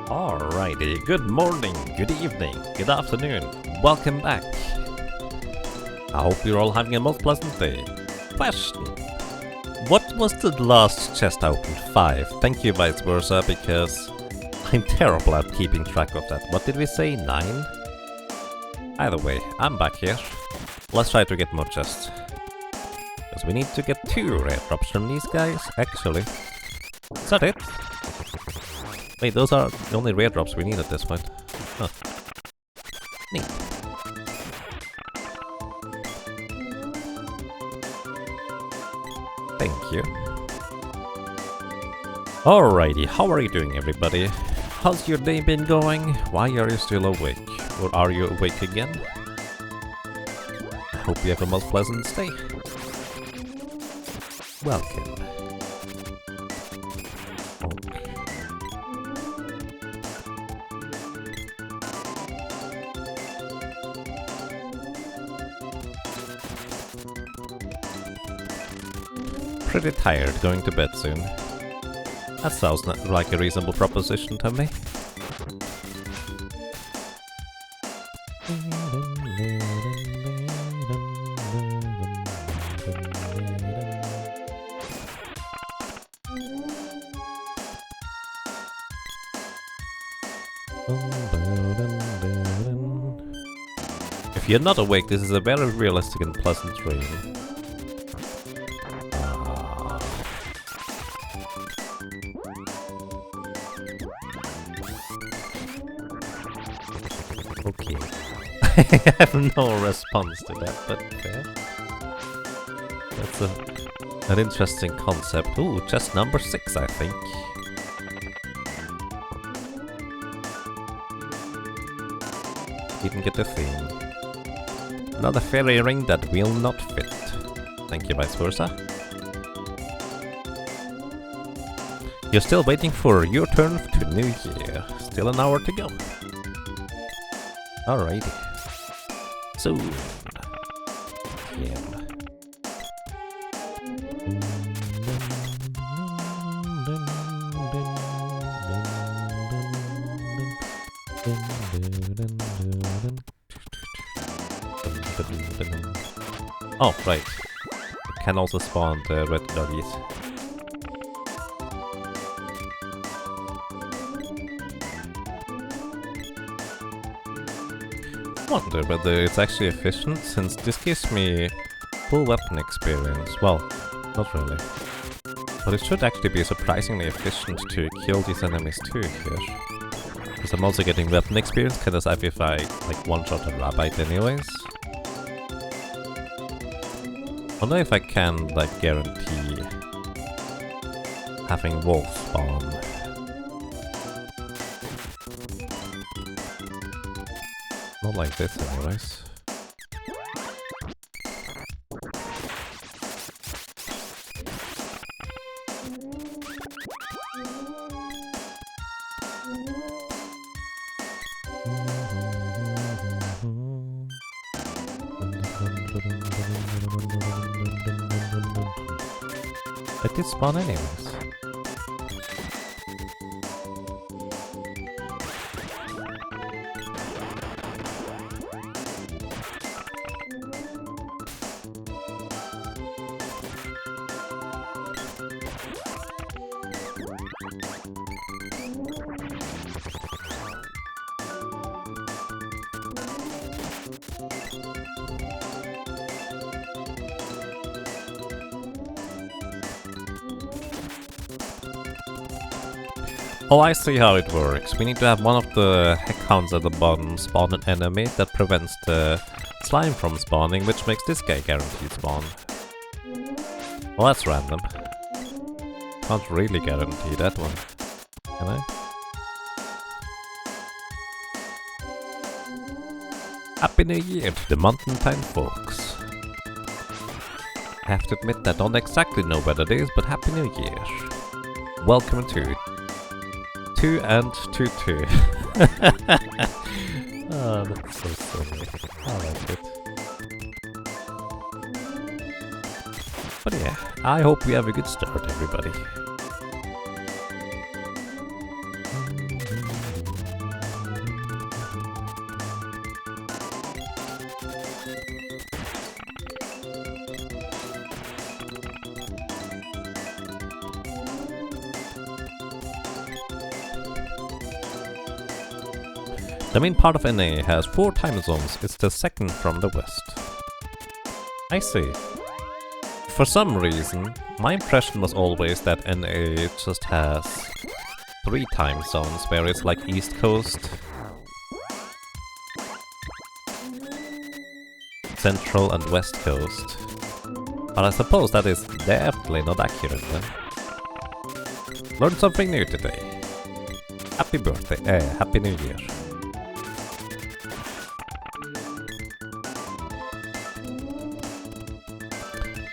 Alrighty, good morning, good evening, good afternoon, welcome back. I hope you're all having a most pleasant day. Question. What was the last chest I opened? 5. Thank you, vice versa, because I'm terrible at keeping track of that. What did we say? 9? Either way, I'm back here. Let's try to get more chests. Because we need to get 2 rare drops from these guys, actually. Is that it? Wait, those are the only rare drops we need at this point. Huh. Neat. Thank you. Alrighty, how are you doing, everybody? How's your day been going? Why are you still awake? Or are you awake again? I hope you have a most pleasant stay. Welcome. Pretty tired, going to bed soon. That sounds like a reasonable proposition to me. If you're not awake, this is a very realistic and pleasant dream. Okay. I have no response to that, but fair. That's an interesting concept. Ooh, chest number 6, I think. Didn't get the thing. Another fairy ring that will not fit. Thank you, vice versa. You're still waiting for your turn to New Year. Still an hour to go. Alrighty. So, yeah. Oh, right. It can also spawn the red doggies. I wonder whether it's actually efficient, since this gives me full weapon experience. Well, not really. But it should actually be surprisingly efficient to kill these enemies too here. Because I'm also getting weapon experience, kind of as if I like one-shot a rabbit anyways. I wonder if I can like guarantee having wolves spawn. Not like this anyways. It did spawn anyways. Oh, I see how it works. We need to have one of the heckhounds at the bottom spawn an enemy that prevents the slime from spawning, which makes this guy guaranteed spawn. Well, that's random. Can't really guarantee that one, can I? Happy New Year to the Mountain Time folks. I have to admit that I don't exactly know what it is, but Happy New Year. Welcome to 2 and 2 2. Oh, that's so silly. I like it. But yeah, I hope we have a good start, everybody. The main part of NA has 4 time zones, it's the second from the west. I see. For some reason, my impression was always that NA just has 3 time zones, where it's like East Coast, Central and West Coast. But I suppose that is definitely not accurate then. Learned something new today. Happy birthday, Happy New Year.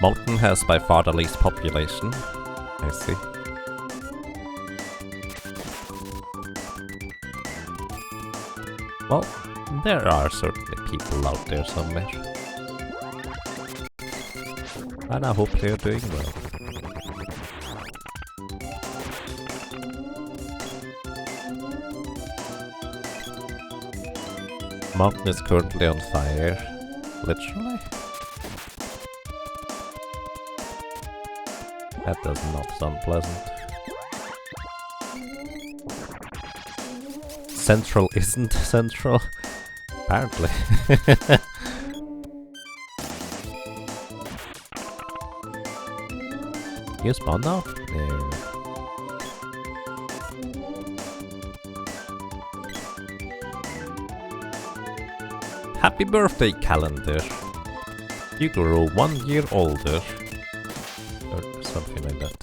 Mountain has by far the least population. I see. Well, there are certainly people out there somewhere. And I hope they're doing well. Mountain is currently on fire. Literally? That does not sound pleasant. Central isn't central? Apparently. You spawn now? No. Happy birthday, calendar! You grow 1 year older. Or something like that.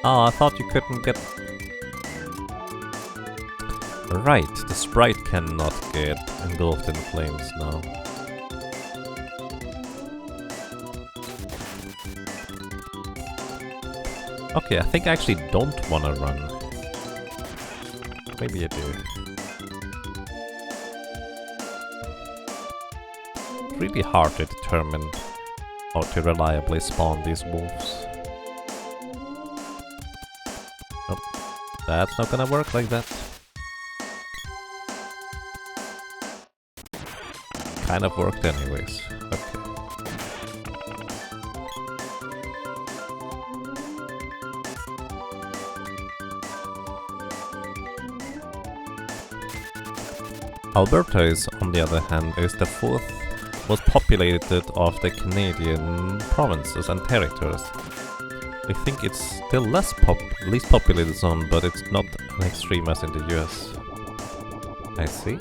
Oh, I thought you couldn't get... Right, the sprite cannot get engulfed in flames now. Okay, I think I actually don't want to run. Maybe I do. It's really hard to determine how to reliably spawn these wolves. Nope, that's not gonna work like that. Kind of worked anyways. Okay. Alberta is, on the other hand, is the 4th most populated of the Canadian provinces and territories. I think it's still least populated zone, but it's not an extreme as in the US. I see.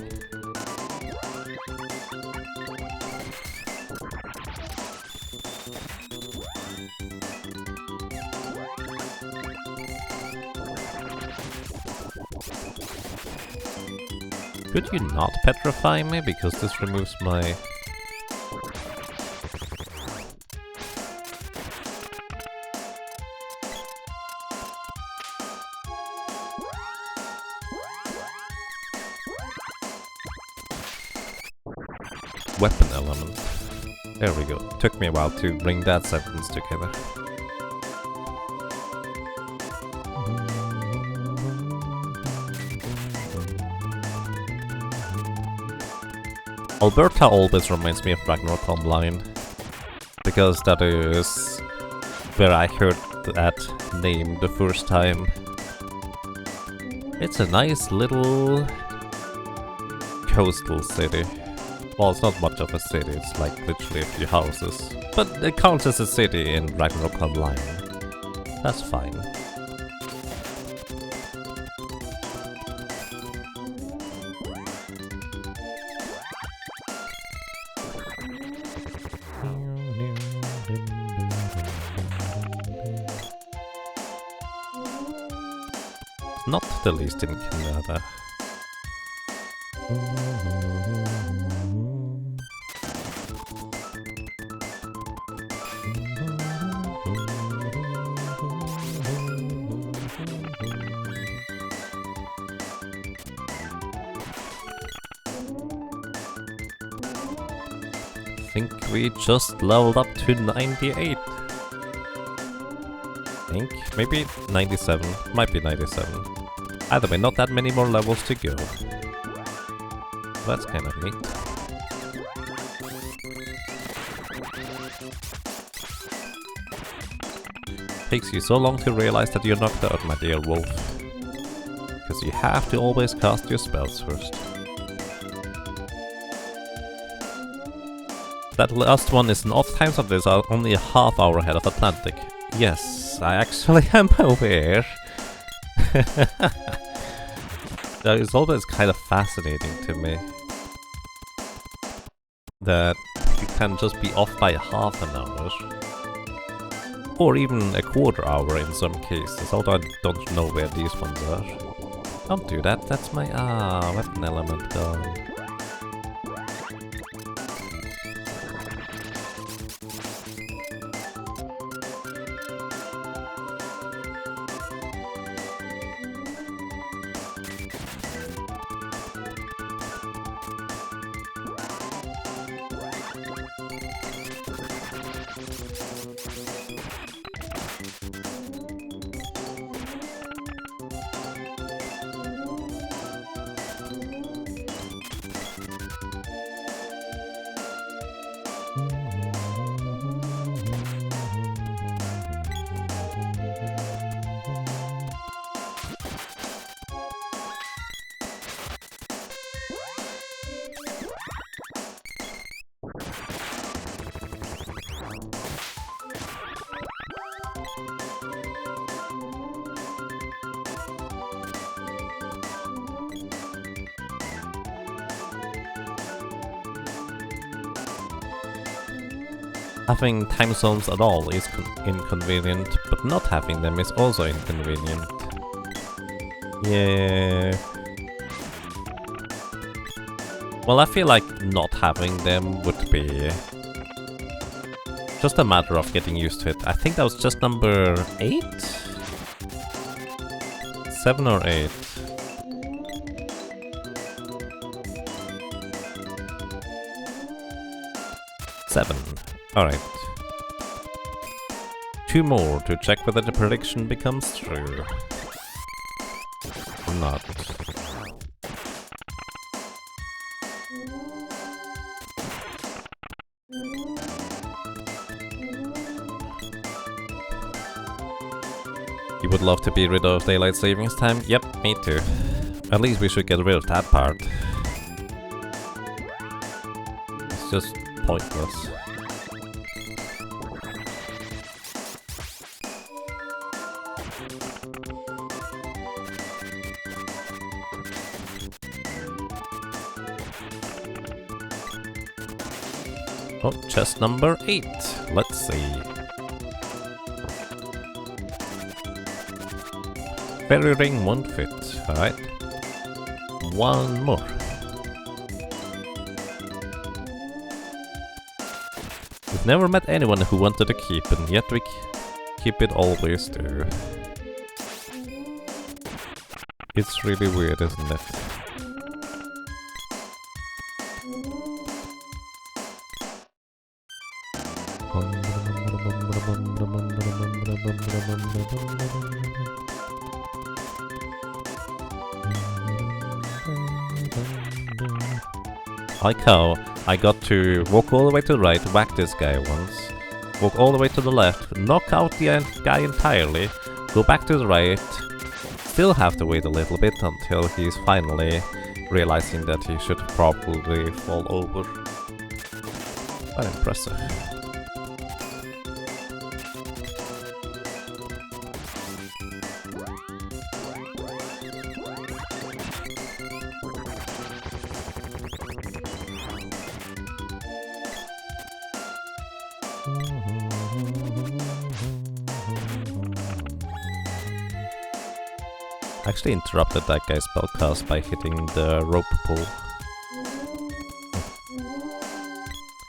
Could you not petrify me, because this removes my... weapon element. There we go. Took me a while to bring that sentence together. Alberta always reminds me of Ragnarok Online, because that is where I heard that name the first time. It's a nice little coastal city. Well, it's not much of a city, it's like literally a few houses. But it counts as a city in Ragnarok Online. That's fine. Not the least in Canada. I think we just leveled up to 98. I think, maybe 97, might be 97. Either way, not that many more levels to go. That's kind of neat. Takes you so long to realize that you're knocked out, my dear wolf. Because because you have to always cast your spells first. That last one is an off time, so there's only a half hour ahead of Atlantic. Yes, I actually am aware. That is always kind of fascinating to me. That you can just be off by half an hour. Or even a quarter hour in some cases, although I don't know where these ones are. Don't do that, that's my weapon element gone. Having time zones at all is inconvenient, but not having them is also inconvenient. Yeah. Well, I feel like not having them would be just a matter of getting used to it. I think that was just number 8? 7 or 8? Seven. Alright. 2 more to check whether the prediction becomes true. Or not. You would love to be rid of daylight savings time? Yep, me too. At least we should get rid of that part. It's just pointless. Oh, chest number 8. Let's see. Fairy ring won't fit. Alright. 1 more. We've never met anyone who wanted to keep it, and yet we keep it always do. It's really weird, isn't it? Like how I got to walk all the way to the right, whack this guy once, walk all the way to the left, knock out the guy entirely, go back to the right, still have to wait a little bit until he's finally realizing that he should probably fall over. Quite impressive. Actually interrupted that guy's spellcast by hitting the rope pull.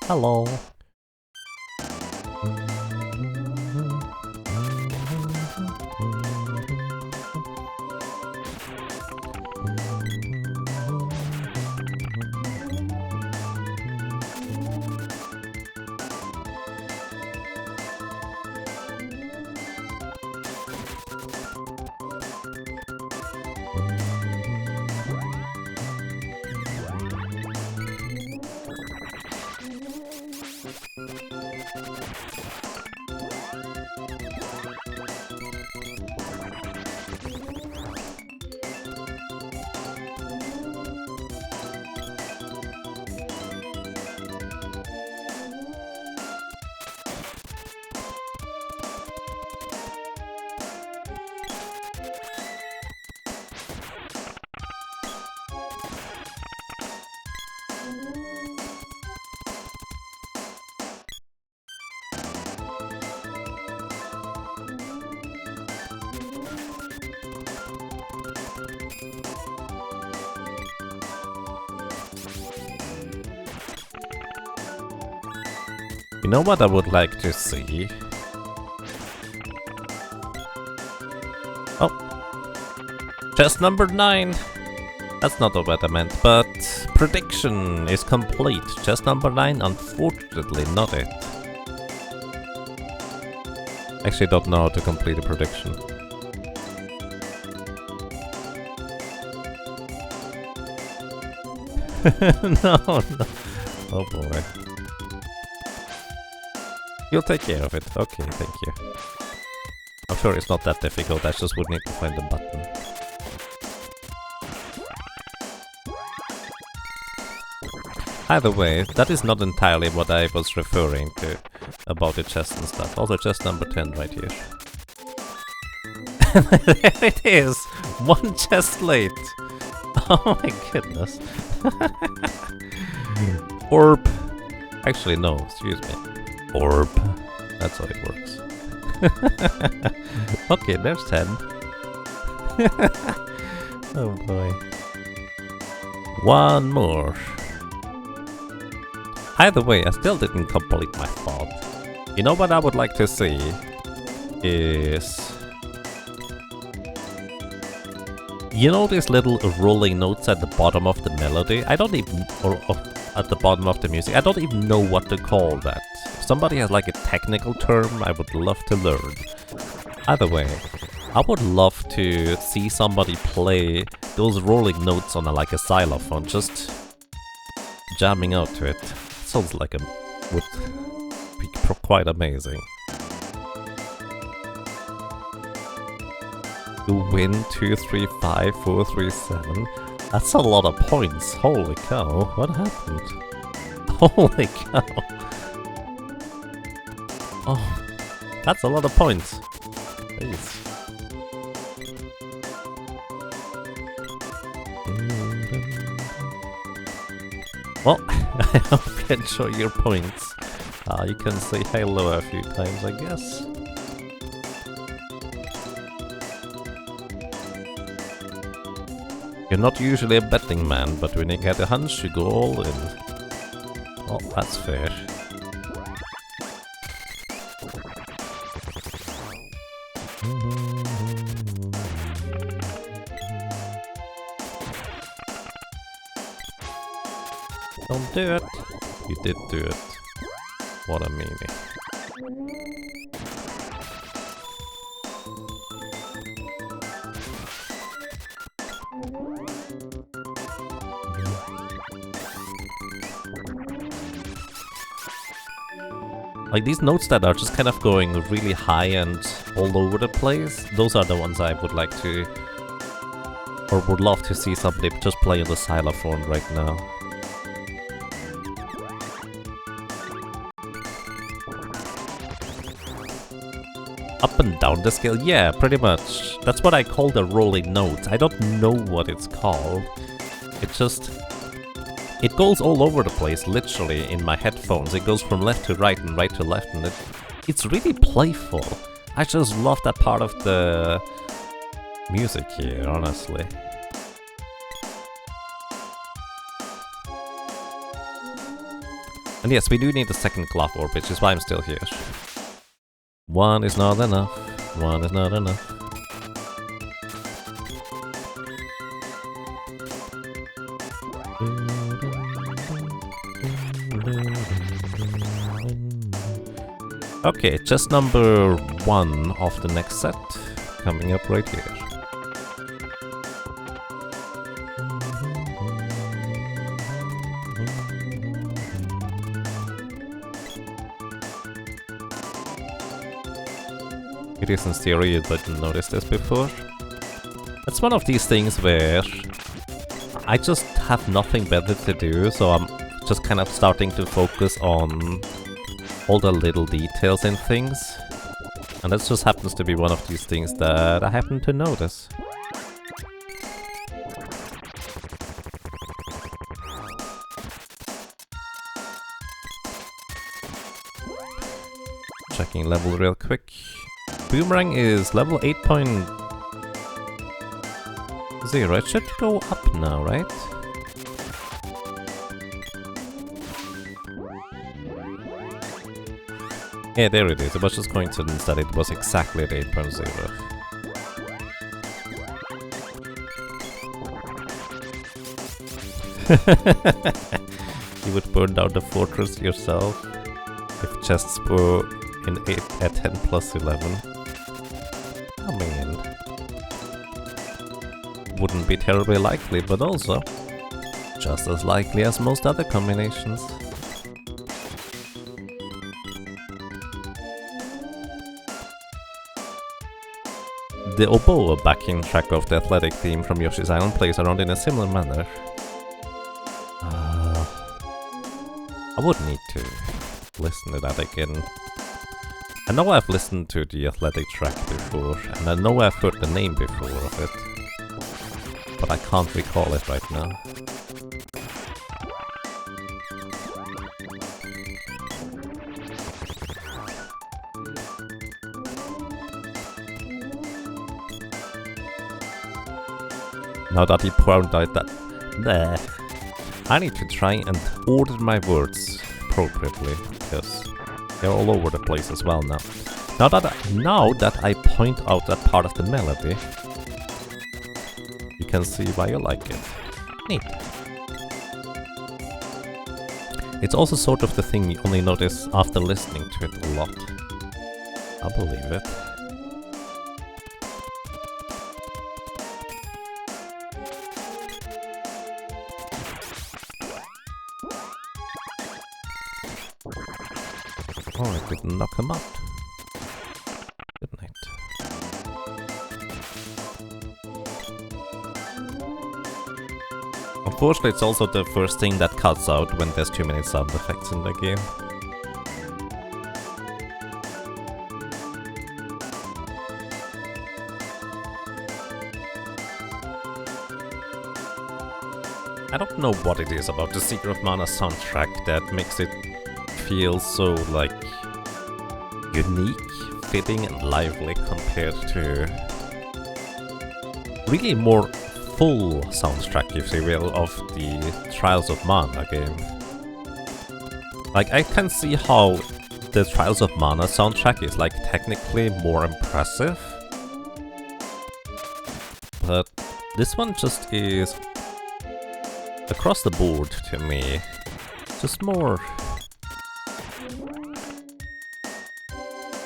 Hello. You know what I would like to see? Oh. Chest number 9. That's not what I meant, but prediction is complete. Chest number 9, unfortunately not it. Actually don't know how to complete a prediction. No. Oh boy. You'll take care of it. Okay, thank you. I'm sure it's not that difficult, I just would need to find the button. Either way, that is not entirely what I was referring to about the chest and stuff. Also chest number 10 right here. There it is! One chest late! Oh my goodness. Orb. Actually no, excuse me. Orb. That's how it works. Okay, there's 10. Oh boy. One more. Either way, I still didn't complete my thought. You know what I would like to see is... You know these little rolling notes at the bottom of the melody? I don't even... or at the bottom of the music. I don't even know what to call that. If somebody has like a technical term, I would love to learn. Either way, I would love to see somebody play those rolling notes on like a xylophone, just jamming out to it. Sounds like it would be quite amazing. You win 2, 3, 5, 4, 3, 7. That's a lot of points. Holy cow, what happened? Holy cow. Oh, that's a lot of points. Jeez. Well, I hope you enjoy your points. You can say hello a few times, I guess. You're not usually a betting man, but when you get a hunch, you go all in. Well, that's fair. Don't do it. You did do it. What a meanie. Like these notes that are just kind of going really high and all over the place, those are the ones I would like to, or would love to see somebody just play on the xylophone right now. Up and down the scale? Yeah, pretty much. That's what I call the rolling notes. I don't know what it's called. It just... It goes all over the place, literally, in my headphones. It goes from left to right and right to left, and it's really playful. I just love that part of the music here, honestly. And yes, we do need a second cloth orb, which is why I'm still here. One is not enough. One is not enough. Okay, just number 1 of the next set coming up right here. It is in theory, you didn't notice this before. It's one of these things where I just have nothing better to do, so I'm just kind of starting to focus on all the little details in things. And that just happens to be one of these things that I happen to notice. Checking level real quick. Boomerang is level 8.0. It should go up now, right? Yeah, there it is. It was just coincidence that it was exactly the 8.0. You would burn down the fortress yourself if chests were in 8 at 10 plus 11. I mean, wouldn't be terribly likely, but also just as likely as most other combinations. The oboe backing track of the athletic theme from Yoshi's Island plays around in a similar manner. I would need to listen to that again. I know I've listened to the athletic track before, and I know I've heard the name before of it, but I can't recall it right now. Now that he pointed out that... There. I need to try and order my words appropriately, because they're all over the place as well now. Now that I point out that part of the melody, you can see why you like it. Neat. It's also sort of the thing you only notice after listening to it a lot. I believe it. Oh, I didn't knock him out. Good night. Unfortunately, it's also the first thing that cuts out when there's too many sound effects in the game. I don't know what it is about the Secret of Mana soundtrack that makes it feel so, like, unique, fitting and lively compared to really more full soundtrack, if you will, of the Trials of Mana game. Like, I can see how the Trials of Mana soundtrack is, like, technically more impressive, but this one just is, across the board to me, just more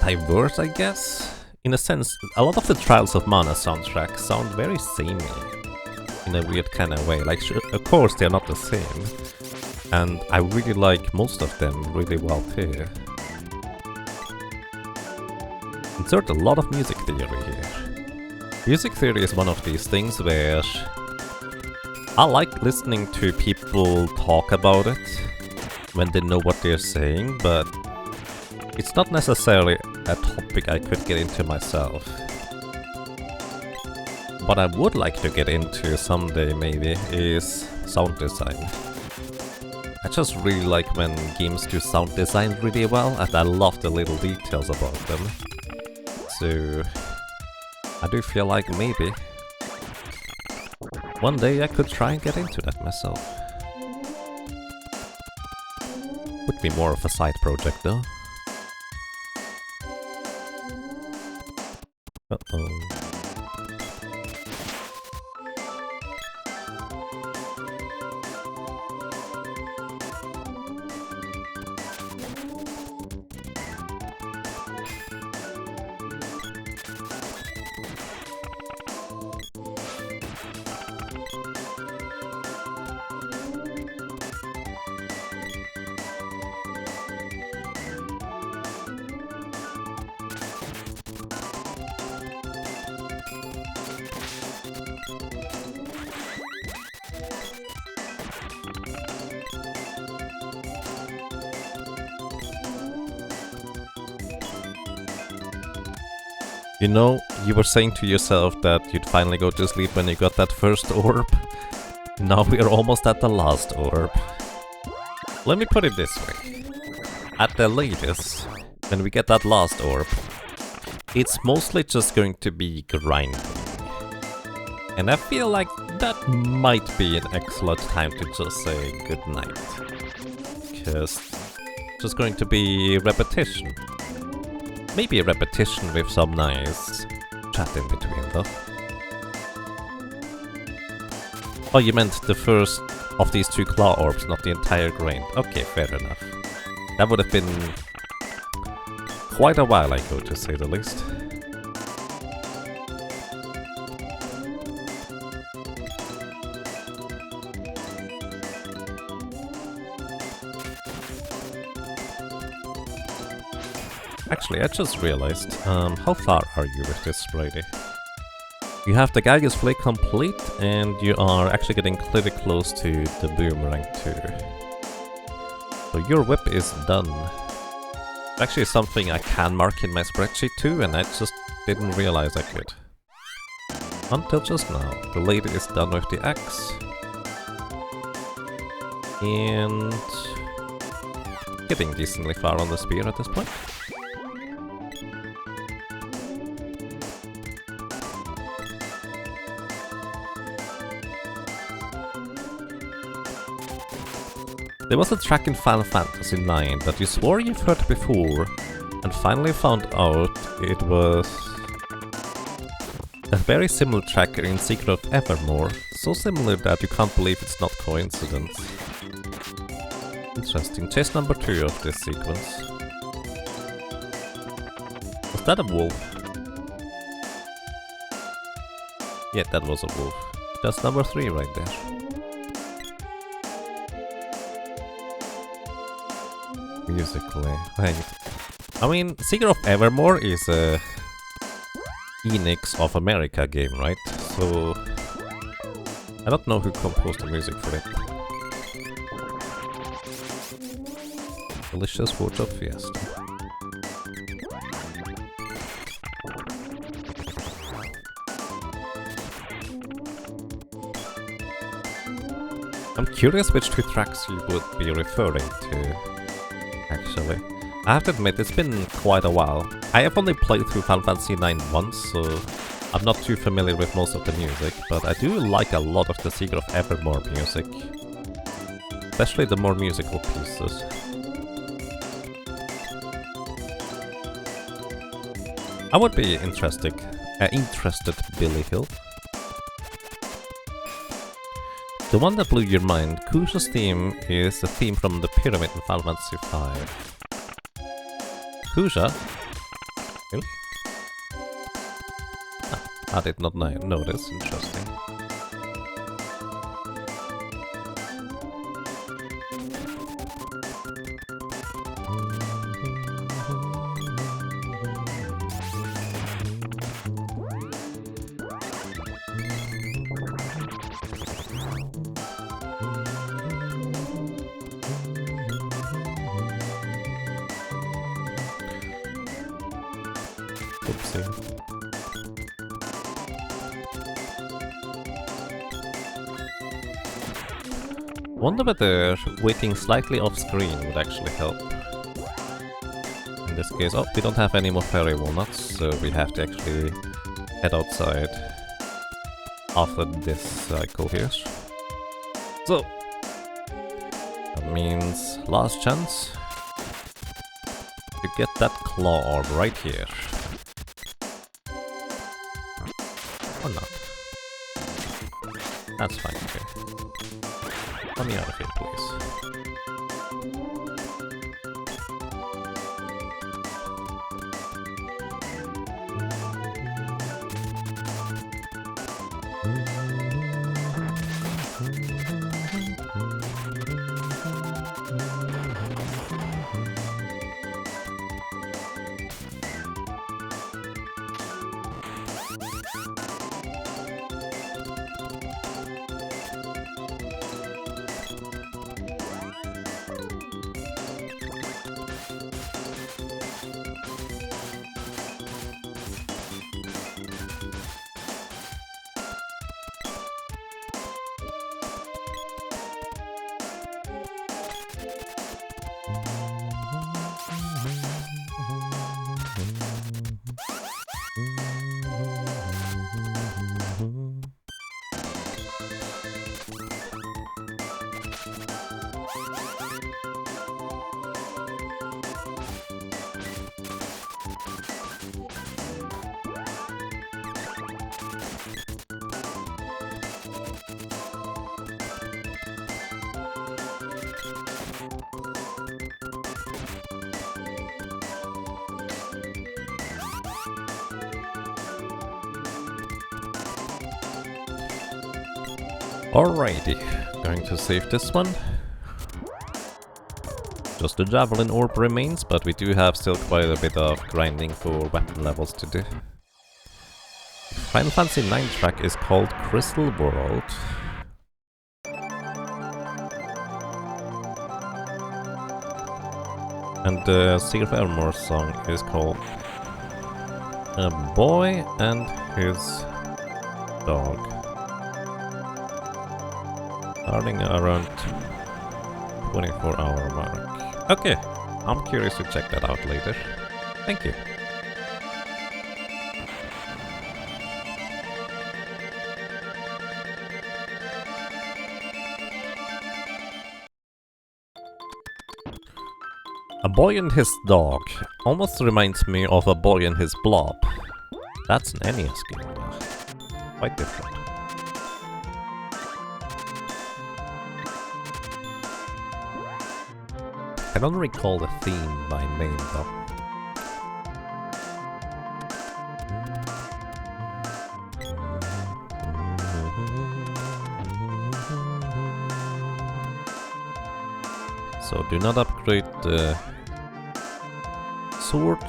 diverse, I guess? In a sense, a lot of the Trials of Mana soundtracks sound very samey in a weird kind of way. Like, of course they're not the same, and I really like most of them really well too. Insert a lot of music theory here. Music theory is one of these things where I like listening to people talk about it when they know what they're saying, but it's not necessarily a topic I could get into myself. What I would like to get into someday, maybe, is sound design. I just really like when games do sound design really well, and I love the little details about them. So I do feel like maybe one day I could try and get into that myself. Would be more of a side project though. Uh-oh. You know, you were saying to yourself that you'd finally go to sleep when you got that first orb. Now we are almost at the last orb. Let me put it this way. At the latest, when we get that last orb, it's mostly just going to be grinding. And I feel like that might be an excellent time to just say goodnight. Because it's just going to be repetition. Maybe a repetition with some nice chat in between though. Oh, you meant the first of these 2 claw orbs, not the entire grain. Okay, fair enough. That would have been quite a while ago, to say the least. Actually, I just realized, how far are you with this Brady? You have the Galgus Flake complete, and you are actually getting pretty close to the Boomerang too. So your whip is done. Actually something I can mark in my spreadsheet too, and I just didn't realize I could. Until just now. The lady is done with the axe. And getting decently far on the spear at this point. There was a track in Final Fantasy IX that you swore you've heard before, and finally found out it was a very similar track in Secret of Evermore, so similar that you can't believe it's not coincidence. Interesting. Chase number 2 of this sequence. Was that a wolf? Yeah, that was a wolf. That's number 3 right there. Musically. I mean, Secret of Evermore is a Enix of America game, right? So I don't know who composed the music for it. Delicious Water Fiesta. I'm curious which 2 tracks you would be referring to. Actually, I have to admit, it's been quite a while. I have only played through Final Fantasy IX once, so I'm not too familiar with most of the music, but I do like a lot of the Secret of Evermore music. Especially the more musical pieces. I would be interested, Billy Hill. The one that blew your mind, Kusha's theme is a theme from the pyramid in Final Fantasy V. Kusha? Really? Ah, I did not know this, interesting. Wonder whether waiting slightly off screen would actually help. In this case, oh, we don't have any more fairy walnuts, so we have to actually head outside after this cycle here. So, that means last chance to get that claw orb right here. Or not. That's fine, okay. Let me out of here, please. Alrighty, going to save this one. Just the javelin orb remains, but we do have still quite a bit of grinding for weapon levels to do. Final Fantasy IX track is called Crystal World. And the Seal of Evermore song is called A Boy and His Dog. Starting around 24-hour mark. Okay, I'm curious to check that out later. Thank you. A Boy and His Dog almost reminds me of A Boy and His Blob. That's an NES game though. Quite different. I don't recall the theme by name though. So do not upgrade the sword,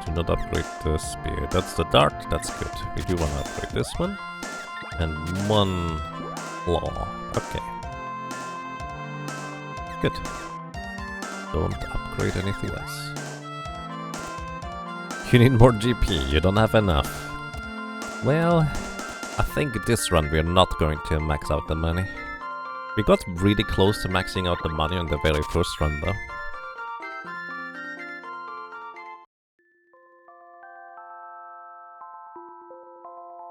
do not upgrade the spear. That's the dart, that's good. We do want to upgrade this one. And one claw. Okay. Good. Don't upgrade anything else. You need more GP, you don't have enough. Well, I think this run we're not going to max out the money. We got really close to maxing out the money on the very first run though.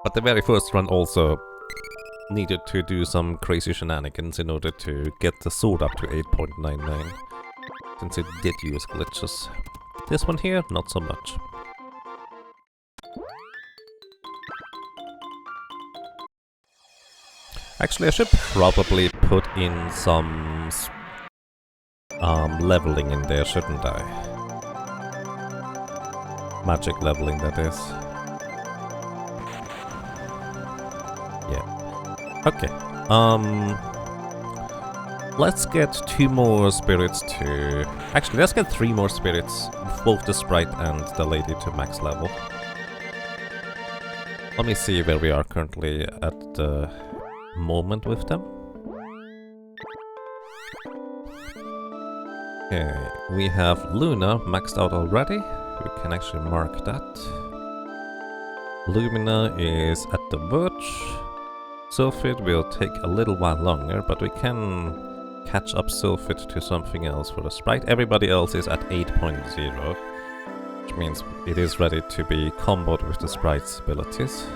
But the very first run also needed to do some crazy shenanigans in order to get the sword up to 8.99. Since it did use glitches. This one here, not so much. Actually, I should probably put in some leveling in there, shouldn't I? Magic leveling, that is. Yeah. Okay. Let's get 2 more spirits to... Actually, let's get 3 more spirits, both the sprite and the lady, to max level. Let me see where we are currently at the moment with them. Okay, we have Luna maxed out already. We can actually mark that. Lumina is at the verge. Sulfid will take a little while longer, but we can catch up Sulfid to something else for the sprite. Everybody else is at 8.0, which means it is ready to be comboed with the sprite's abilities.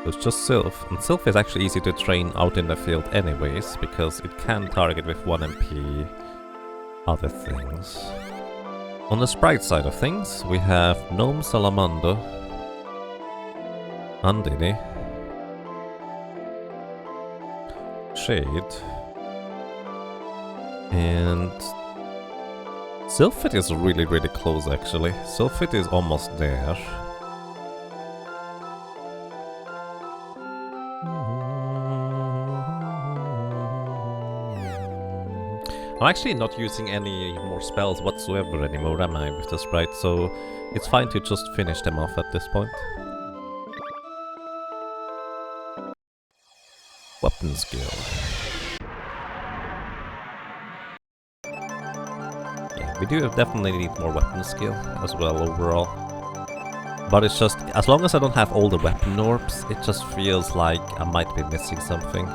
So it's just Sylph, and Sylph is actually easy to train out in the field anyways, because it can target with 1 MP other things. On the sprite side of things, we have Gnome Salamander, Undine, Shade, and Sylphid is really close actually. Sylphid is almost there. I'm actually not using any more spells whatsoever anymore, am I, with the sprite, so it's fine to just finish them off at this point. Weapon skill. Yeah, we do definitely need more weapon skill as well overall. But it's just, as long as I don't have all the weapon orbs, it just feels like I might be missing something.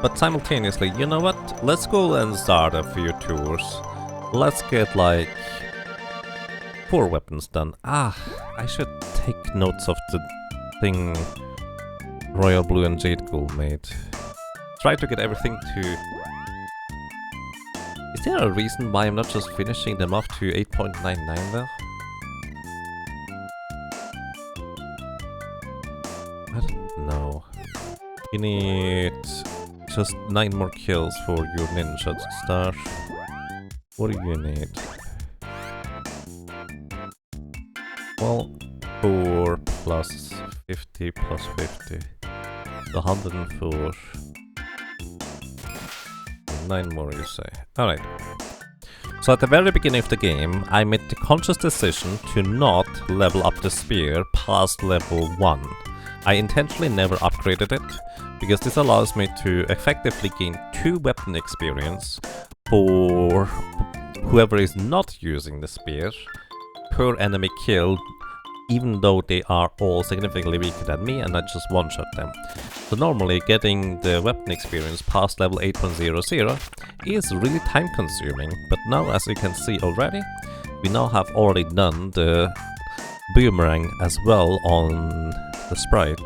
But simultaneously, you know what? Let's go and start a few tours. Let's get like 4 weapons done. Ah, I should take notes of the thing Royal Blue and Jade Gold made. Try to get everything to... Is there a reason why I'm not just finishing them off to 8.99 though? I don't know. You need just 9 more kills for your ninja star. What do you need? Well, 4 plus 50 plus 50. 104. 9 more, you say. Alright. So at the very beginning of the game, I made the conscious decision to not level up the spear past level 1. I intentionally never upgraded it, because this allows me to effectively gain 2 weapon experience for whoever is not using the spear per enemy kill, even though they are all significantly weaker than me and I just one-shot them. So normally getting the weapon experience past level 8.00 is really time consuming, but now as you can see already, we now have already done the boomerang as well on the sprite.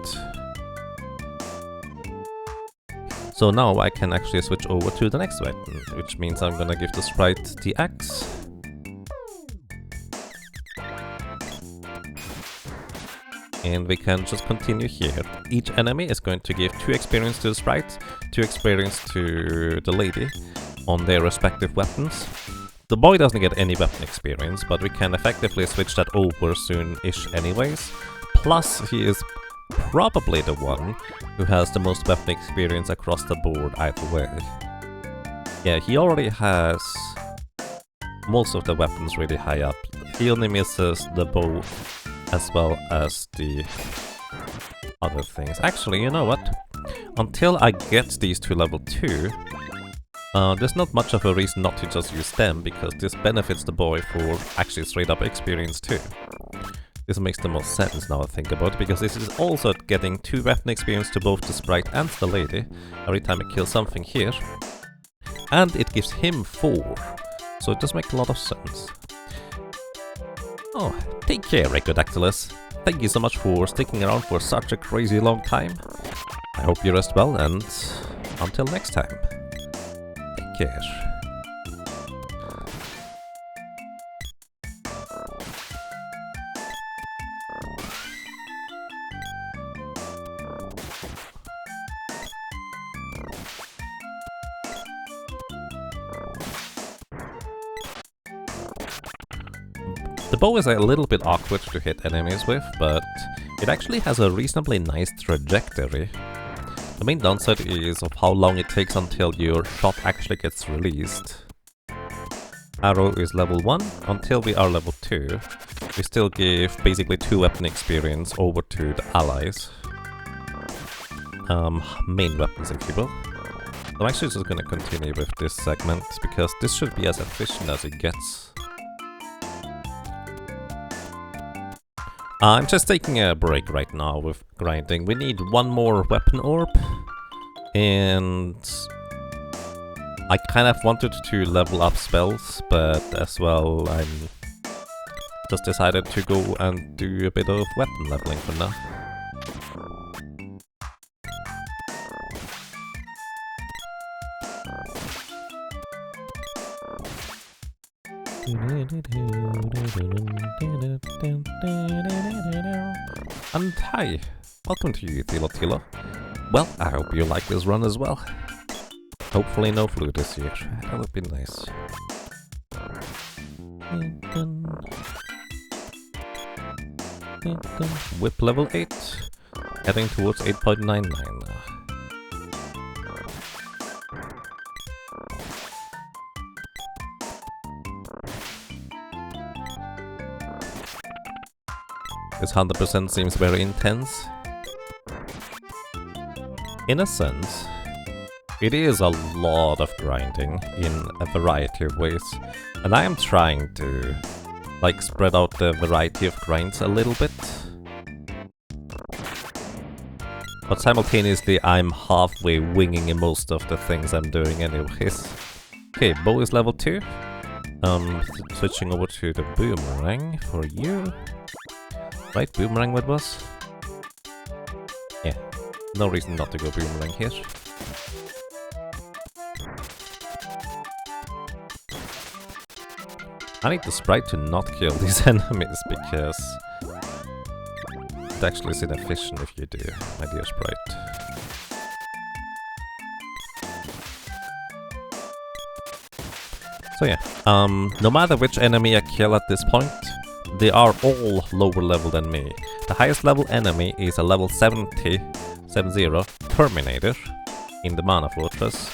So now I can actually switch over to the next weapon, which means I'm gonna give the sprite the axe. And we can just continue here. Each enemy is going to give 2 experience to the sprite, 2 experience to the lady on their respective weapons. The boy doesn't get any weapon experience, but we can effectively switch that over soon-ish anyways. Plus, he is probably the one who has the most weapon experience across the board either way. Yeah, he already has most of the weapons really high up. He only misses the bow as well as the other things. Actually, you know what? Until I get these to level 2, there's not much of a reason not to just use them, because this benefits the boy for actually straight up experience too. This makes the most sense now I think about it, because this is also getting 2 weapon experience to both the sprite and the lady every time I kill something here. And it gives him 4, so it does make a lot of sense. Oh, take care, Ricodactylus. Thank you so much for sticking around for such a crazy long time. I hope you rest well, and until next time, take care. The bow is a little bit awkward to hit enemies with, but it actually has a reasonably nice trajectory. The main downside is of how long it takes until your shot actually gets released. Arrow is level 1, until we are level 2, we still give basically 2 weapon experience over to the allies. Main weapons, if you will. I'm actually just gonna continue with this segment, because this should be as efficient as it gets. I'm just taking a break right now with grinding. We need 1 more weapon orb, and I kind of wanted to level up spells, but as well I'm just decided to go and do a bit of weapon leveling for now. And hi, welcome to you, Tilo. Well, I hope you like this run as well. Hopefully no flu this year, that would be nice. Whip level 8, heading towards 8.99 now. This 100% seems very intense. In a sense, it is a lot of grinding in a variety of ways, and I am trying to like spread out the variety of grinds a little bit. But simultaneously I'm halfway winging in most of the things I'm doing anyways. Okay, bow is level 2. Switching over to the boomerang for you. Right, boomerang what was? Yeah, no reason not to go boomerang here. I need the sprite to not kill these enemies, because it actually is inefficient if you do, my dear sprite. So yeah, no matter which enemy I kill at this point, they are all lower level than me. The highest level enemy is a level 70 Terminator in the Mana Fortress.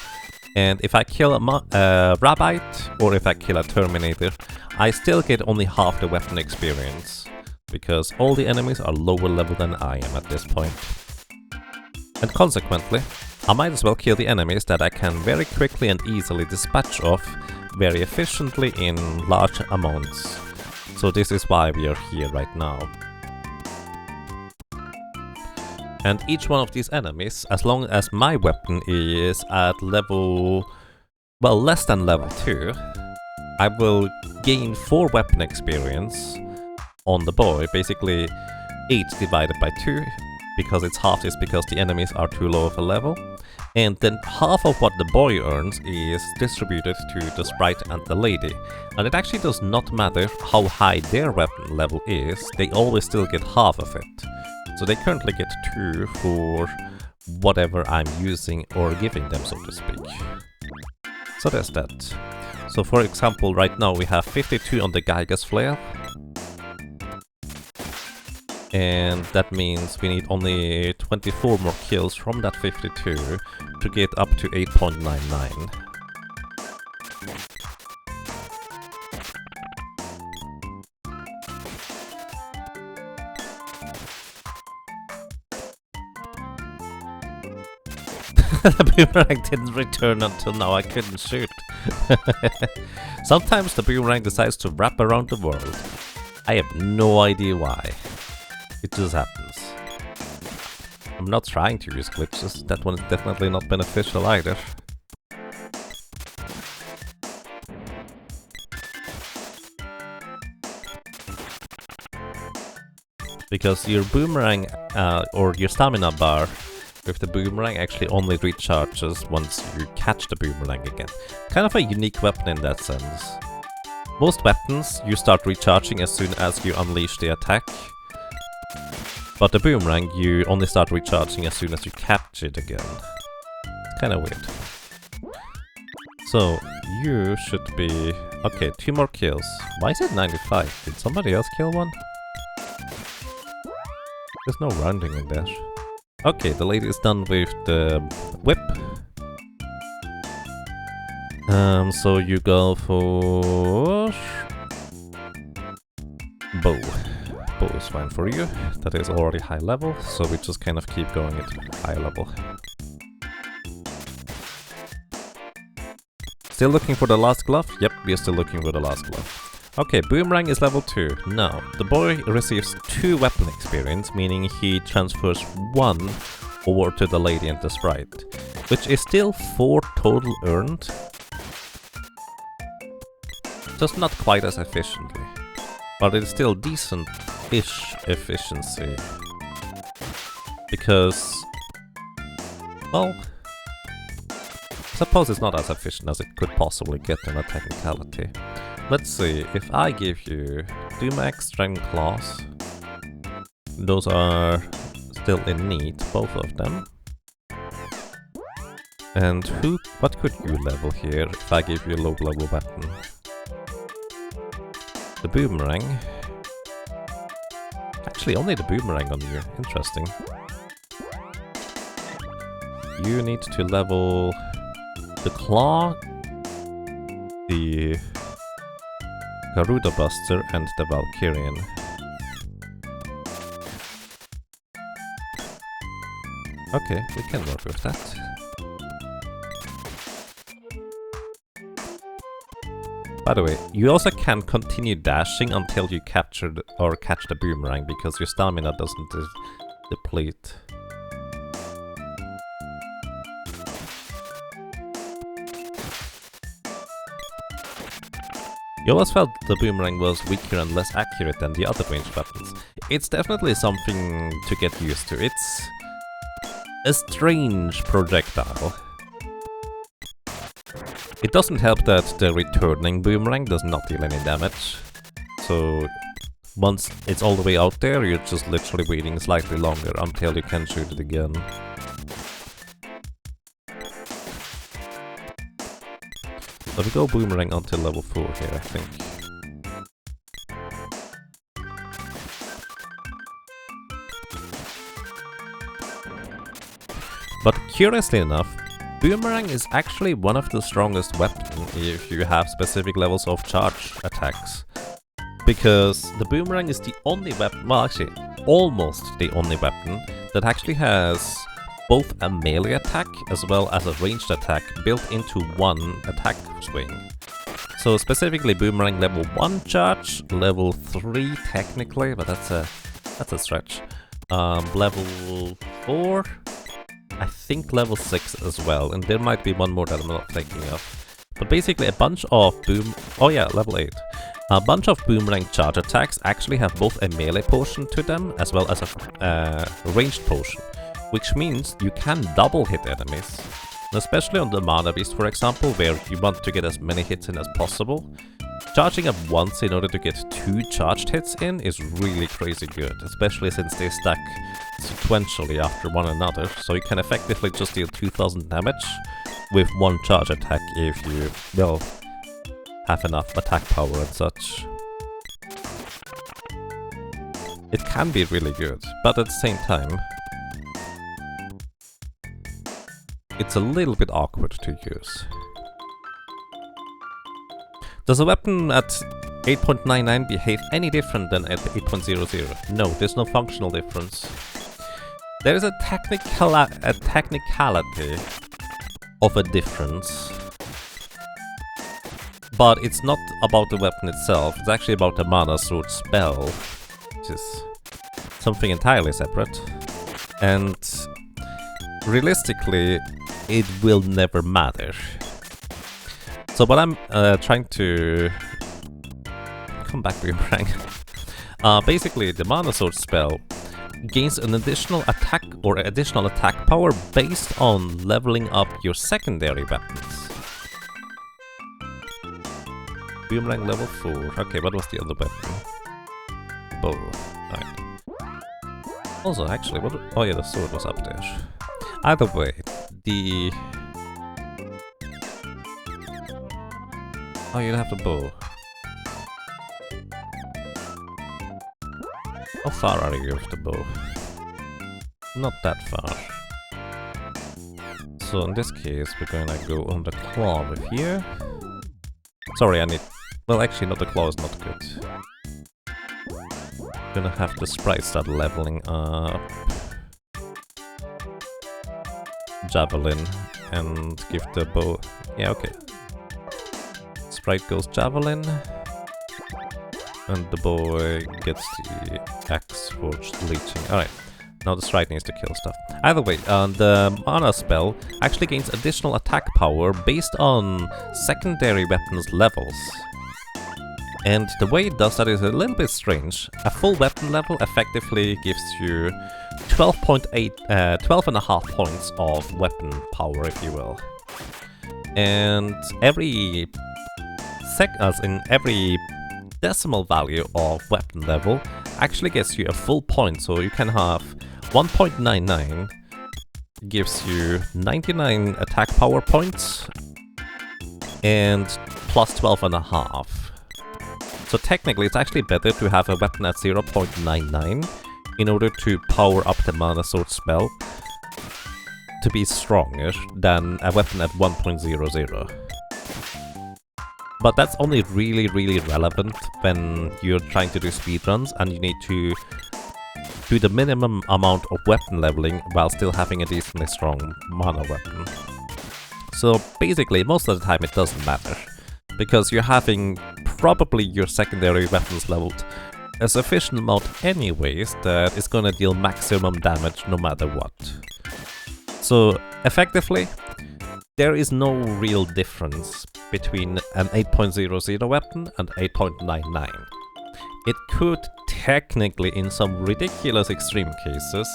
And if I kill a Rabbite or if I kill a Terminator, I still get only half the weapon experience, because all the enemies are lower level than I am at this point. And consequently, I might as well kill the enemies that I can very quickly and easily dispatch off very efficiently in large amounts. So this is why we are here right now. And each one of these enemies, as long as my weapon is at level, well, less than level 2, I will gain 4 weapon experience on the boy, basically 8 divided by 2, because it's half is because the enemies are too low of a level. And then half of what the boy earns is distributed to the sprite and the lady. And it actually does not matter how high their weapon level is, they always still get half of it. So they currently get 2 for whatever I'm using or giving them, so to speak. So there's that. So for example, right now we have 52 on the Geiger's Flare. And that means we need only 24 more kills from that 52 to get up to 8.99. The boomerang didn't return until now, I couldn't shoot. Sometimes the boomerang decides to wrap around the world. I have no idea why. It just happens. I'm not trying to use glitches, that one is definitely not beneficial either. Because your boomerang, or your stamina bar with the boomerang actually only recharges once you catch the boomerang again. Kind of a unique weapon in that sense. Most weapons you start recharging as soon as you unleash the attack. But the boomerang you only start recharging as soon as you catch it again. It's kinda weird. So, you should be... Okay, 2 more kills. Why is it 95? Did somebody else kill one? There's no rounding in there. Okay, the lady is done with the whip. So you go for... bow. Bow is fine for you. That is already high level, so we just kind of keep going at high level. Still looking for the last glove? Yep, we are still looking for the last glove. Okay, boomerang is level 2. Now, the boy receives 2 weapon experience, meaning he transfers 1 over to the lady and the sprite, which is still 4 total earned. Just not quite as efficiently, but it's still decent-ish efficiency. Because, well, I suppose it's not as efficient as it could possibly get in a technicality. Let's see, if I give you Dumax, Strength Claws, those are still in need, both of them. And what could you level here if I give you a low level weapon? The boomerang. Actually, only the boomerang on you, interesting. You need to level the claw, the Garuda Buster and the Valkyrian. Okay, we can work with that. By the way, you also can continue dashing until you capture or catch the boomerang, because your stamina doesn't deplete. You always felt the boomerang was weaker and less accurate than the other ranged weapons. It's definitely something to get used to. It's a strange projectile. It doesn't help that the returning boomerang does not deal any damage. So once it's all the way out there, you're just literally waiting slightly longer until you can shoot it again. So we go boomerang until level 4 here, I think. curiously enough, Boomerang is actually one of the strongest weapons if you have specific levels of charge attacks. Because the Boomerang is the only weapon, well actually, almost the only weapon that actually has both a melee attack as well as a ranged attack built into one attack swing. So specifically Boomerang level 1 charge, level 3 technically, but that's a stretch. Level 4, I think level 6 as well, and there might be one more that I'm not thinking of. But basically a bunch of level 8. A bunch of Boomerang charge attacks actually have both a melee portion to them as well as a ranged portion, which means you can double hit enemies. Especially on the Mana Beast, for example, where you want to get as many hits in as possible. Charging up once in order to get 2 charged hits in is really crazy good, especially since they stack sequentially after one another, so you can effectively just deal 2000 damage with 1 charge attack if you, well, have enough attack power and such. It can be really good, but at the same time, it's a little bit awkward to use. Does a weapon at 8.99 behave any different than at 8.00? No, there's no functional difference. There is a technicality of a difference, but it's not about the weapon itself, it's actually about the Mana Sword spell, which is something entirely separate. And realistically, it will never matter. So what I'm trying to... Come back, Boomerang. Basically, the Mana Sword spell gains an additional attack or additional attack power based on leveling up your secondary weapons. Boomerang level 4. Okay, what was the other weapon? Bow. Right. Also, actually, what... Oh yeah, the sword was up there. Either way, the... Oh, you have the bow. How far are you with the bow? Not that far. So in this case, we're gonna go on the claw with here. Sorry, I need... Well, actually, not the claw is not good. Gonna have the sprite start leveling up. Javelin and give the bow... Yeah, okay. Sprite goes Javelin, and the boy gets the axe for leeching. Alright, now the sprite needs to kill stuff. Either way, the Mana spell actually gains additional attack power based on secondary weapons levels. And the way it does that is a little bit strange. A full weapon level effectively gives you 12.5 points of weapon power, if you will. And every every decimal value of weapon level actually gets you a full point, so you can have 1.99 gives you 99 attack power points and plus 12.5. So technically it's actually better to have a weapon at 0.99 in order to power up the Mana Sword spell to be stronger than a weapon at 1.00. But that's only really relevant when you're trying to do speedruns and you need to do the minimum amount of weapon leveling while still having a decently strong mana weapon. So basically, most of the time it doesn't matter, because you're having probably your secondary weapons leveled a sufficient amount anyways that it's gonna deal maximum damage no matter what. So effectively, there is no real difference between an 8.00 weapon and 8.99. It could technically, in some ridiculous extreme cases,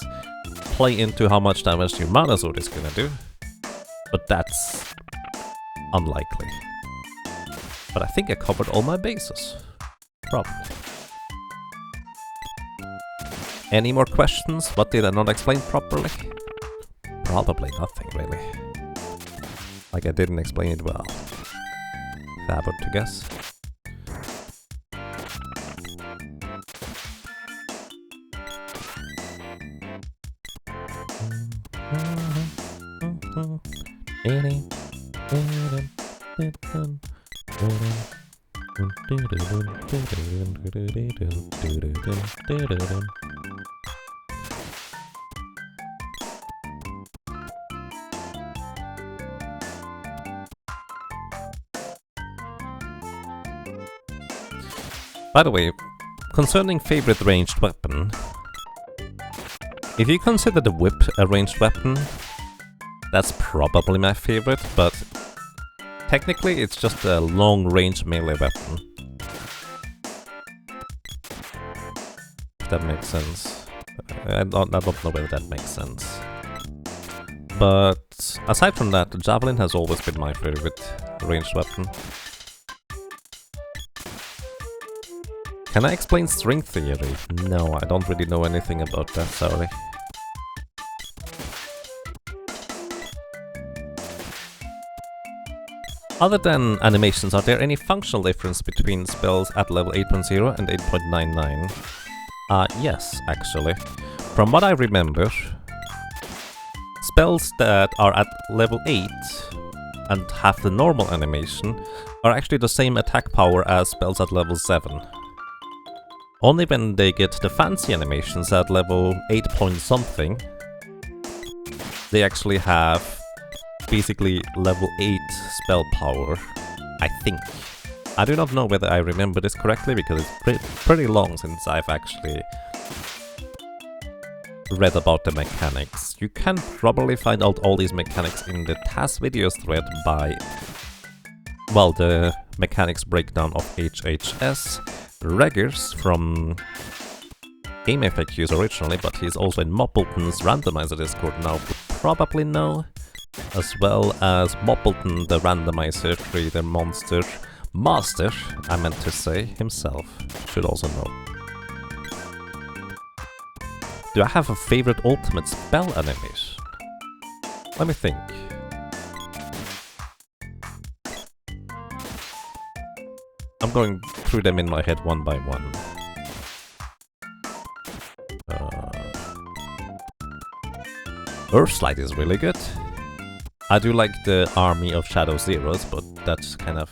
play into how much damage your Mana Sword is gonna do, but that's unlikely. But I think I covered all my bases. Probably. Any more questions? What did I not explain properly? Probably nothing, really. Like I didn't explain it well. If I were to guess. By the way, concerning favorite ranged weapon, if you consider the whip a ranged weapon, that's probably my favorite, but technically it's just a long-range melee weapon. If that makes sense. I don't know whether that makes sense. But aside from that, the javelin has always been my favorite ranged weapon. Can I explain string theory? No, I don't really know anything about that, sorry. Other than animations, are there any functional difference between spells at level 8.0 and 8.99? Yes, actually. From what I remember, spells that are at level 8 and have the normal animation are actually the same attack power as spells at level 7. Only when they get the fancy animations at level 8 point something, they actually have basically level 8 spell power, I think. I do not know whether I remember this correctly because it's pretty long since I've actually read about the mechanics. You can probably find out all these mechanics in the TAS videos thread by, well, the mechanics breakdown of HHS. Reggers from Game FAQs originally, but he's also in Moppleton's randomizer Discord now, would probably know, as well as Moppleton, the randomizer creator monster master, I meant to say, himself, should also know. Do I have a favorite ultimate spell animation? Let me think. I'm going through them in my head one by one. Earthslide is really good. I do like the Army of Shadow Zeros, but that's kind of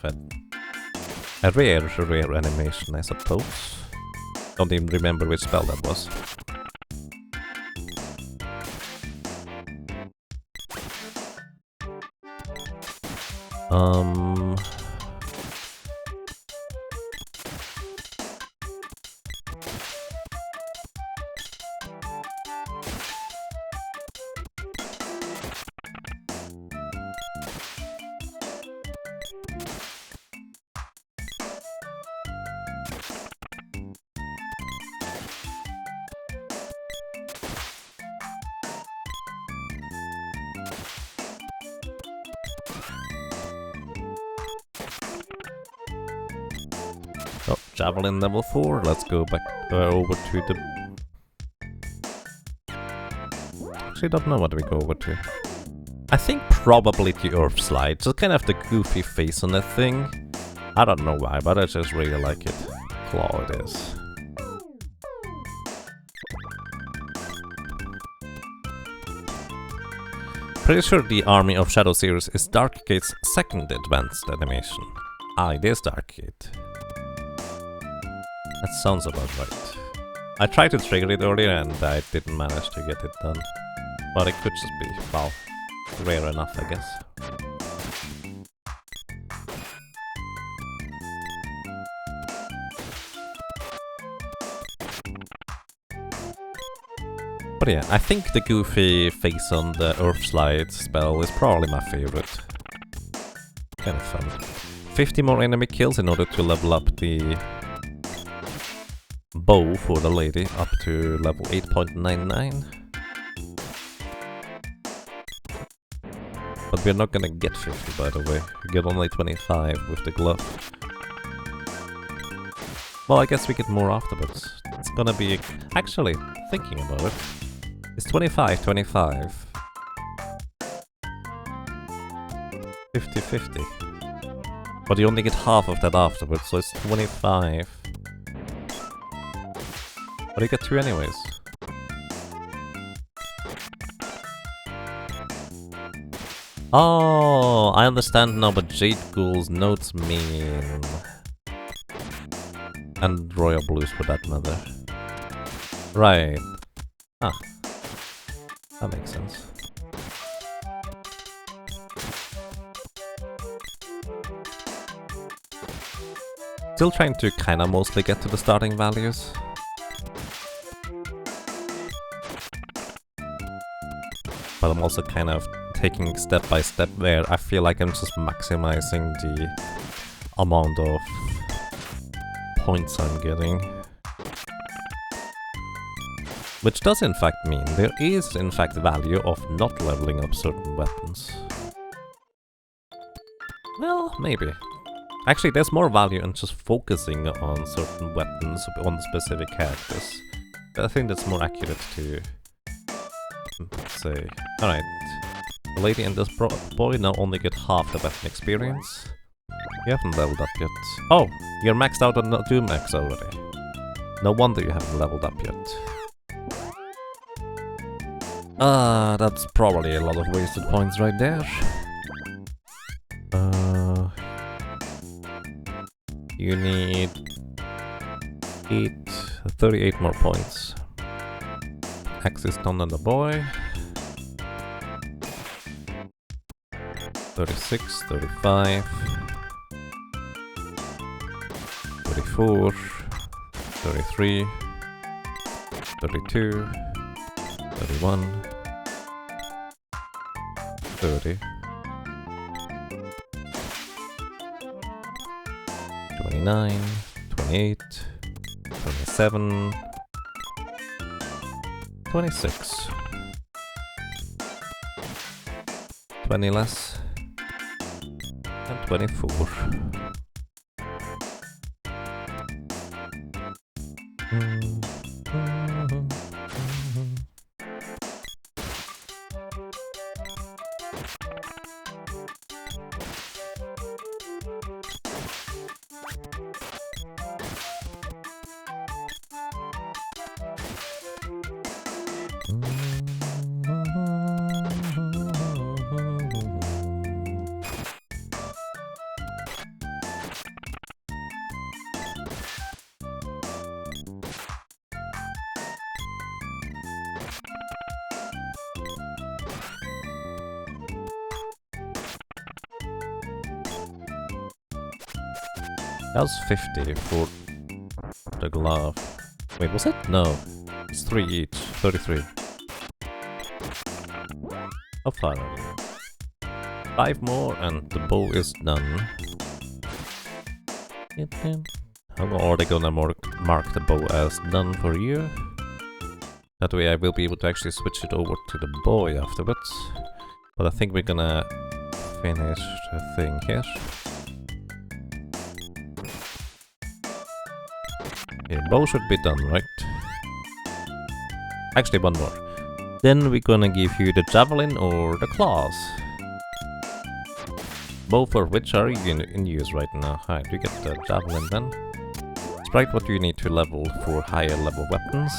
a rare animation, I suppose. Don't even remember which spell that was. Oh, Javelin level 4, let's go back over to the... Actually don't know what we go over to. I think probably the Earth Slide, just kind of the goofy face on that thing. I don't know why, but I just really like it. Claw it is. Pretty sure the Army of Shadow series is Darkgate's second advanced animation. Ah, it is Darkgate. That sounds about right. I tried to trigger it earlier and I didn't manage to get it done. But it could just be, well, rare enough, I guess. But yeah, I think the goofy face on the Earth Slide spell is probably my favorite. Kind of fun. 50 more enemy kills in order to level up the bow for the lady up to level 8.99. But we're not gonna get 50, by the way. We get only 25 with the glove. Well, I guess we get more afterwards. It's gonna be... Actually, thinking about it, it's 25, 25. 50-50. But you only get half of that afterwards, so it's 25. But you get 2 anyways. Oh, I understand now what Jade Ghoul's notes mean. And Royal Blues for that matter. Right. Ah. That makes sense. Still trying to kinda mostly get to the starting values. But I'm also kind of taking step by step where I feel like I'm just maximizing the amount of points I'm getting. Which does in fact mean there is in fact value of not leveling up certain weapons. Well, maybe. Actually, there's more value in just focusing on certain weapons on specific characters. But I think that's more accurate to say. Alright. The lady and this boy now only get half the weapon experience. You haven't leveled up yet. Oh! You're maxed out on Doom Max already. No wonder you haven't leveled up yet. That's probably a lot of wasted points right there. You need 38 more points. Axis done on the boy. 36, 35, 34, 33, 32, 31, 30, 29, 28, 27, 26, 20 less, and 24. That was 50 for the glove. Wait, was it? No. It's 3 each. 33. How far are you? 5 more and the bow is done. How are they gonna mark the bow as done for you? That way I will be able to actually switch it over to the boy afterwards. But I think we're gonna finish the thing here. Yeah, bow should be done, right? Actually, one more. Then we're gonna give you the javelin or the claws. Both of which are in use right now. Alright, you get the javelin then. Sprite, what do you need to level for higher level weapons?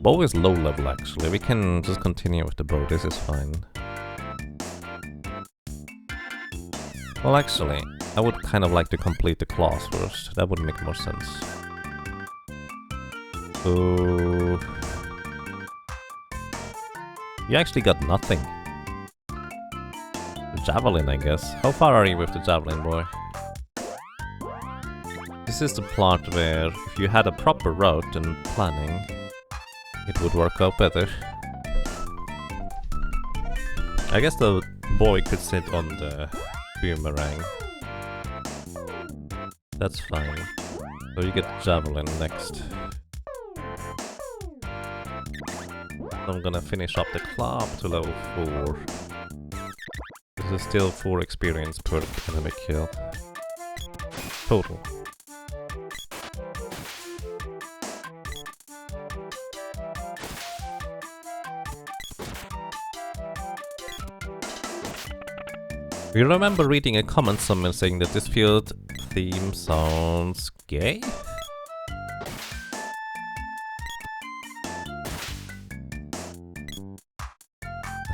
Bow is low level actually. We can just continue with the bow, this is fine. Well, actually, I would kind of like to complete the claws first. That would make more sense. So... you actually got nothing. The javelin, I guess. How far are you with the javelin, boy? This is the part where if you had a proper route and planning, it would work out better. I guess the boy could sit on the boomerang. That's fine. So you get javelin next. I'm gonna finish up the club to level 4. This is still 4 experience per enemy kill. Total. We remember reading a comment somewhere saying that this field theme sounds gay?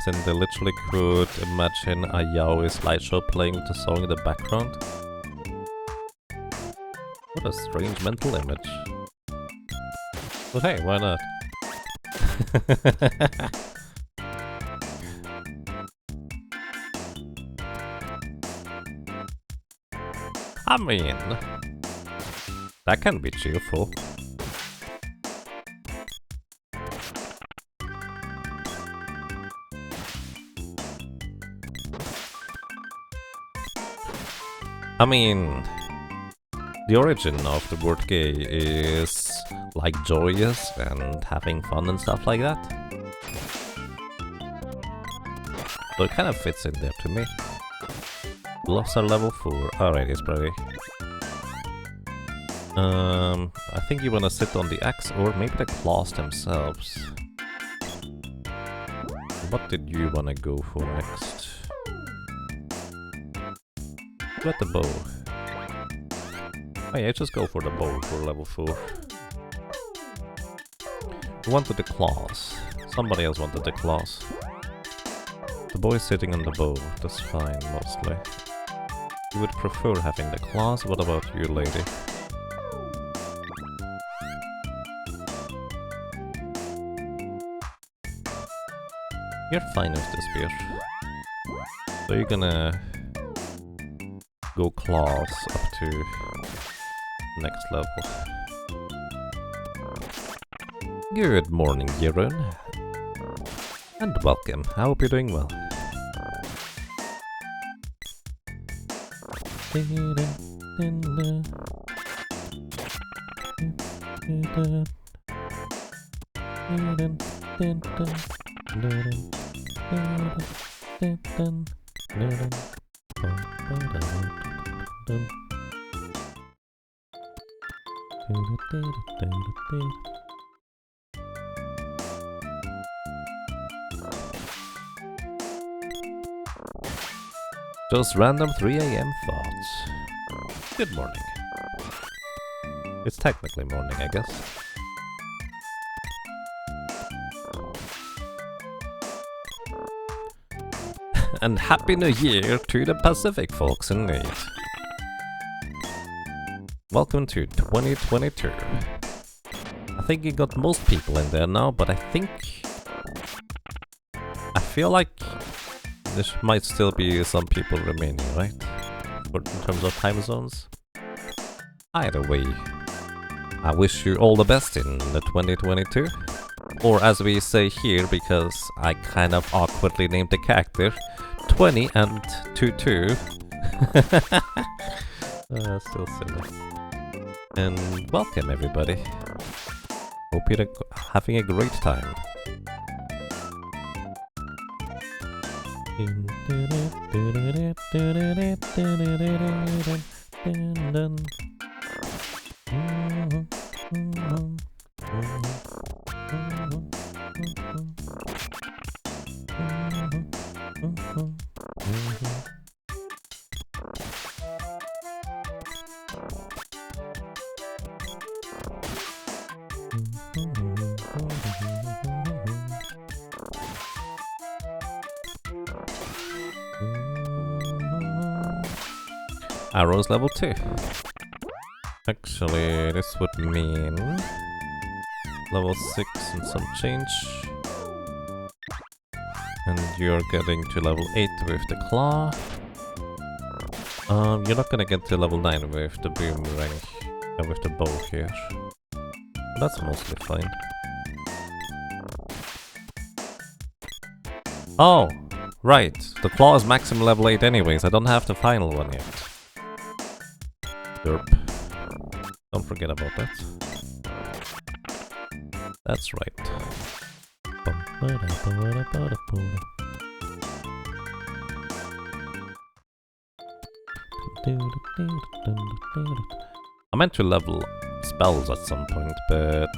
in they literally could imagine a yaoi slideshow playing the song in the background. What a strange mental image. But hey, why not? I mean, that can be cheerful. I mean, the origin of the word gay is like joyous and having fun and stuff like that. So it kind of fits in there to me. Gloves are level 4. Alright, it's pretty. I think you wanna sit on the axe or maybe the claws themselves. What did you wanna go for next? Got the bow. Oh yeah, just go for the bow for level 4. Who wanted the claws? Somebody else wanted the claws. The boy is sitting on the bow, that's fine mostly. You would prefer having the claws, what about you, lady? You're fine with the spear. So you're gonna go claws up to next level. Good morning, Jeroen. And welcome. I hope you're doing well. Just random 3 AM thoughts. Good morning. It's technically morning, I guess. And Happy New Year to the Pacific folks in need. Welcome to 2022. I think you got most people in there now, but I feel like there might still be some people remaining, right? In terms of time zones. Either way, I wish you all the best in the 2022. Or as we say here, because I kind of awkwardly named the character, 20 and 22. Still silly. And welcome everybody. Hope you're having a great time. Arrows level 2. Actually, this would mean level 6 and some change. And you're getting to level 8 with the claw. You're not gonna get to level 9 with the boomerang, with the bow here. That's mostly fine. Oh, right. The claw is maximum level 8 anyways. I don't have the final one yet. Derp. Don't forget about that. That's right. I meant to level spells at some point, but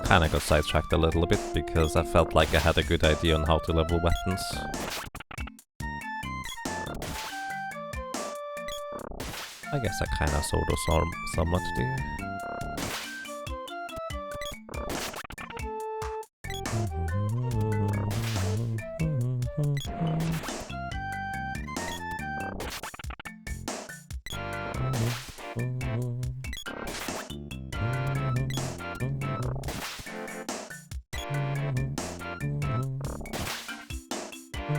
kinda got sidetracked a little bit because I felt like I had a good idea on how to level weapons. I guess I kinda saw those somewhat there. It's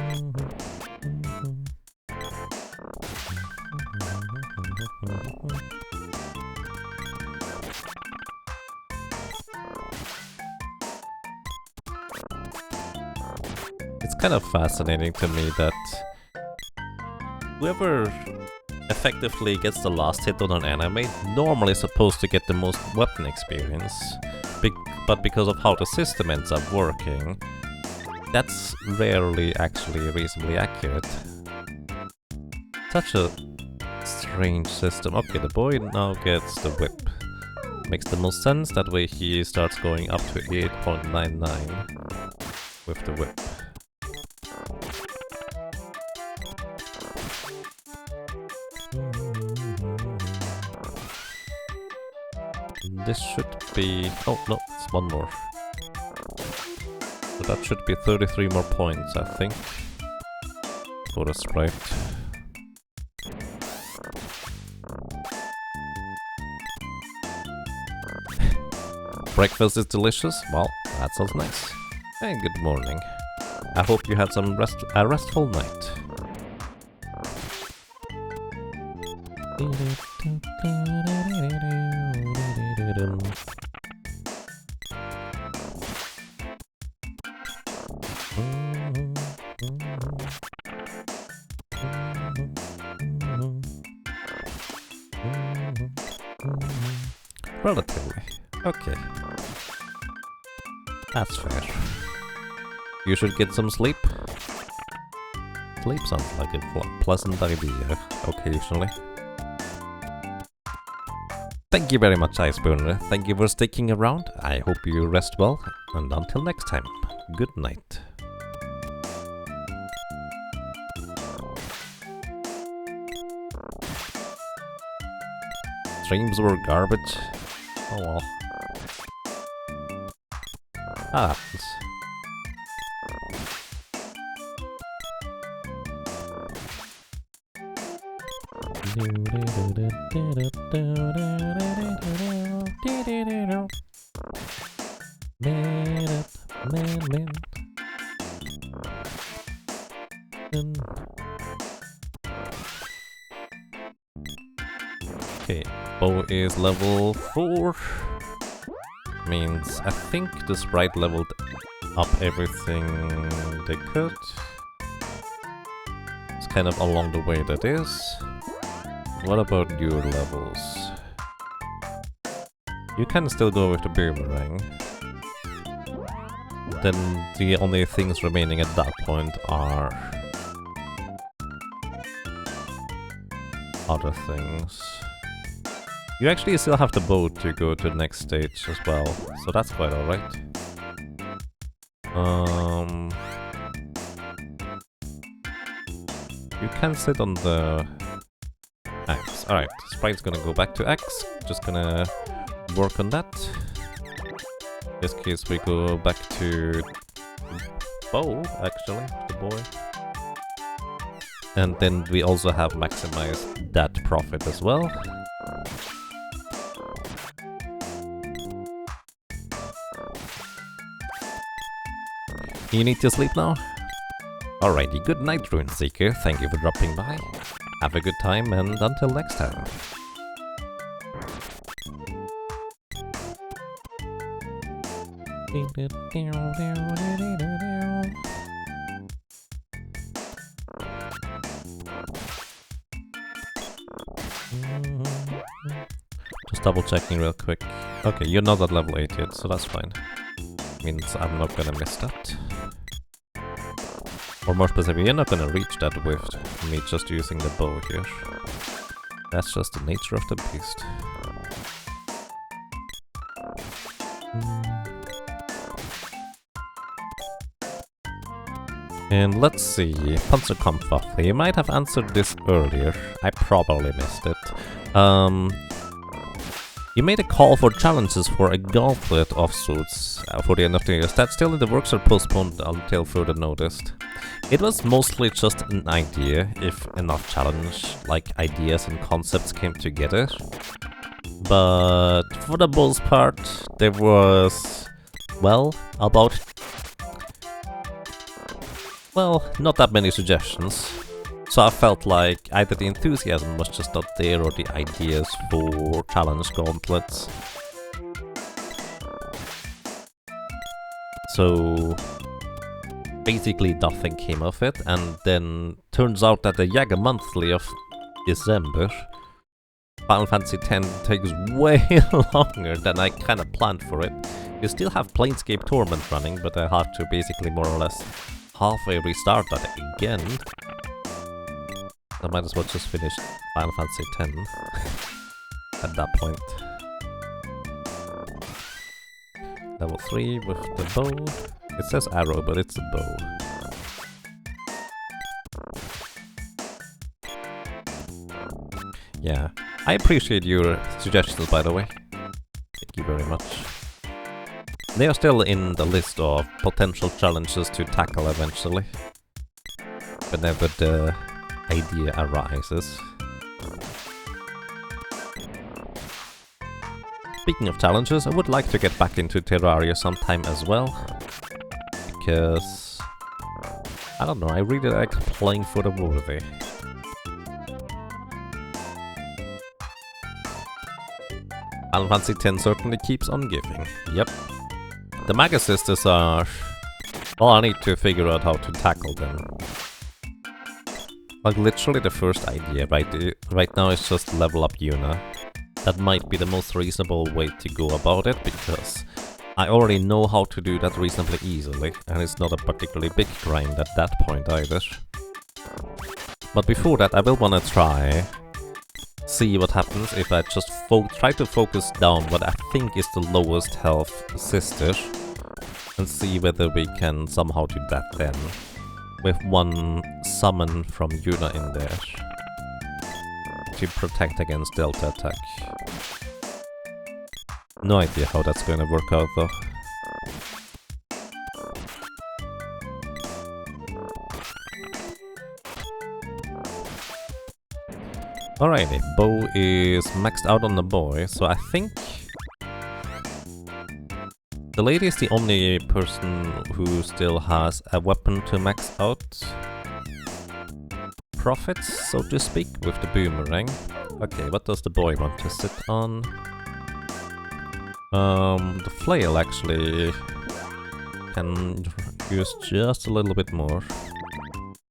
kind of fascinating to me that whoever effectively gets the last hit on an enemy normally is supposed to get the most weapon experience, but because of how the system ends up working, that's rarely actually reasonably accurate. Such a strange system. Okay, the boy now gets the whip. Makes the most sense, that way he starts going up to 8.99 with the whip. This should be... oh no, it's one more. So that should be 33 more points, I think, for the sprite. Breakfast is delicious? Well, that sounds nice. Hey, good morning. I hope you had some a restful night. Relatively. Okay. That's fair. You should get some sleep. Sleep sounds like a pleasant idea occasionally. Thank you very much, Iceburner. Thank you for sticking around. I hope you rest well, and until next time, good night. Streams were garbage. Oh well. That happens. Okay, bow is level 4. Means I think the sprite leveled up everything they could. It's kind of along the way that is. What about your levels? You can still go with the boomerang. Then the only things remaining at that point are other things. You actually still have the bow to go to the next stage as well, so that's quite alright. You can sit on the axe. Alright, Sprite's gonna go back to axe. Just gonna work on that. In this case we go back to bow, actually, the boy. And then we also have maximized that profit as well. You need to sleep now? Alrighty, good night, Runeseeker. Thank you for dropping by. Have a good time, and until next time. Just double checking real quick. Okay, you're not at level 8 yet, so that's fine. Means I'm not gonna miss that. Or more specifically, you're not gonna reach that with me just using the bow here. That's just the nature of the beast. And let's see, Panzerkampfwaffe. You might have answered this earlier. I probably missed it. You made a call for challenges for a gauntlet of sorts for the end of the year. That's still in the works or postponed until further notice. It was mostly just an idea, if enough challenge, like ideas and concepts came together. But for the most part, there was, well, about well, not that many suggestions. So I felt like either the enthusiasm was just not there or the ideas for challenge gauntlets. So basically nothing came of it, and then turns out that the Jäger Monthly of December, Final Fantasy X, takes way longer than I kind of planned for it. You still have Planescape Torment running, but I have to basically more or less halfway restart that again. I might as well just finish Final Fantasy X at that point. Level 3 with the bow. It says arrow, but it's a bow. Yeah, I appreciate your suggestions, by the way. Thank you very much. They are still in the list of potential challenges to tackle eventually, whenever the idea arises. Speaking of challenges, I would like to get back into Terraria sometime as well, because I don't know, I really like playing for the worthy. Final Fantasy X certainly keeps on giving. Yep. The Maga Sisters are... well, I need to figure out how to tackle them. Like literally the first idea right now is just level up Yuna. That might be the most reasonable way to go about it, because I already know how to do that reasonably easily, and it's not a particularly big grind at that point either. But before that I will wanna see what happens if I just try to focus down what I think is the lowest health sister, and see whether we can somehow do that then, with one summon from Yuna in there, to protect against Delta attack. No idea how that's going to work out though. Alrighty, bow is maxed out on the boy, so I think the lady is the only person who still has a weapon to max out. Profits, so to speak, with the boomerang. Okay, what does the boy want to sit on? The flail actually can use just a little bit more.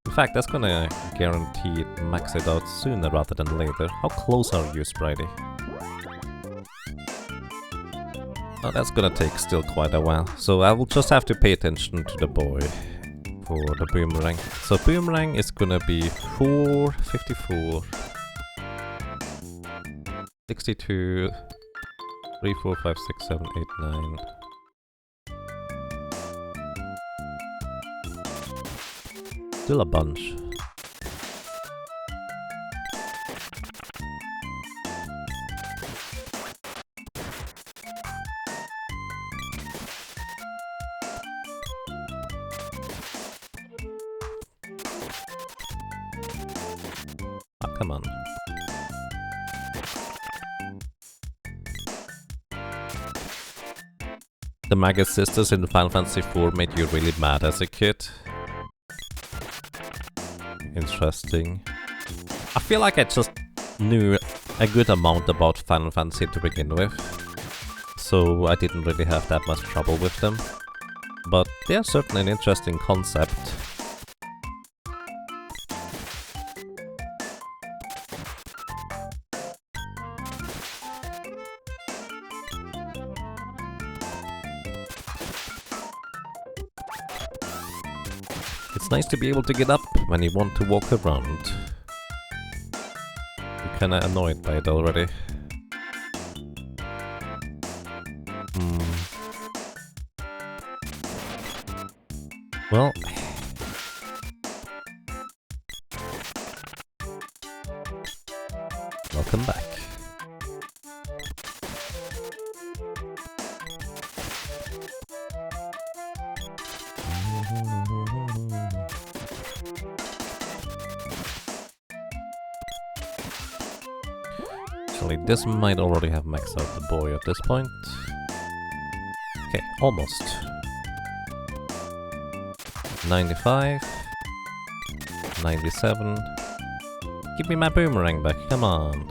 In fact, that's gonna guarantee max it out sooner rather than later. How close are you, Spritey? Oh, that's gonna take still quite a while, so I will just have to pay attention to the boy for the boomerang. So boomerang is gonna be 454, 62, 3, 4, 5, 6, 7, 8, 9. Still a bunch. Ah, come on. The Maga Sisters in Final Fantasy IV made you really mad as a kid. Interesting. I feel like I just knew a good amount about Final Fantasy to begin with, so I didn't really have that much trouble with them. But they are certainly an interesting concept. It's nice to be able to get up when you want to walk around. You're kinda annoyed by it already. Well... welcome back. Actually, this might already have maxed out the boy at this point. Okay, almost. 95. 97. Give me my boomerang back, come on.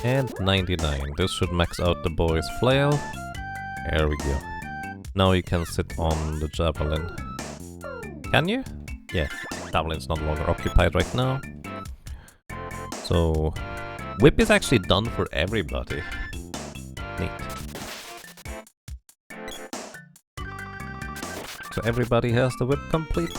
And 99. This should max out the boy's flail. There we go. Now you can sit on the javelin. Can you? Yeah, javelin's no longer occupied right now. So, whip is actually done for everybody. Neat. So everybody has the whip complete.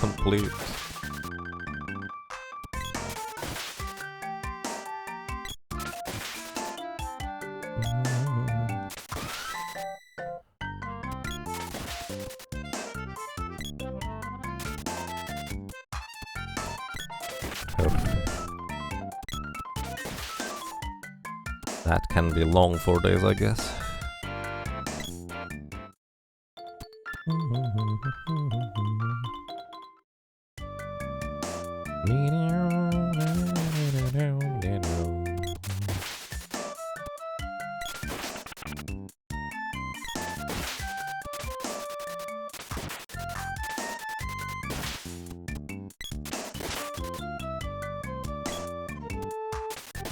That can be long 4 days, I guess.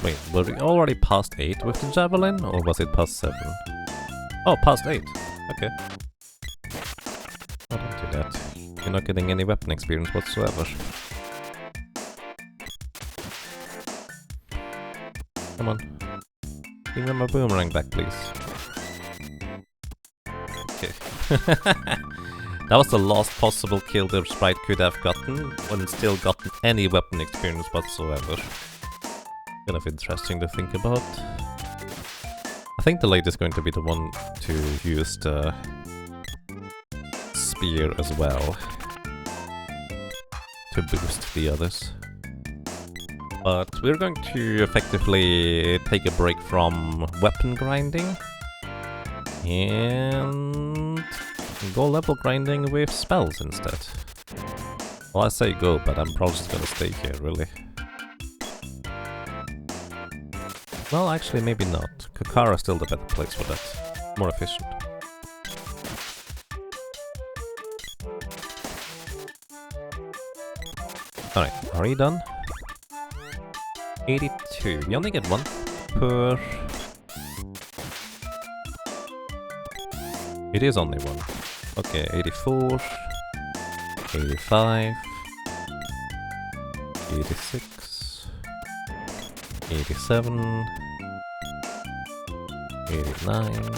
Wait, were we already past 8 with the javelin, or was it past 7? Oh, past 8. Okay. Oh, don't do that. You're not getting any weapon experience whatsoever. Come on. Give me my boomerang back, please. Okay. That was the last possible kill the sprite could have gotten, and still gotten any weapon experience whatsoever. Kind of interesting to think about. I think the lady is going to be the one to use the spear as well to boost the others. But we're going to effectively take a break from weapon grinding and go level grinding with spells instead. Well, I say go, but I'm probably just gonna stay here, really. Well, actually, maybe not. Kakara's still the better place for that. More efficient. Alright, are you done? 82. We only get one per... It is only one. Okay, 84. 85. 86. 87. 89,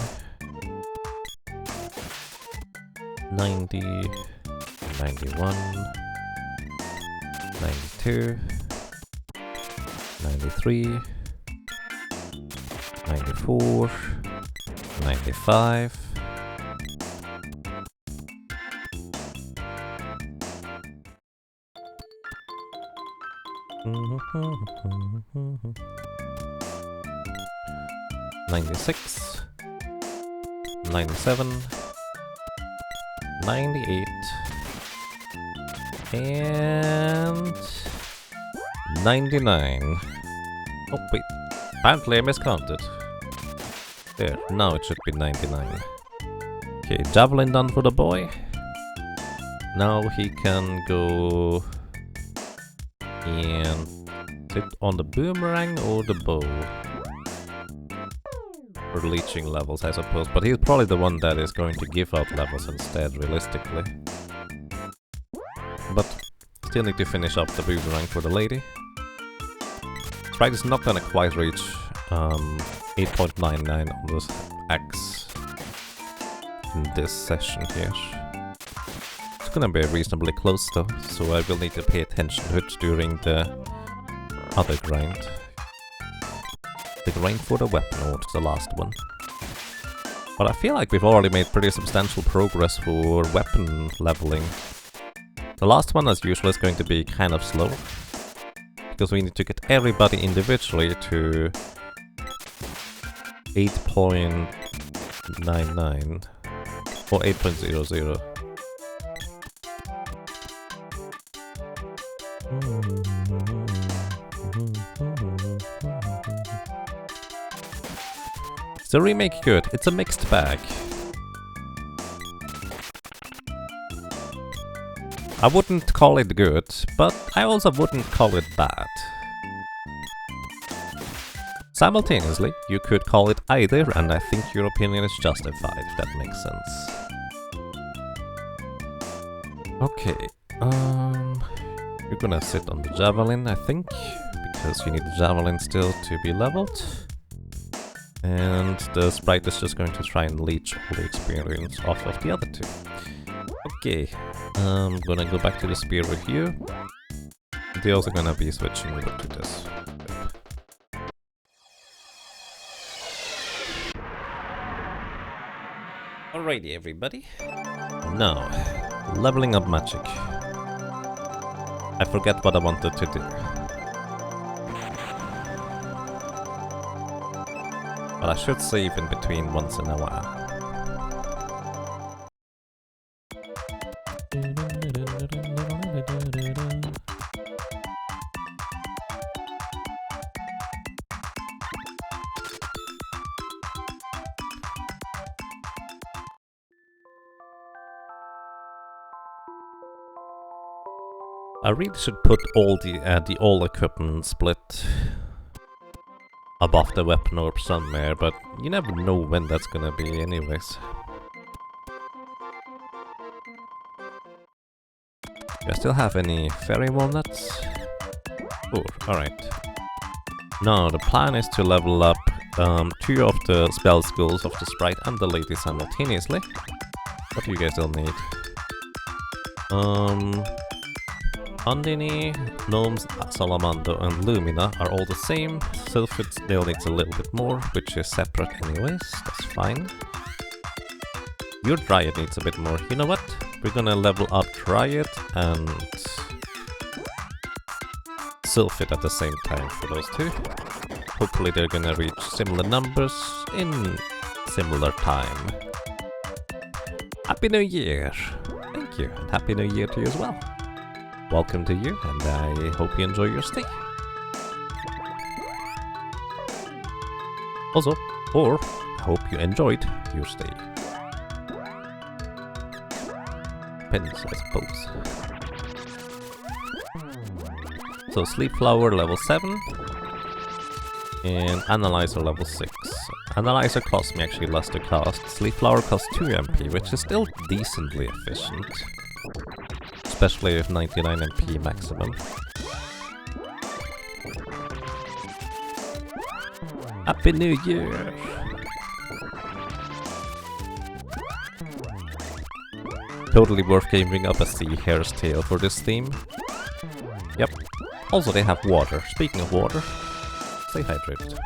90, 91, 92, 93, 94, 95. Mm-hmm. 96, 97, 98, and 99. Oh wait, apparently I miscounted. There, now it should be 99. Okay, javelin done for the boy. Now he can go and sit on the boomerang or the bow. For leeching levels, I suppose, but he's probably the one that is going to give out levels instead, realistically. But still need to finish up the boomerang for the lady. Sprite is not gonna quite reach 8.99 on this X in this session here. It's gonna be reasonably close though, so I will need to pay attention to it during the other grind. The grind for the weapon, or the last one. But I feel like we've already made pretty substantial progress for weapon leveling. The last one, as usual, is going to be kind of slow. Because we need to get everybody individually to 8.99 or 8.00. Is the remake good? It's a mixed bag. I wouldn't call it good, but I also wouldn't call it bad. Simultaneously, you could call it either, and I think your opinion is justified, if that makes sense. Okay, you're gonna sit on the javelin, I think, because you need the javelin still to be leveled. And the sprite is just going to try and leech all the experience off of the other two. Okay, I'm gonna go back to the spear with you. They're also gonna be switching over to this. Alrighty, everybody. Now, leveling up magic. I forget what I wanted to do. But I should save in between once in a while. I really should put all the all equipment split above the weapon orb somewhere, but you never know when that's gonna be anyways. Do I still have any fairy walnuts? Oh, alright. Now the plan is to level up 2 of the spell skills of the sprite and the lady simultaneously. What do you guys still need? Undine, Gnomes, Salamando and Lumina are all the same. Sylphid still needs a little bit more, which is separate anyways, that's fine. Your Dryad needs a bit more. You know what? We're gonna level up Dryad and Sylphid at the same time for those two. Hopefully they're gonna reach similar numbers in similar time. Happy New Year! Thank you, and Happy New Year to you as well. Welcome to you, and I hope you enjoy your stay. Also, or I hope you enjoyed your stay. Depends, I suppose. So, Sleep Flower level 7, and Analyzer level 6. Analyzer costs me actually less to cast. Sleep Flower costs 2 MP, which is still decently efficient. Especially with 99 MP maximum. Happy New Year! Totally worth gaming up a sea hare's tail for this theme. Yep. Also they have water. Speaking of water, stay hydrated.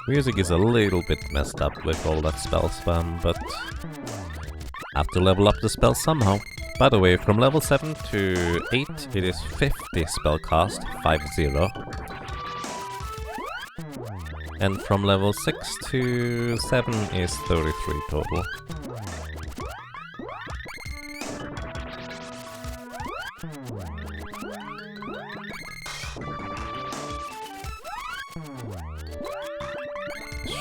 Music is a little bit messed up with all that spell spam, but have to level up the spell somehow. By the way, from level 7 to 8 it is 50 spell cast, 50. And from level 6 to 7 is 33 total.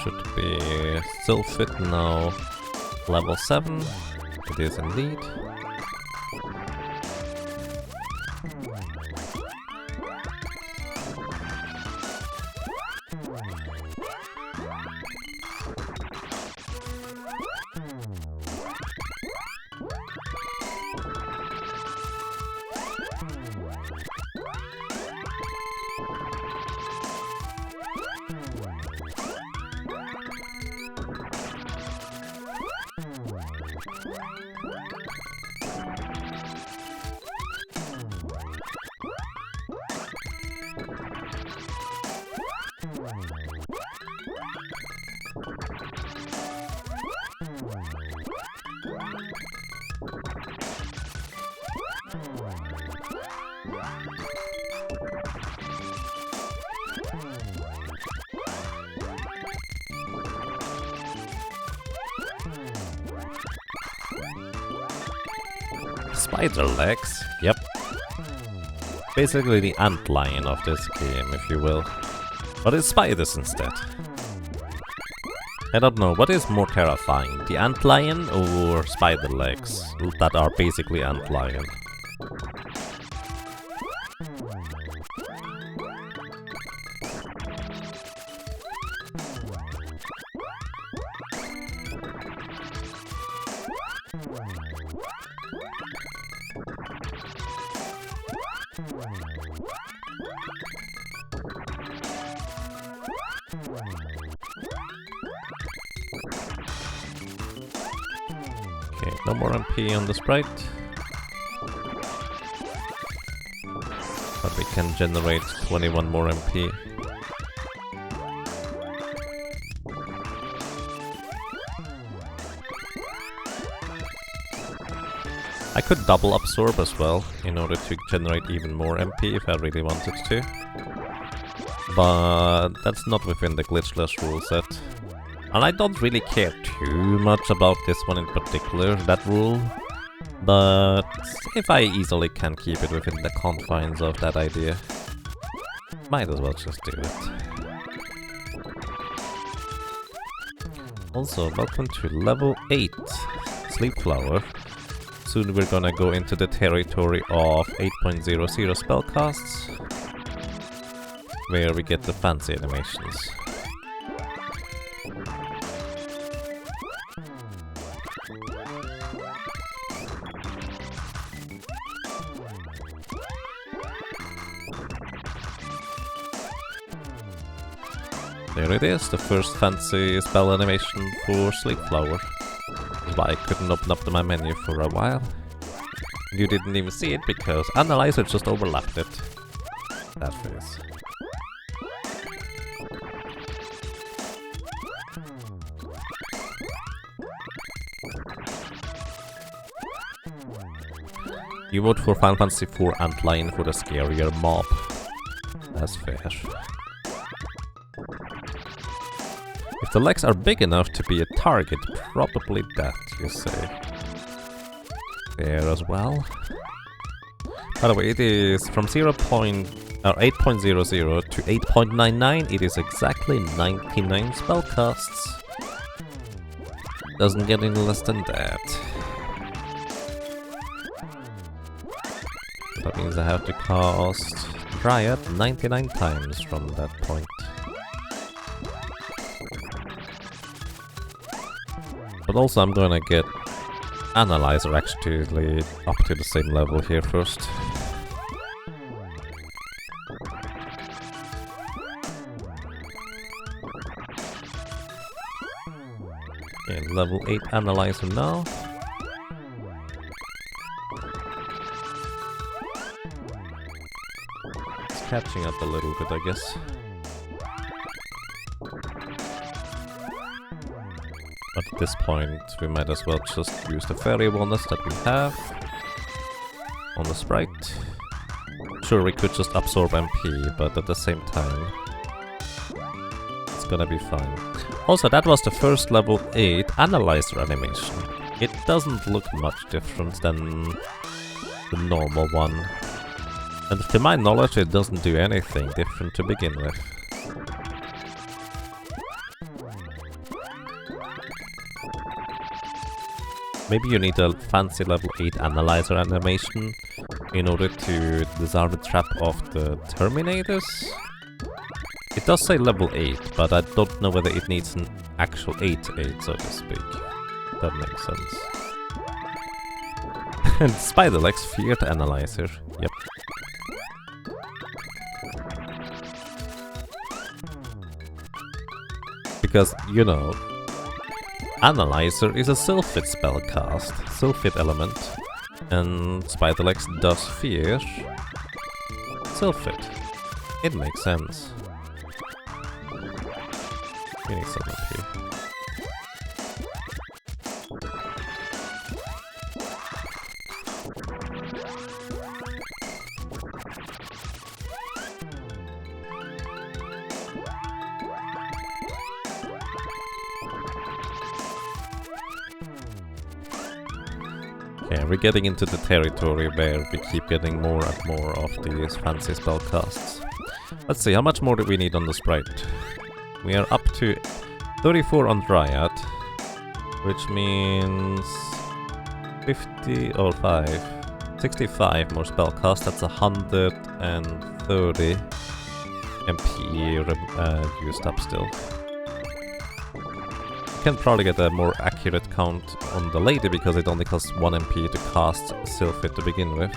Should be still fit now. Level 7. It is indeed. Spider legs? Yep. Basically the antlion of this game, if you will. But it's spiders instead. I don't know, what is more terrifying? The antlion or spider legs that are basically antlion? Okay, no more MP on the sprite. But we can generate 21 more MP. I could double absorb as well, in order to generate even more MP if I really wanted to. But that's not within the glitchless rule set. And I don't really care too much about this one in particular, that rule. But if I easily can keep it within the confines of that idea, might as well just do it. Also, welcome to level 8, Sleep Flower. Soon we're gonna go into the territory of 8.00 spellcasts, where we get the fancy animations. There it is, the first fancy spell animation for Sleep Flower. That's why I couldn't open up my menu for a while. You didn't even see it because Analyzer just overlapped it. That face. You vote for Final Fantasy IV Antlion for the scarier mob. That's fair. If the legs are big enough to be a target, probably that, you say. There as well. By the way, it is from 8.00 to 8.99, it is exactly 99 spellcasts. Doesn't get any less than that. That means I have to cast Dryad 99 times from that point. But also I'm gonna get Analyzer actually up to the same level here first. Okay, level 8 Analyzer now. It's catching up a little bit, I guess. But at this point, we might as well just use the fairy bonus that we have on the sprite. Sure, we could just absorb MP, but at the same time, it's gonna be fine. Also, that was the first level 8 Analyzer animation. It doesn't look much different than the normal one. And to my knowledge, it doesn't do anything different to begin with. Maybe you need a fancy level 8 Analyzer animation in order to disarm the trap of the Terminators? It does say level 8, but I don't know whether it needs an actual 8, so to speak. That makes sense. And Spider Legs feared Analyzer. Yep. Because, you know, Analyzer is a Sylphid spellcast, Sylphid element, and Spiderlegs does fear Sylphid. It makes sense. We need some up here. Okay, we're getting into the territory where we keep getting more and more of these fancy spell casts. Let's see, how much more do we need on the sprite? We are up to 34 on Dryad, which means 50 or 65 more spell cast. That's 130 MP used up still. Can probably get a more accurate count on the lady because it only costs 1 MP to cast Sylphid to begin with.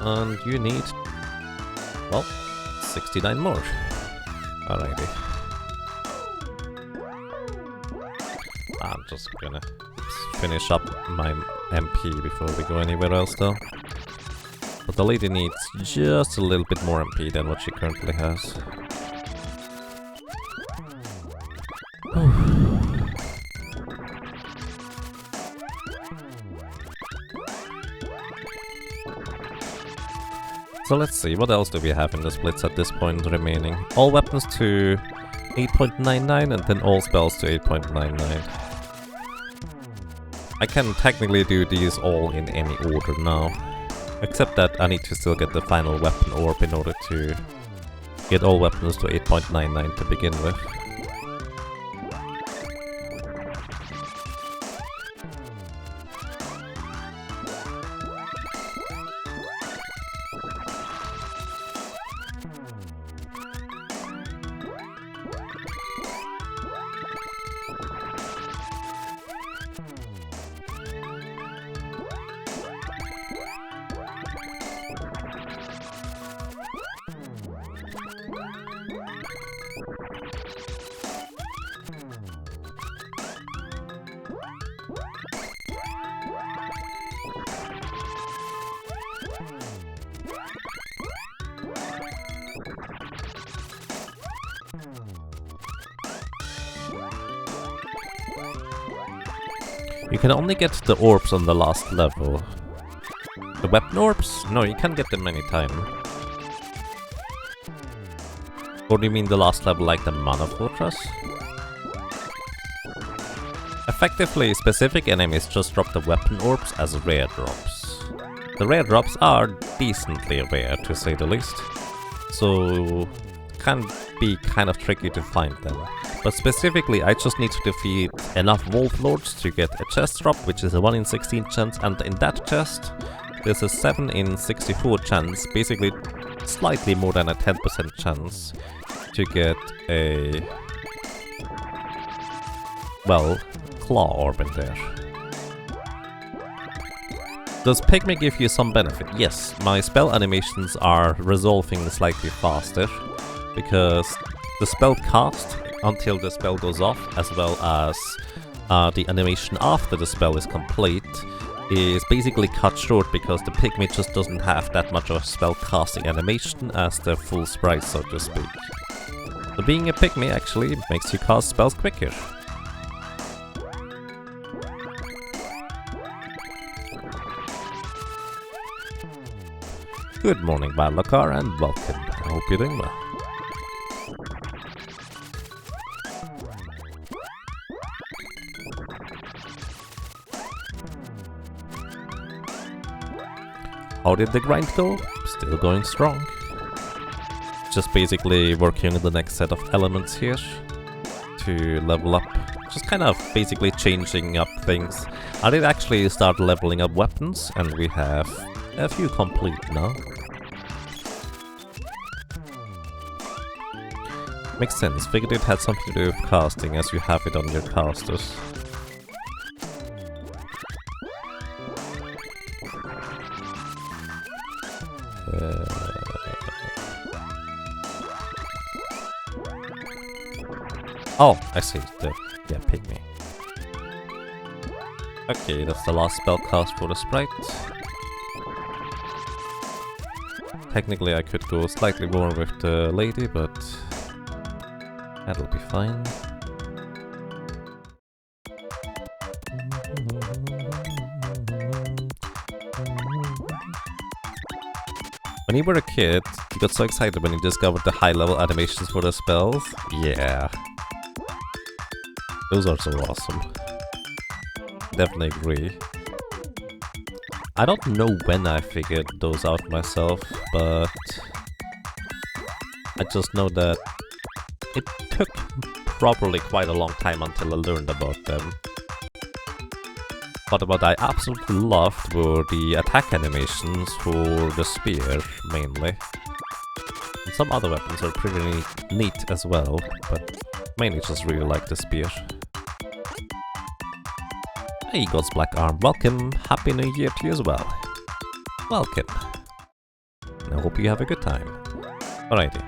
And you need, well, 69 more. Alrighty. I'm just gonna finish up my MP before we go anywhere else though. But the lady needs just a little bit more MP than what she currently has. So let's see, what else do we have in the splits at this point remaining? All weapons to 8.99 and then all spells to 8.99. I can technically do these all in any order now. Except that I need to still get the final weapon orb in order to get all weapons to 8.99 to begin with. You can only get the orbs on the last level. The weapon orbs? No, you can get them anytime. Or do you mean the last level like the Mana Fortress? Effectively, specific enemies just drop the weapon orbs as rare drops. The rare drops are decently rare, to say the least. So, can be kind of tricky to find them. But specifically, I just need to defeat enough Wolf Lords to get a chest drop, which is a 1 in 16 chance, and in that chest, there's a 7 in 64 chance, basically slightly more than a 10% chance to get a, well, claw orb in there. Does Pygmy give you some benefit? Yes, my spell animations are resolving slightly faster, because the spell cast until the spell goes off, as well as the animation after the spell is complete, is basically cut short because the Pygmy just doesn't have that much of a spell casting animation as the full sprite, so to speak. So being a Pygmy actually makes you cast spells quicker. Good morning, Balakar, and welcome. I hope you're doing well. How did the grind go? Still going strong. Just basically working on the next set of elements here to level up. Just kind of basically changing up things. I did actually start leveling up weapons, and we have a few complete now. Makes sense, figured it had something to do with casting as you have it on your casters. Oh, I see. Yeah, Pygmy. Okay, that's the last spell cast for the sprite. Technically I could go slightly more with the lady, but that'll be fine. When you were a kid, you got so excited when you discovered the high-level animations for the spells. Yeah. Those are so awesome. definitely agree. I don't know when I figured those out myself, but I just know that it took probably quite a long time until I learned about them. But what I absolutely loved were the attack animations for the spear, mainly. And some other weapons are pretty neat as well, but mainly just really like the spear. Hey, God's Black Arm, welcome! Happy New Year to you as well. Welcome. And I hope you have a good time. Alrighty.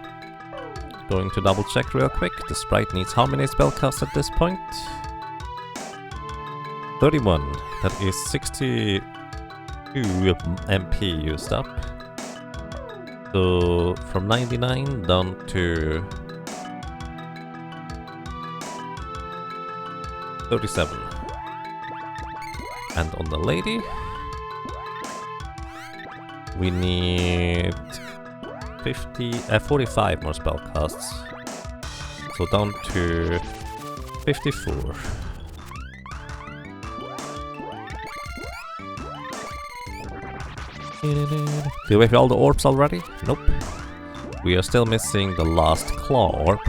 Going to double check real quick. The sprite needs how many spellcasts at this point? 31. That is 62 MP used up. So from 99 down to 37. And on the lady, we need 45 more spellcasts. So down to 54. Do we have all the orbs already? Nope. We are still missing the last claw orb.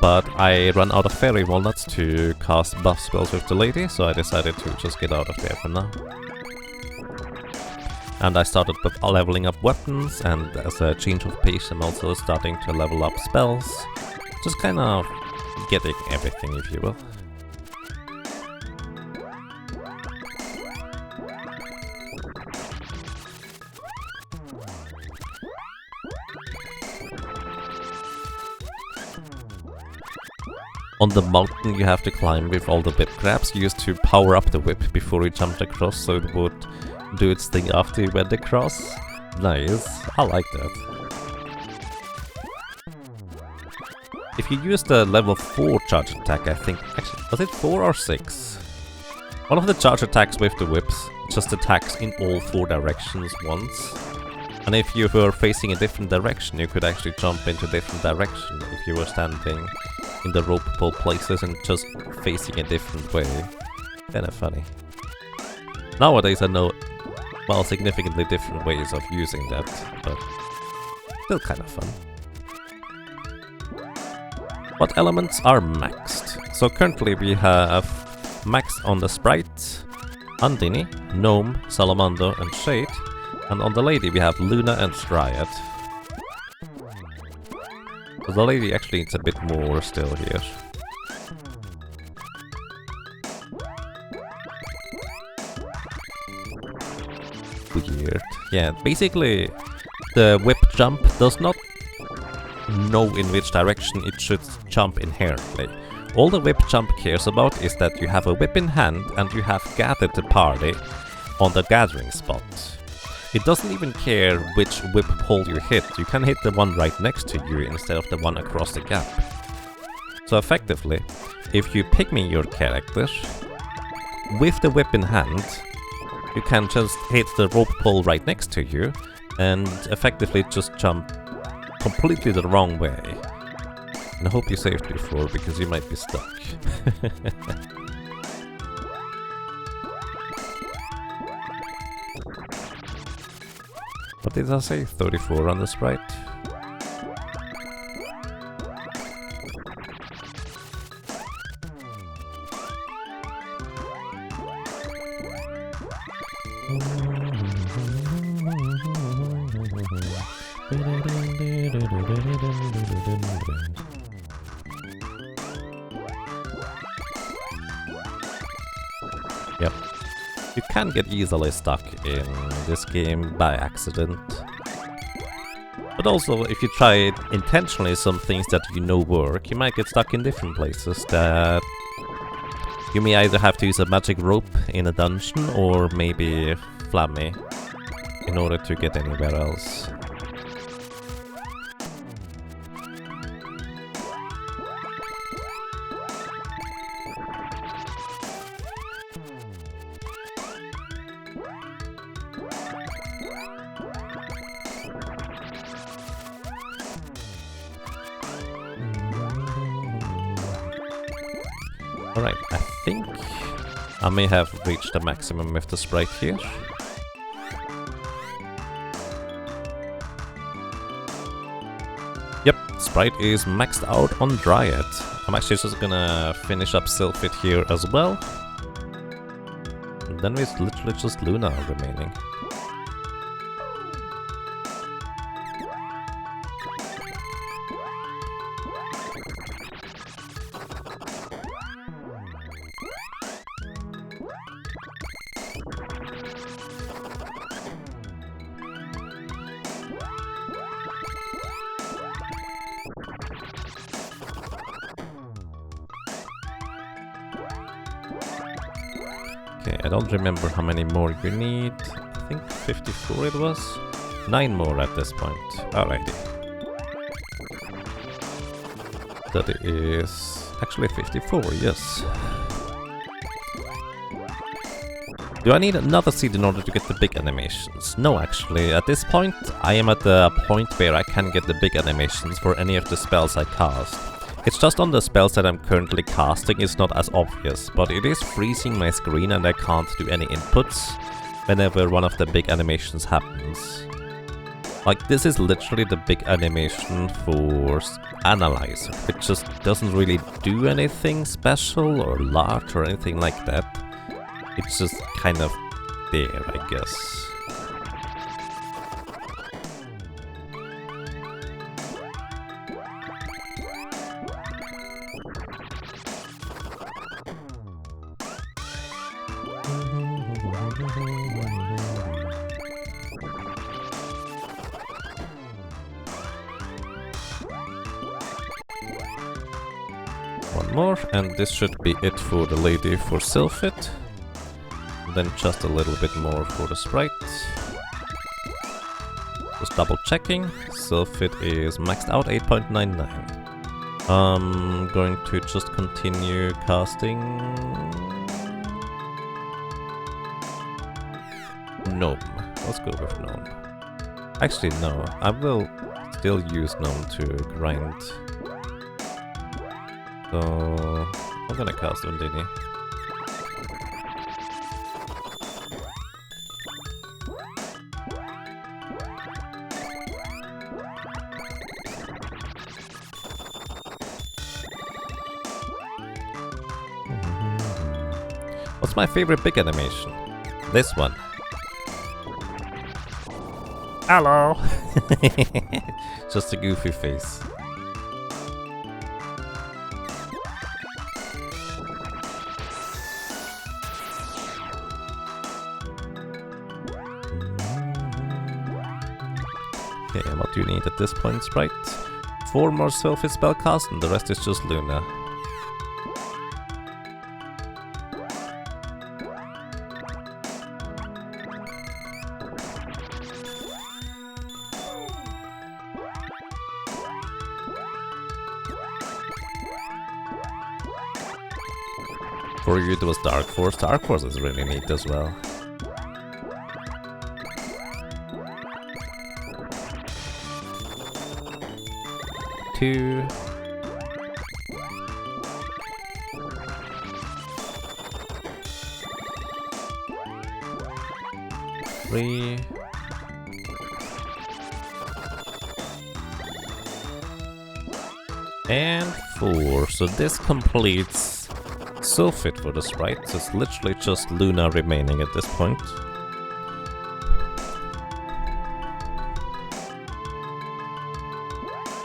But I ran out of fairy walnuts to cast buff spells with the lady, so I decided to just get out of there for now. And I started with leveling up weapons, and as a change of pace I'm also starting to level up spells. Just kind of getting everything, if you will. On the mountain you have to climb with all the whip grabs used to power up the whip before you jumped across, so it would do its thing after you went across. Nice, I like that. If you use the level 4 charge attack, I think, actually, was it 4 or 6? One of the charge attacks with the whips just attacks in all 4 directions once. And if you were facing a different direction, you could actually jump into a different direction if you were standing in the rope pull places and just facing a different way. Kinda funny. Nowadays I know, well, significantly different ways of using that, but still kind of fun. What elements are maxed? So currently we have maxed on the sprite, Undine, Gnome, Salamander and Shade, and on the lady we have Luna and Dryad. So the lady actually needs a bit more still here. Weird. Yeah, basically the whip jump does not know in which direction it should jump inherently. All the whip jump cares about is that you have a whip in hand and you have gathered the party on the gathering spot. It doesn't even care which whip pole you hit, you can hit the one right next to you instead of the one across the gap. So effectively, if you pygmy your character, with the whip in hand, you can just hit the rope pole right next to you, and effectively just jump completely the wrong way. And I hope you saved before, because you might be stuck. What did I say? 34 on the sprite? Yep. You can get easily stuck in this game by accident. But also, if you try intentionally some things that you know work, you might get stuck in different places that you may either have to use a magic rope in a dungeon or maybe Flammy in order to get anywhere else. Alright, I think I may have reached the maximum with the sprite here. Yep, sprite is maxed out on Dryad. I'm actually just gonna finish up Sylphid here as well. And then it's literally just Luna remaining. Okay, I don't remember how many more you need. I think 54 it was. 9 more at this point. Alrighty. That is actually 54, yes. Do I need another seed in order to get the big animations? No, actually. At this point, I am at the point where I can get the big animations for any of the spells I cast. It's just on the spells that I'm currently casting, it's not as obvious, but it is freezing my screen and I can't do any inputs whenever one of the big animations happens. Like, this is literally the big animation for Analyzer. It just doesn't really do anything special or large or anything like that. It's just kind of there, I guess. One more, and this should be it for the lady for Sylphid. Then just a little bit more for the sprite. Just double checking. Sylphid is maxed out 8.99. I'm going to just continue casting Gnome. Let's go with Gnome. Actually, no. I will still use Gnome to grind. So I'm gonna cast Undini. What's my favorite big animation? This one. Hello! Just a goofy face. Okay, what do you need at this point, Sprite? 4 more Sylphid spellcast and the rest is just Luna. For you it was Dark Force. Dark Force is really neat as well. Two. Three. And 4. So this completes Sylphid for the sprites. It's literally just Luna remaining at this point.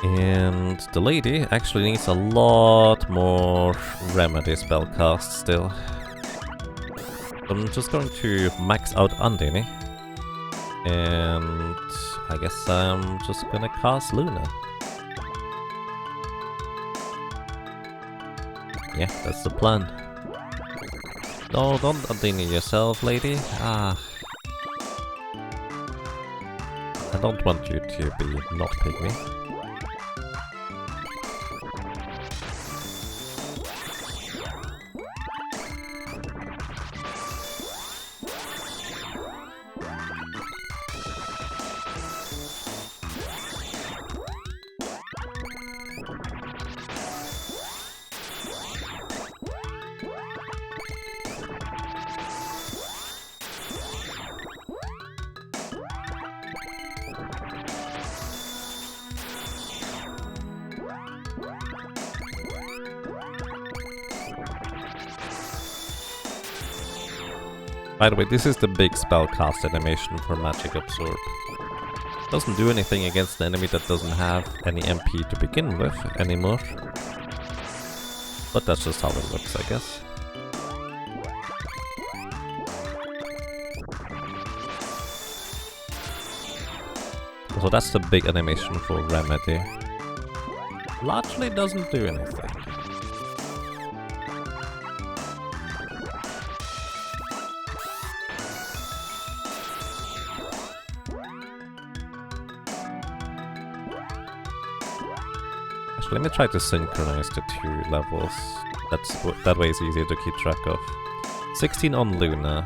And the lady actually needs a lot more remedy spellcast still. I'm just going to max out Undini. And I guess I'm just gonna cast Luna. Yeah, that's the plan. No, don't Undini yourself, lady. Ah. I don't want you to be not pygmy. By the way, this is the big spellcast animation for Magic Absorb. Doesn't do anything against the enemy that doesn't have any MP to begin with anymore. But that's just how it looks, I guess. So that's the big animation for Remedy. Largely doesn't do anything. Let me try to synchronize the two levels. That way it's easier to keep track of. 16 on Luna.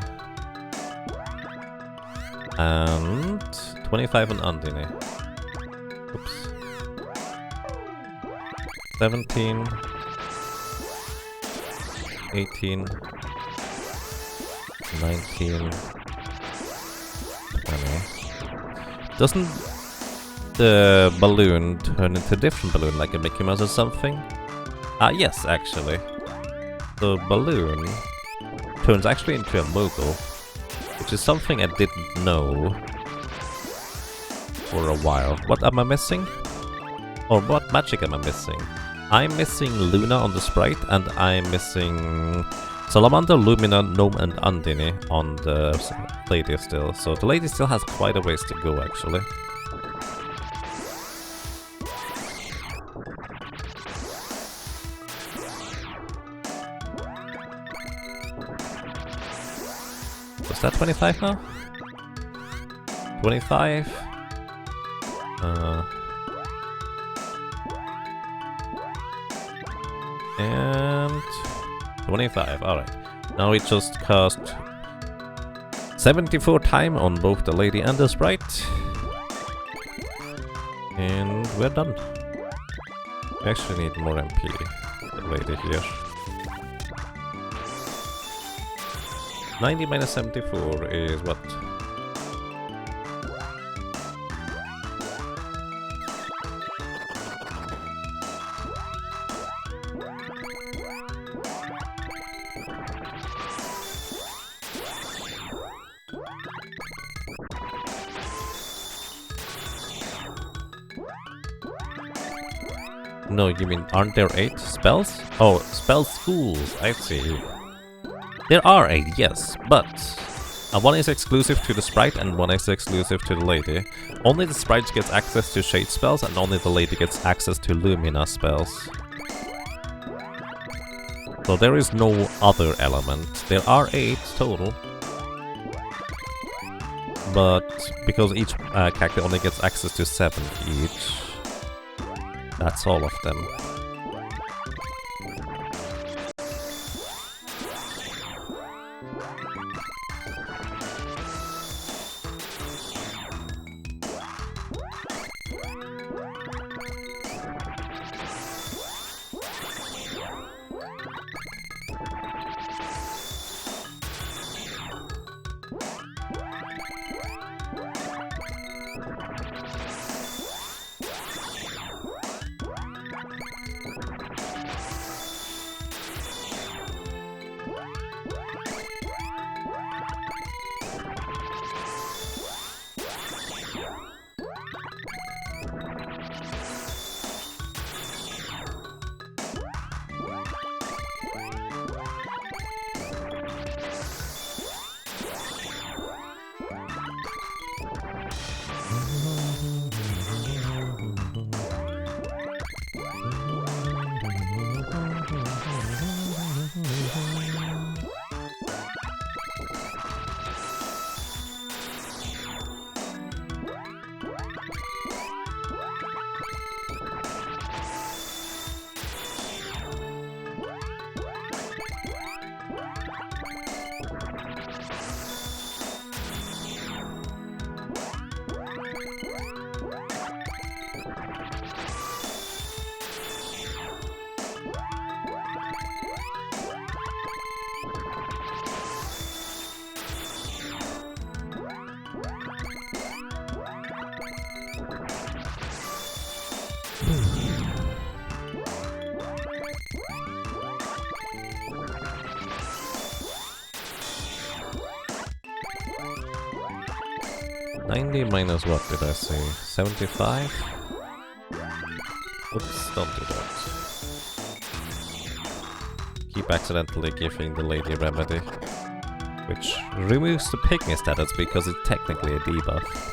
And 25 on Undine. Oops. 17. 18. 19. Doesn't the balloon turn into a different balloon, like a Mickey Mouse or something? Yes, actually. The balloon turns actually into a mogul, which is something I didn't know for a while. What am I missing? Or what magic am I missing? I'm missing Luna on the sprite, and I'm missing Salamander, Lumina, Gnome, and Undine on the lady still. So the lady still has quite a ways to go, actually. Was that 25 now? 25? And 25, alright. Now we just cast 74 time on both the lady and the sprite. And we're done. We actually need more MP, the lady here. 90 minus 74 is what? No, you mean, aren't there 8 spells? Oh, spell schools, I see. There are 8, yes, but one is exclusive to the sprite and one is exclusive to the lady. Only the sprite gets access to shade spells and only the lady gets access to Lumina spells. So there is no other element. There are 8 total. But because each character only gets access to 7 each, that's all of them. 90 minus what did I say? 75? Oops, don't do that. Keep accidentally giving the lady remedy, which removes the picking status because it's technically a debuff.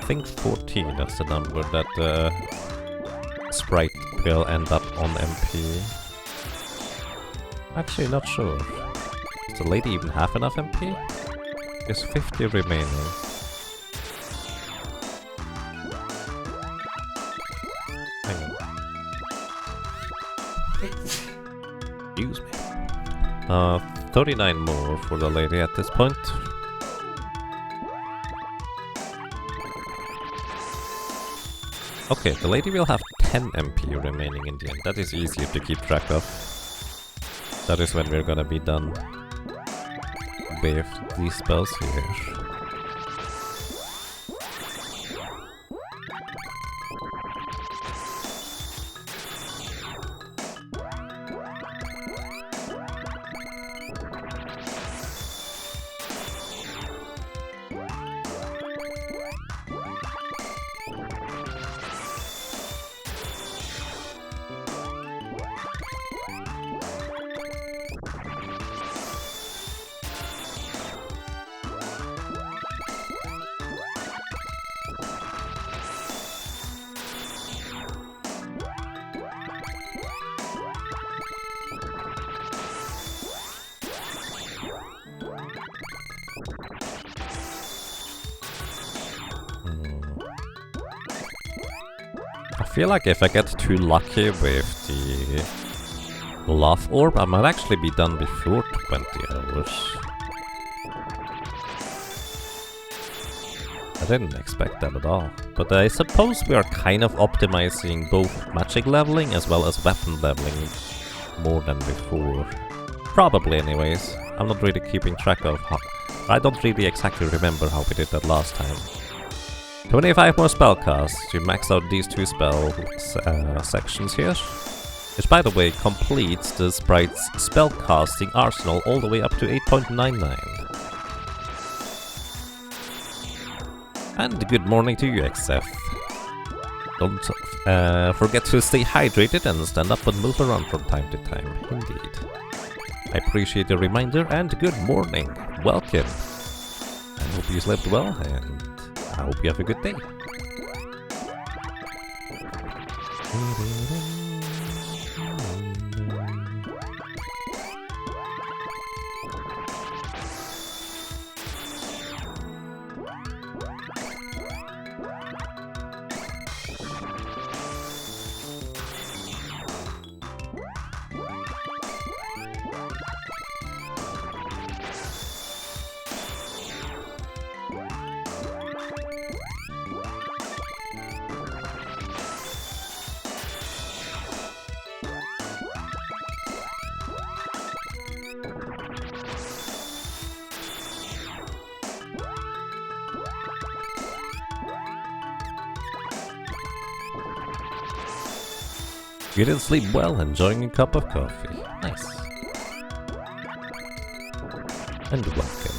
I think 14, that's the number that the sprite will end up on MP. Actually, not sure. Does the lady even have enough MP? There's 50 remaining. Hang on. Excuse me. 39 more for the lady at this point. Okay, the lady will have 10 MP remaining in the end. That is easier to keep track of. That is when we're gonna be done with these spells here. I feel like if I get too lucky with the love orb, I might actually be done before 20 hours. I didn't expect that at all. But I suppose we are kind of optimizing both magic leveling as well as weapon leveling more than before. Probably anyways. I'm not really keeping track of how... I don't really exactly remember how we did that last time. 25 more spell casts to max out these two spell sections here. Which, by the way, completes the sprite's spell casting arsenal all the way up to 8.99. And good morning to you, XF. Don't forget to stay hydrated and stand up and move around from time to time. Indeed. I appreciate the reminder and good morning. Welcome. I hope you slept well and I hope you have a good day. You didn't sleep well, enjoying a cup of coffee. Nice. And welcome.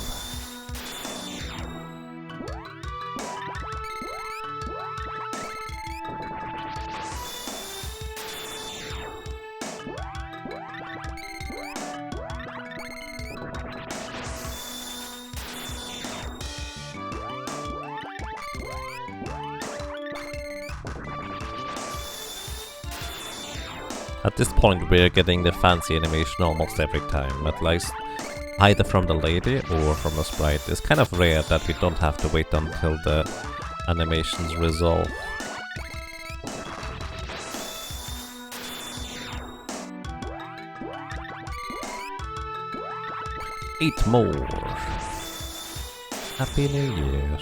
At this point we're getting the fancy animation almost every time, at least either from the lady or from the sprite. It's kind of rare that we don't have to wait until the animations resolve. Eight more. Happy New Year.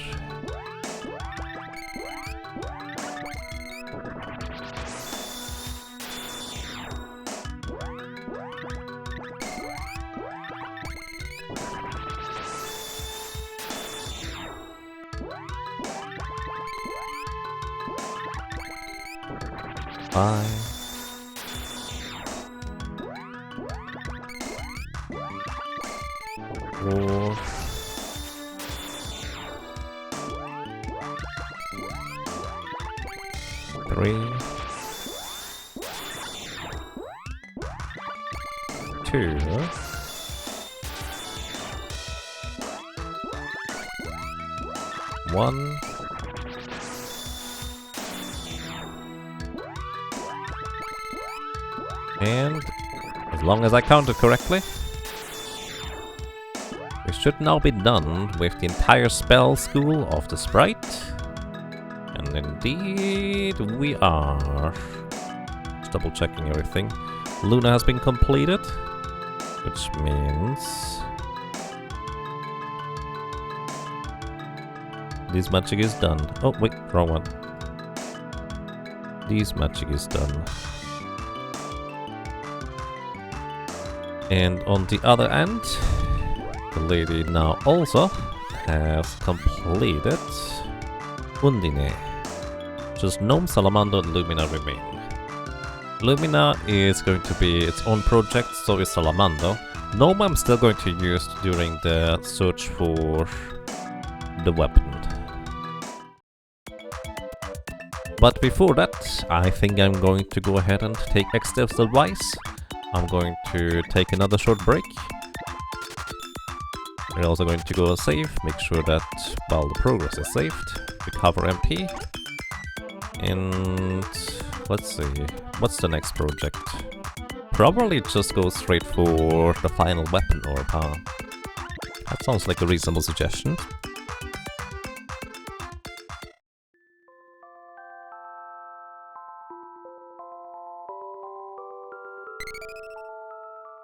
5. 4. 3. 2. 1. And as long as I counted correctly, we should now be done with the entire spell school of the sprite. And indeed we are. Just double checking everything. Luna has been completed, which means this magic is done. Oh wait, wrong one. This magic is done. And on the other end, the lady now also has completed Undine. Just Gnome, Salamander, and Lumina remain. Lumina is going to be its own project, so is Salamander. Gnome I'm still going to use during the search for the weapon. But before that, I think I'm going to go ahead and take Xdev's advice. I'm going to take another short break. We're also going to go save, make sure that, well, the progress is saved. Recover MP. And let's see, what's the next project? Probably just go straight for the final weapon orb, huh? That sounds like a reasonable suggestion.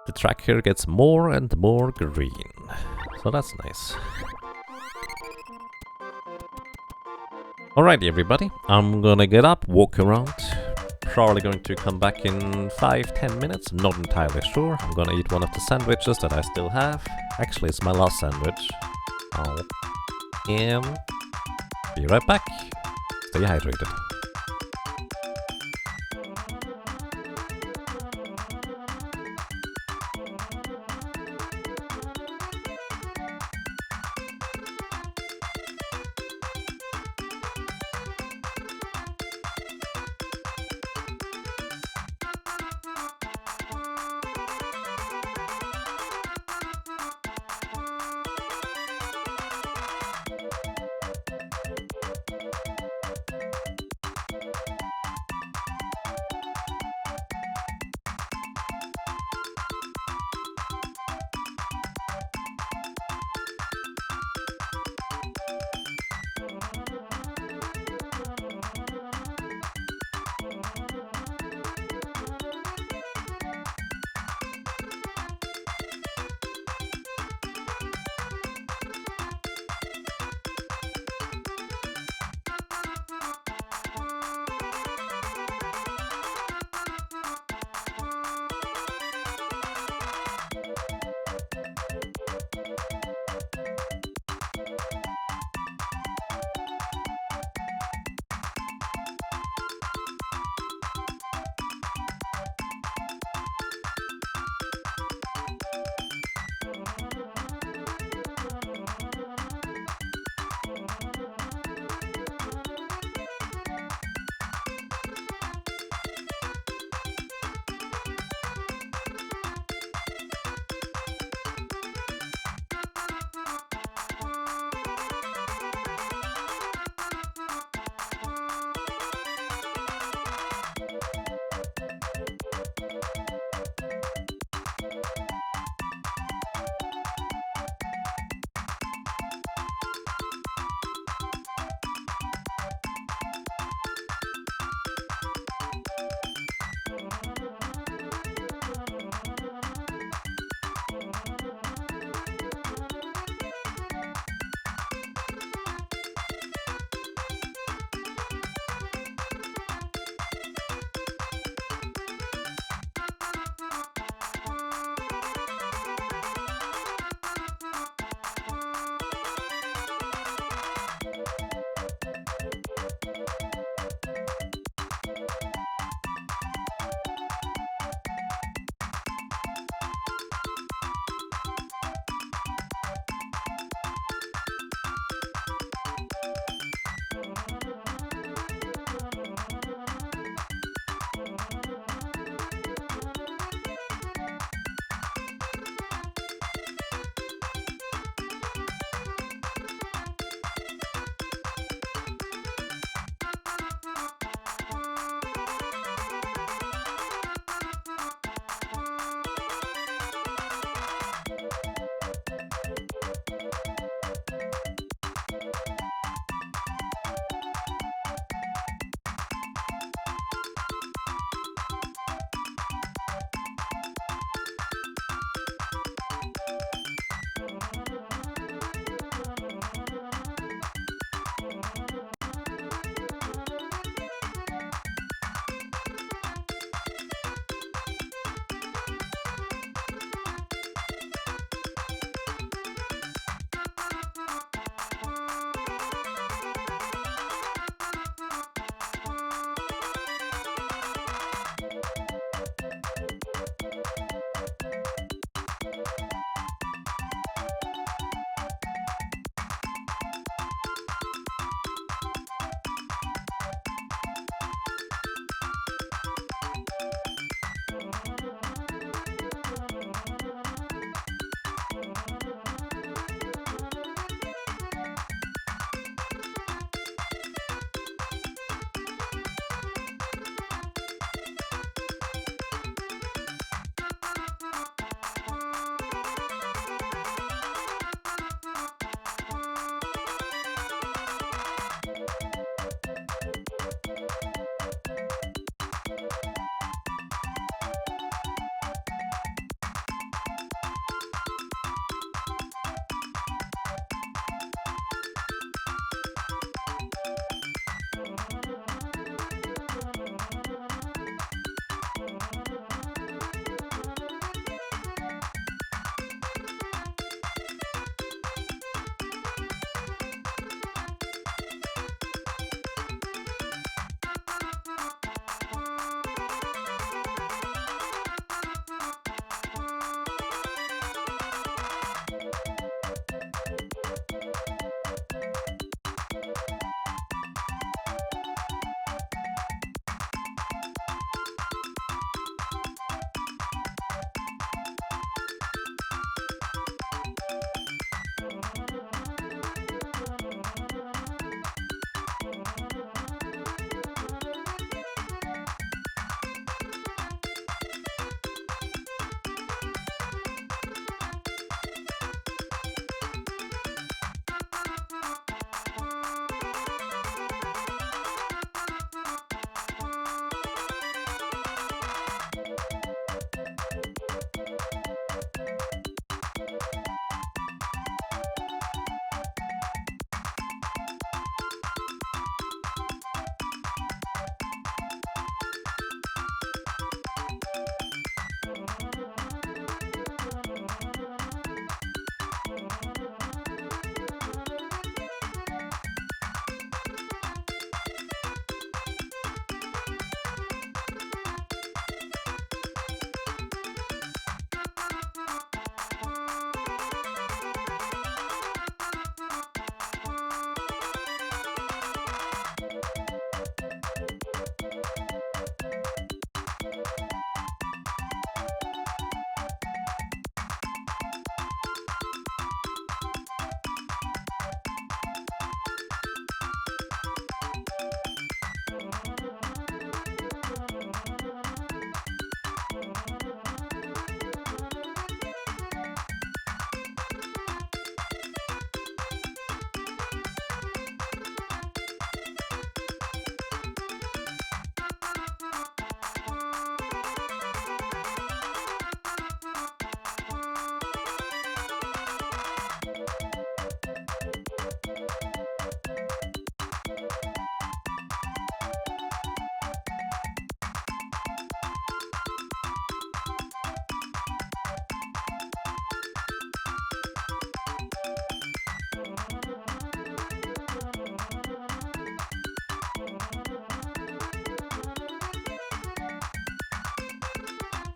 The track here gets more and more green, so that's nice. Alrighty everybody, I'm gonna get up, walk around. Probably going to come back in 5-10 minutes, not entirely sure. I'm gonna eat one of the sandwiches that I still have. Actually, it's my last sandwich. And be right back. Stay hydrated.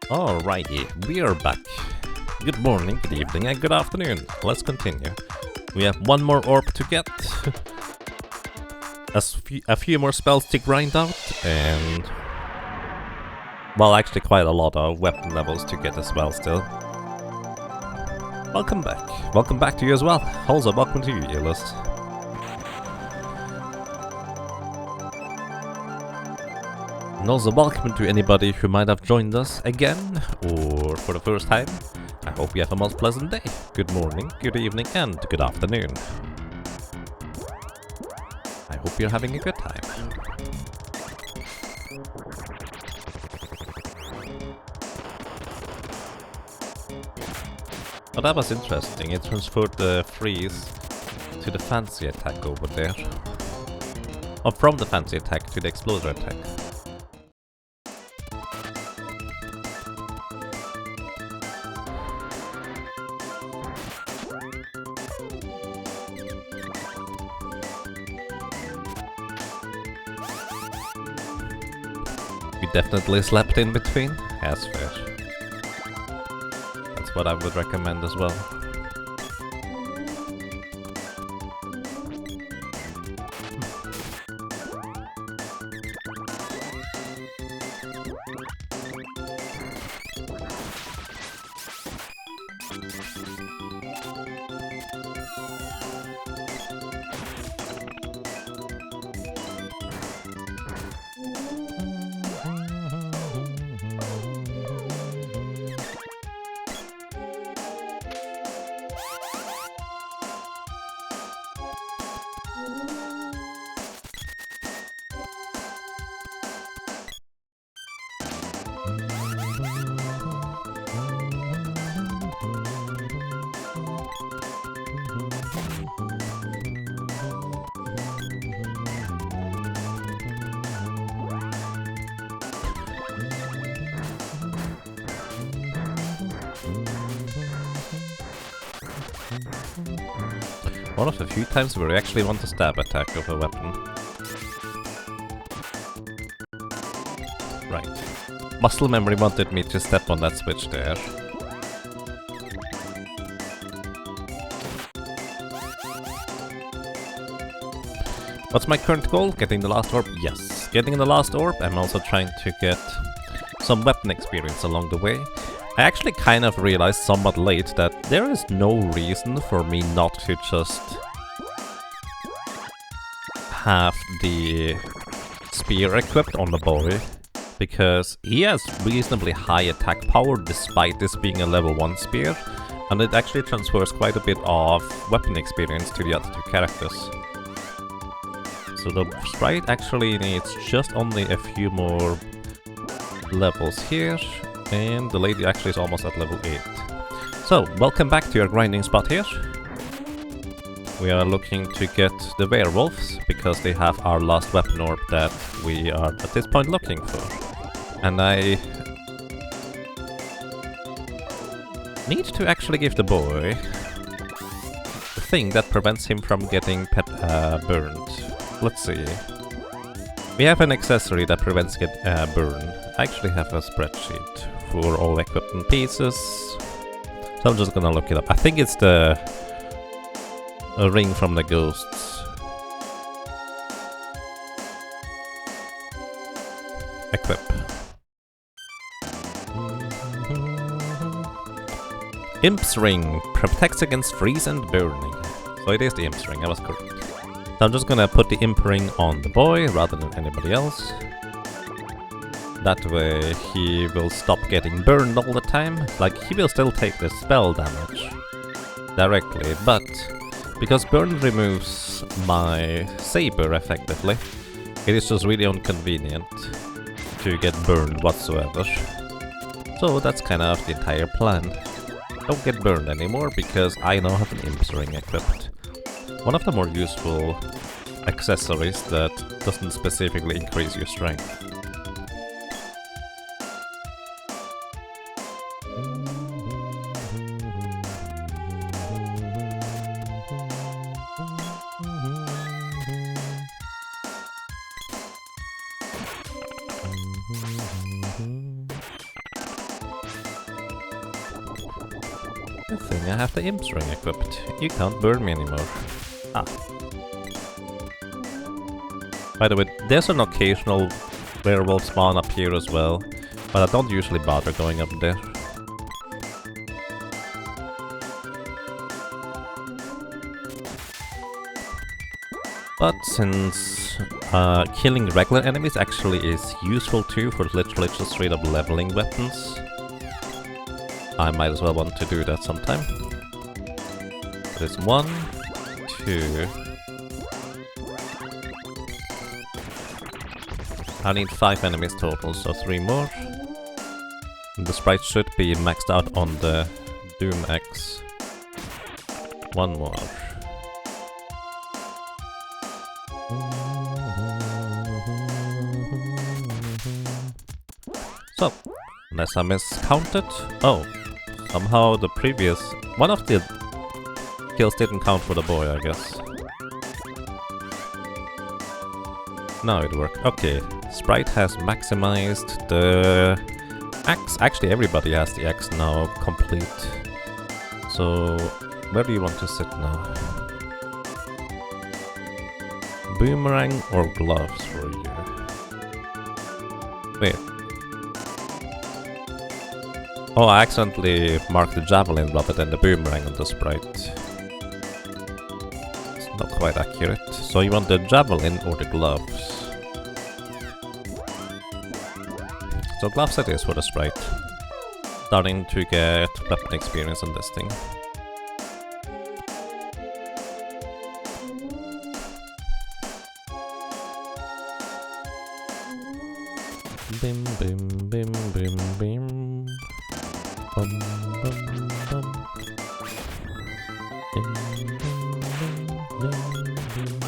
Alrighty, we are back. Good morning, good evening, and good afternoon. Let's continue. We have one more orb to get. A few more spells to grind out, and... well, actually quite a lot of weapon levels to get as well still. Welcome back. Welcome back to you as well. Also, welcome to you, Elis. And also welcome to anybody who might have joined us again, or for the first time. I hope you have a most pleasant day. Good morning, good evening, and good afternoon. I hope you're having a good time. Oh, that was interesting. It transferred the freeze to the fancy attack over there. Or from the fancy attack to the exploder attack. You definitely slept in between? That's fair. That's what I would recommend as well. One of the few times where I actually want to stab attack of a weapon. Right. Muscle memory wanted me to step on that switch there. What's my current goal? Getting the last orb? Yes. Getting the last orb. I'm also trying to get some weapon experience along the way. I actually kind of realized somewhat late that there is no reason for me not to just have the spear equipped on the boy, because he has reasonably high attack power despite this being a level 1 spear, and it actually transfers quite a bit of weapon experience to the other two characters. So the sprite actually needs just only a few more levels here. And the lady actually is almost at level 8. So, welcome back to your grinding spot here. We are looking to get the werewolves, because they have our last weapon orb that we are at this point looking for. And I need to actually give the boy the thing that prevents him from getting burned. Let's see. We have an accessory that prevents get burn. I actually have a spreadsheet for all equipment pieces, so I'm just gonna look it up. I think it's the ring from the ghosts. Equip. Imp's ring protects against freeze and burning. So it is the Imp's ring, I was correct. So I'm just gonna put the Imp ring on the boy rather than anybody else. That way he will stop getting burned all the time. Like, he will still take the spell damage directly, but because burn removes my saber effectively, it is just really inconvenient to get burned whatsoever. So that's kind of the entire plan. Don't get burned anymore because I now have an Imp's ring equipped. One of the more useful accessories that doesn't specifically increase your strength. Good thing I have the Imp's ring equipped. You can't burn me anymore. Ah. By the way, there's an occasional werewolf spawn up here as well, but I don't usually bother going up there. But since killing regular enemies actually is useful too for literally just straight up leveling weapons, I might as well want to do that sometime. There's 1, 2... I need 5 enemies total, so 3 more. And the sprite should be maxed out on the Doom X. 1 more. So, unless I miscounted... Oh, somehow the previous... One of the kills didn't count for the boy, I guess. Now it worked. Okay, Sprite has maximized the axe. Actually, everybody has the axe now complete. So, where do you want to sit now? Boomerang or gloves for you? Wait. Oh, I accidentally marked the javelin rather than the boomerang on the sprite. It's not quite accurate. So you want the javelin or the gloves? So gloves it is for the sprite. Starting to get weapon experience on this thing. Bim bim bim bim bim. Bum bum bum. Ding ding ding ding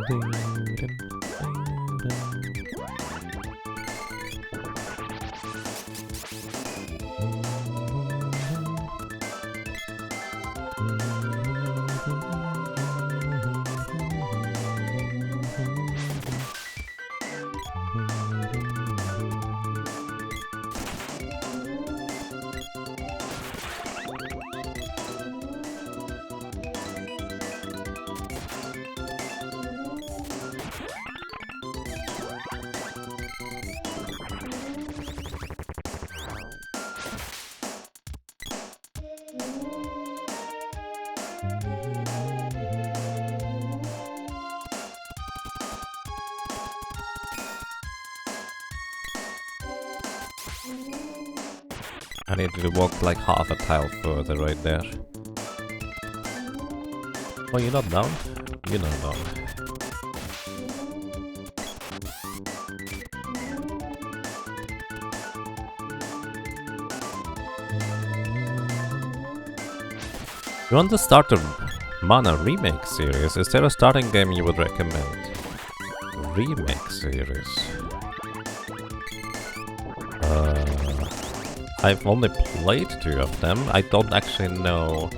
ding ding ding. I need to walk like half a tile further right there. Oh, you're not down? You're not down. You want to start the Mana remake series? Is there a starting game you would recommend? Remake series? I've only played 2 of them. I don't actually know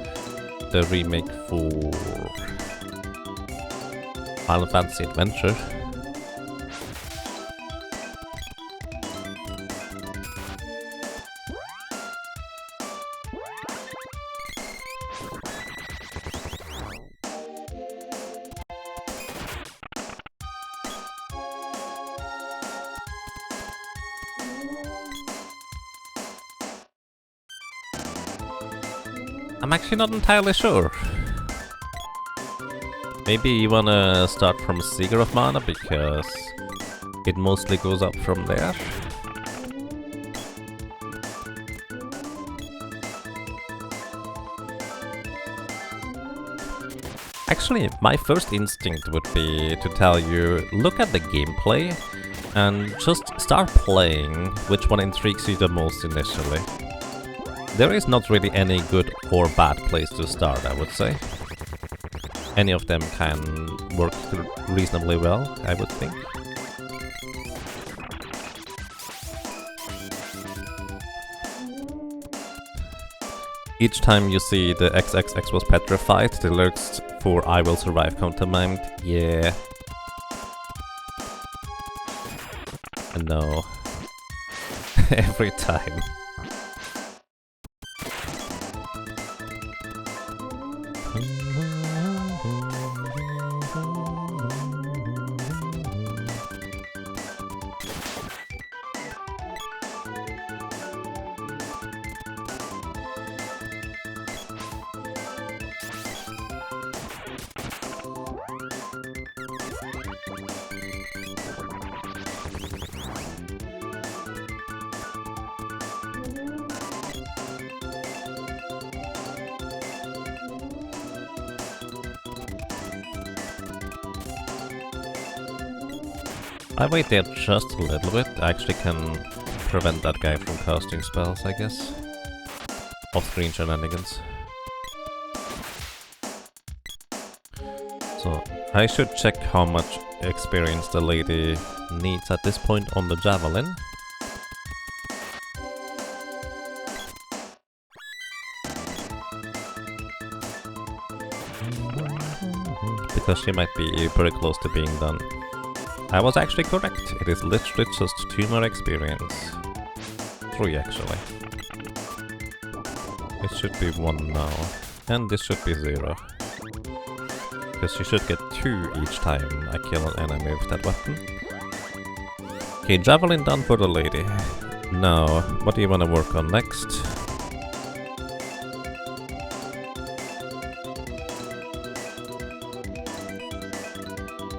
the remake for Final Fantasy Adventure. I'm actually not entirely sure. Maybe you wanna start from Seeker of Mana because it mostly goes up from there. Actually, my first instinct would be to tell you, look at the gameplay and just start playing which one intrigues you the most initially. There is not really any good or bad place to start, I would say. Any of them can work reasonably well, I would think. Each time you see the XXX was petrified, the lurks for I will survive countermimed. Yeah. No. Every time. I wait there just a little bit. I actually can prevent that guy from casting spells, I guess. Off-screen shenanigans. So, I should check how much experience the lady needs at this point on the javelin. Because she might be pretty close to being done. I was actually correct. It is literally just 2 more experience. 3 actually. It should be 1 now. And this should be 0. Because you should get 2 each time I kill an enemy with that weapon. Okay, javelin done for the lady. Now, what do you want to work on next?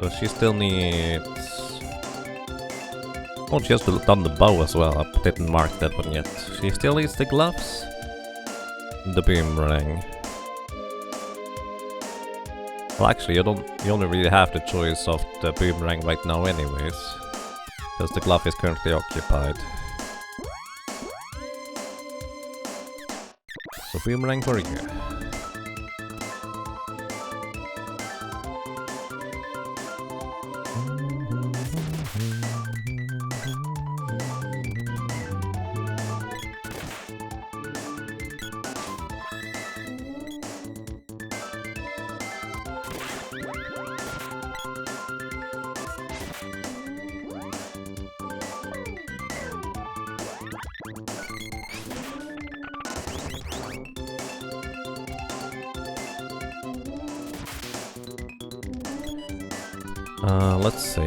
So she still needs... Oh, she has done the bow as well. I didn't mark that one yet. She still needs the gloves. The boomerang. Well, actually, you only really have the choice of the boomerang right now anyways. Because the glove is currently occupied. So boomerang for you. Let's see.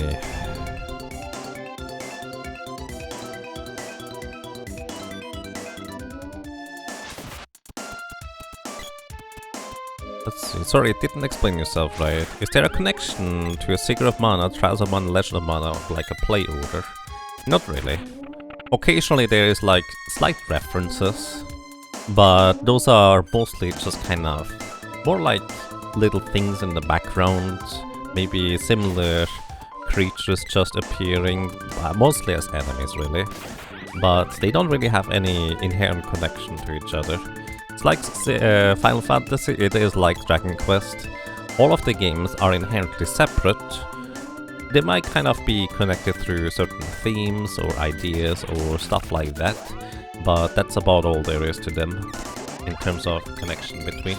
Let's see. Sorry, it didn't explain yourself right. Is there a connection to a Seeker of Mana, Trials of Mana, Legend of Mana, like a play order? Not really. Occasionally there is like slight references, but those are mostly just kind of more like little things in the background. Maybe similar creatures just appearing, mostly as enemies really, but they don't really have any inherent connection to each other. It's like Final Fantasy, it is like Dragon Quest. All of the games are inherently separate. They might kind of be connected through certain themes or ideas or stuff like that, but that's about all there is to them in terms of connection between.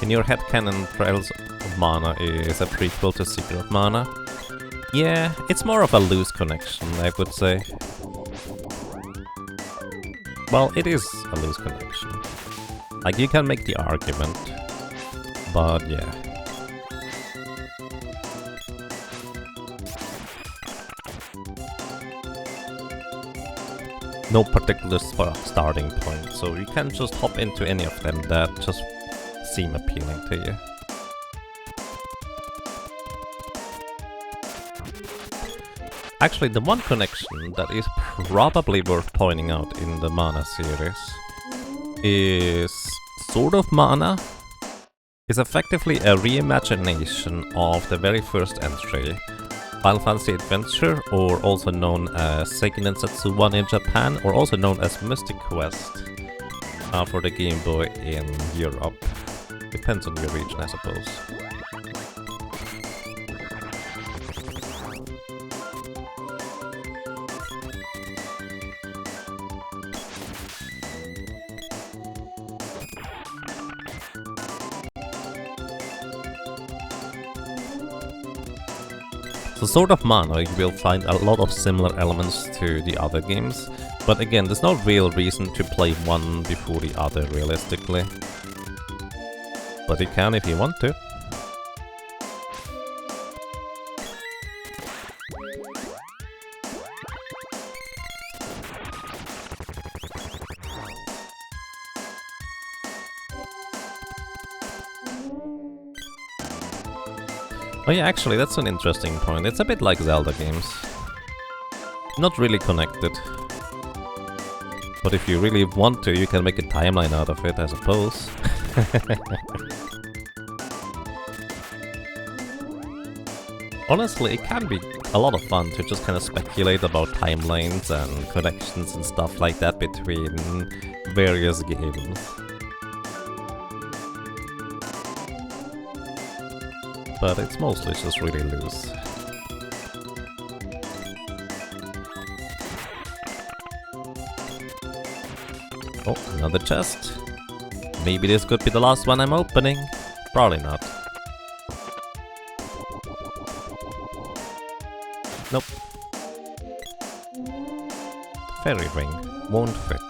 In your headcanon, Trials of Mana is a prequel to Seeker of Mana. Yeah, it's more of a loose connection, I would say. Well, it is a loose connection. Like, you can make the argument, but yeah. No particular starting point, so you can just hop into any of them that just seem appealing to you. Actually, the one connection that is probably worth pointing out in the Mana series is Sword of Mana is effectively a reimagination of the very first entry, Final Fantasy Adventure, or also known as Seiken Densetsu 1 in Japan, or also known as Mystic Quest for the Game Boy in Europe. Depends on your region, I suppose. So Sword of Mana, you will find a lot of similar elements to the other games, but again, there's no real reason to play one before the other realistically. But you can if you want to. Oh yeah, actually, that's an interesting point. It's a bit like Zelda games. Not really connected. But if you really want to, you can make a timeline out of it, I suppose. Honestly, it can be a lot of fun to just kind of speculate about timelines and connections and stuff like that between various games. But it's mostly just really loose. Oh, another chest. Maybe this could be the last one I'm opening. Probably not. Nope. Fairy ring. Won't fit.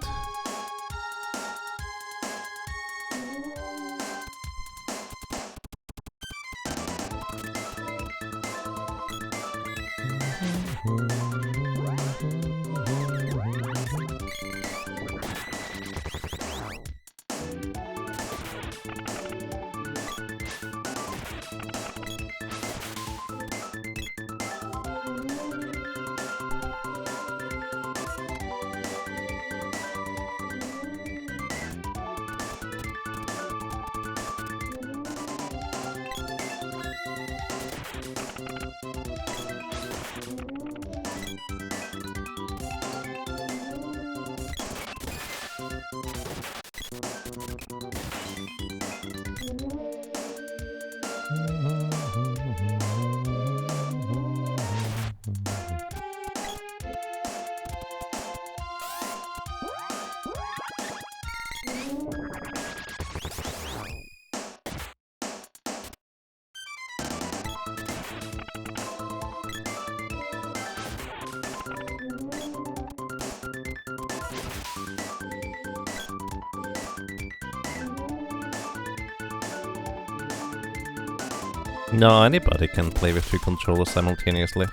No, anybody can play with 2 controllers simultaneously.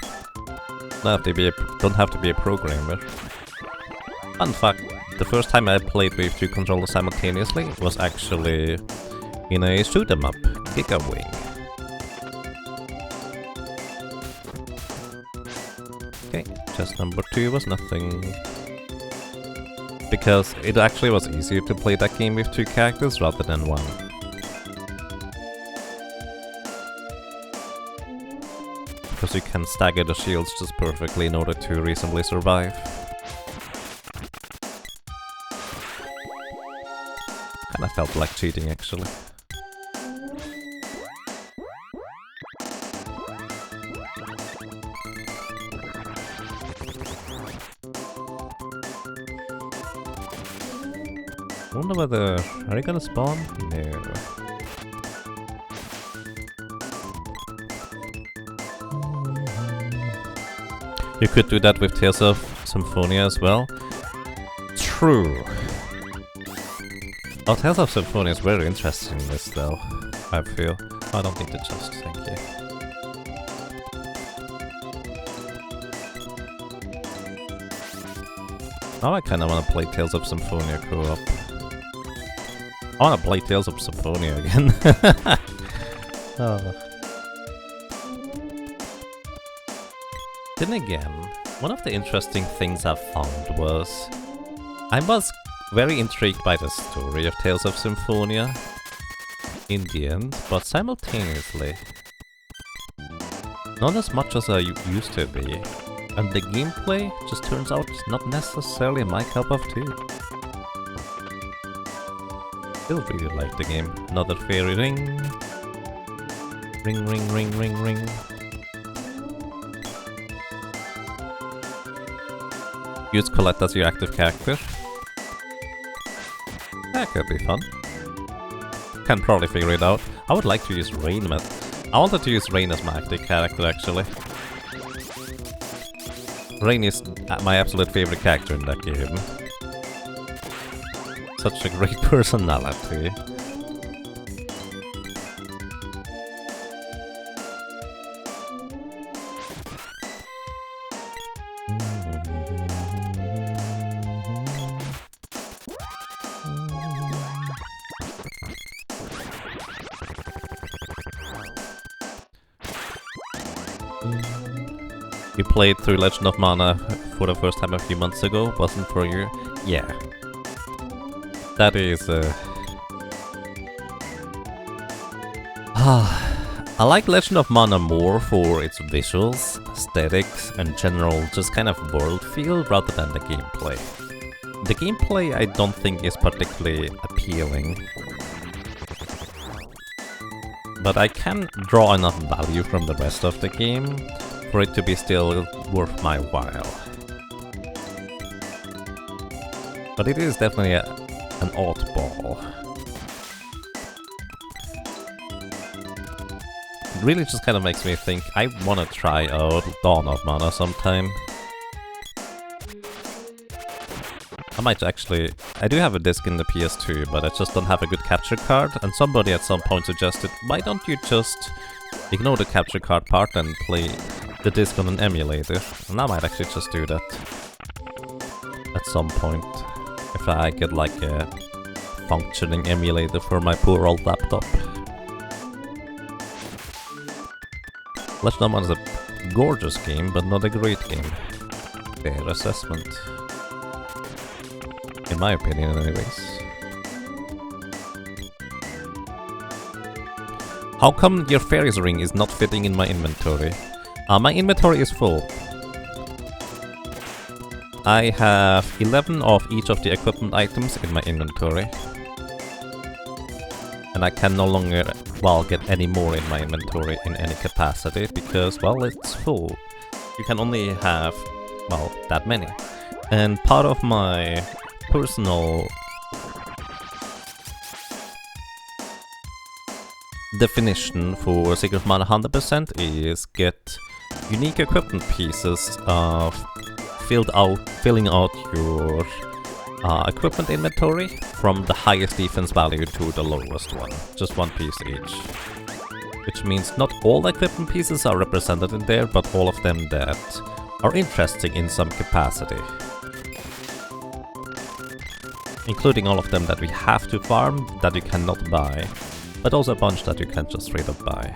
Don't have to be a programmer. Fun fact, the first time I played with 2 controllers simultaneously was actually in a shoot 'em up, Giga Wing. Okay, chest number 2 was nothing. Because it actually was easier to play that game with 2 characters rather than 1. Because you can stagger the shields just perfectly in order to reasonably survive. Kinda felt like cheating actually. Wonder whether... are they gonna spawn? No. You could do that with Tales of Symphonia as well. True. Oh, Tales of Symphonia is very interesting in this though, I feel. I don't need the chest, thank you. Now I kinda wanna play Tales of Symphonia co-op. I wanna play Tales of Symphonia again. Oh. Then again, one of the interesting things I found was I was very intrigued by the story of Tales of Symphonia. in the end, but simultaneously not as much as I used to be. And the gameplay just turns out not necessarily my cup of tea. Still really like the game. Another fairy ring. Ring, ring, ring, ring, ring. Use Colette as your active character. That could be fun. Can probably figure it out. I would like to use Rain, but I wanted to use Rain as my active character actually. Rain is my absolute favorite character in that game. Such a great personality. You played through Legend of Mana for the first time a few months ago, wasn't for you? Yeah. That is I like Legend of Mana more for its visuals, aesthetics, and general just kind of world feel rather than the gameplay. The gameplay I don't think is particularly appealing. But I can draw enough value from the rest of the game for it to be still worth my while. But it is definitely an oddball. It really just kind of makes me think I want to try out Dawn of Mana sometime. I might actually... I do have a disc in the PS2, but I just don't have a good capture card, and somebody at some point suggested, why don't you just ignore the capture card part and play the disc on an emulator? And I might actually just do that at some point, if I get like a functioning emulator for my poor old laptop. Legend of Mana is a gorgeous game, but not a great game. Fair assessment. In my opinion, anyways. How come your fairy's ring is not fitting in my inventory? My inventory is full. I have 11 of each of the equipment items in my inventory. And I can no longer, well, get any more in my inventory in any capacity because, well, it's full. You can only have, well, that many. And part of my personal definition for Secret of Mana 100% is get unique equipment pieces of filling out your equipment inventory from the highest defense value to the lowest one. Just one piece each. Which means not all equipment pieces are represented in there, but all of them that are interesting in some capacity. Including all of them that we have to farm, that you cannot buy, but also a bunch that you can just straight up buy.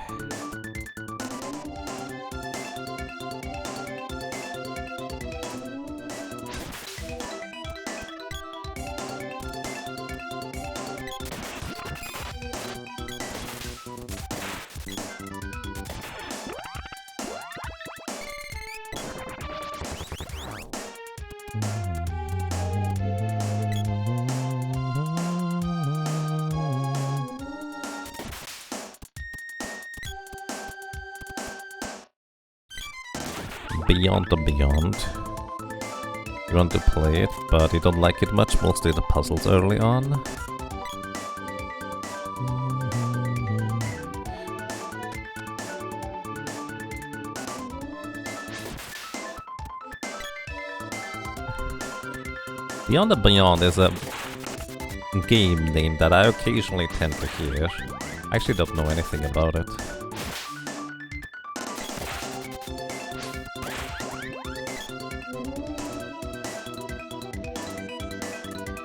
Beyond the Beyond. You want to play it, but you don't like it much, mostly the puzzles early on. Beyond the Beyond is a game name that I occasionally tend to hear. I actually don't know anything about it.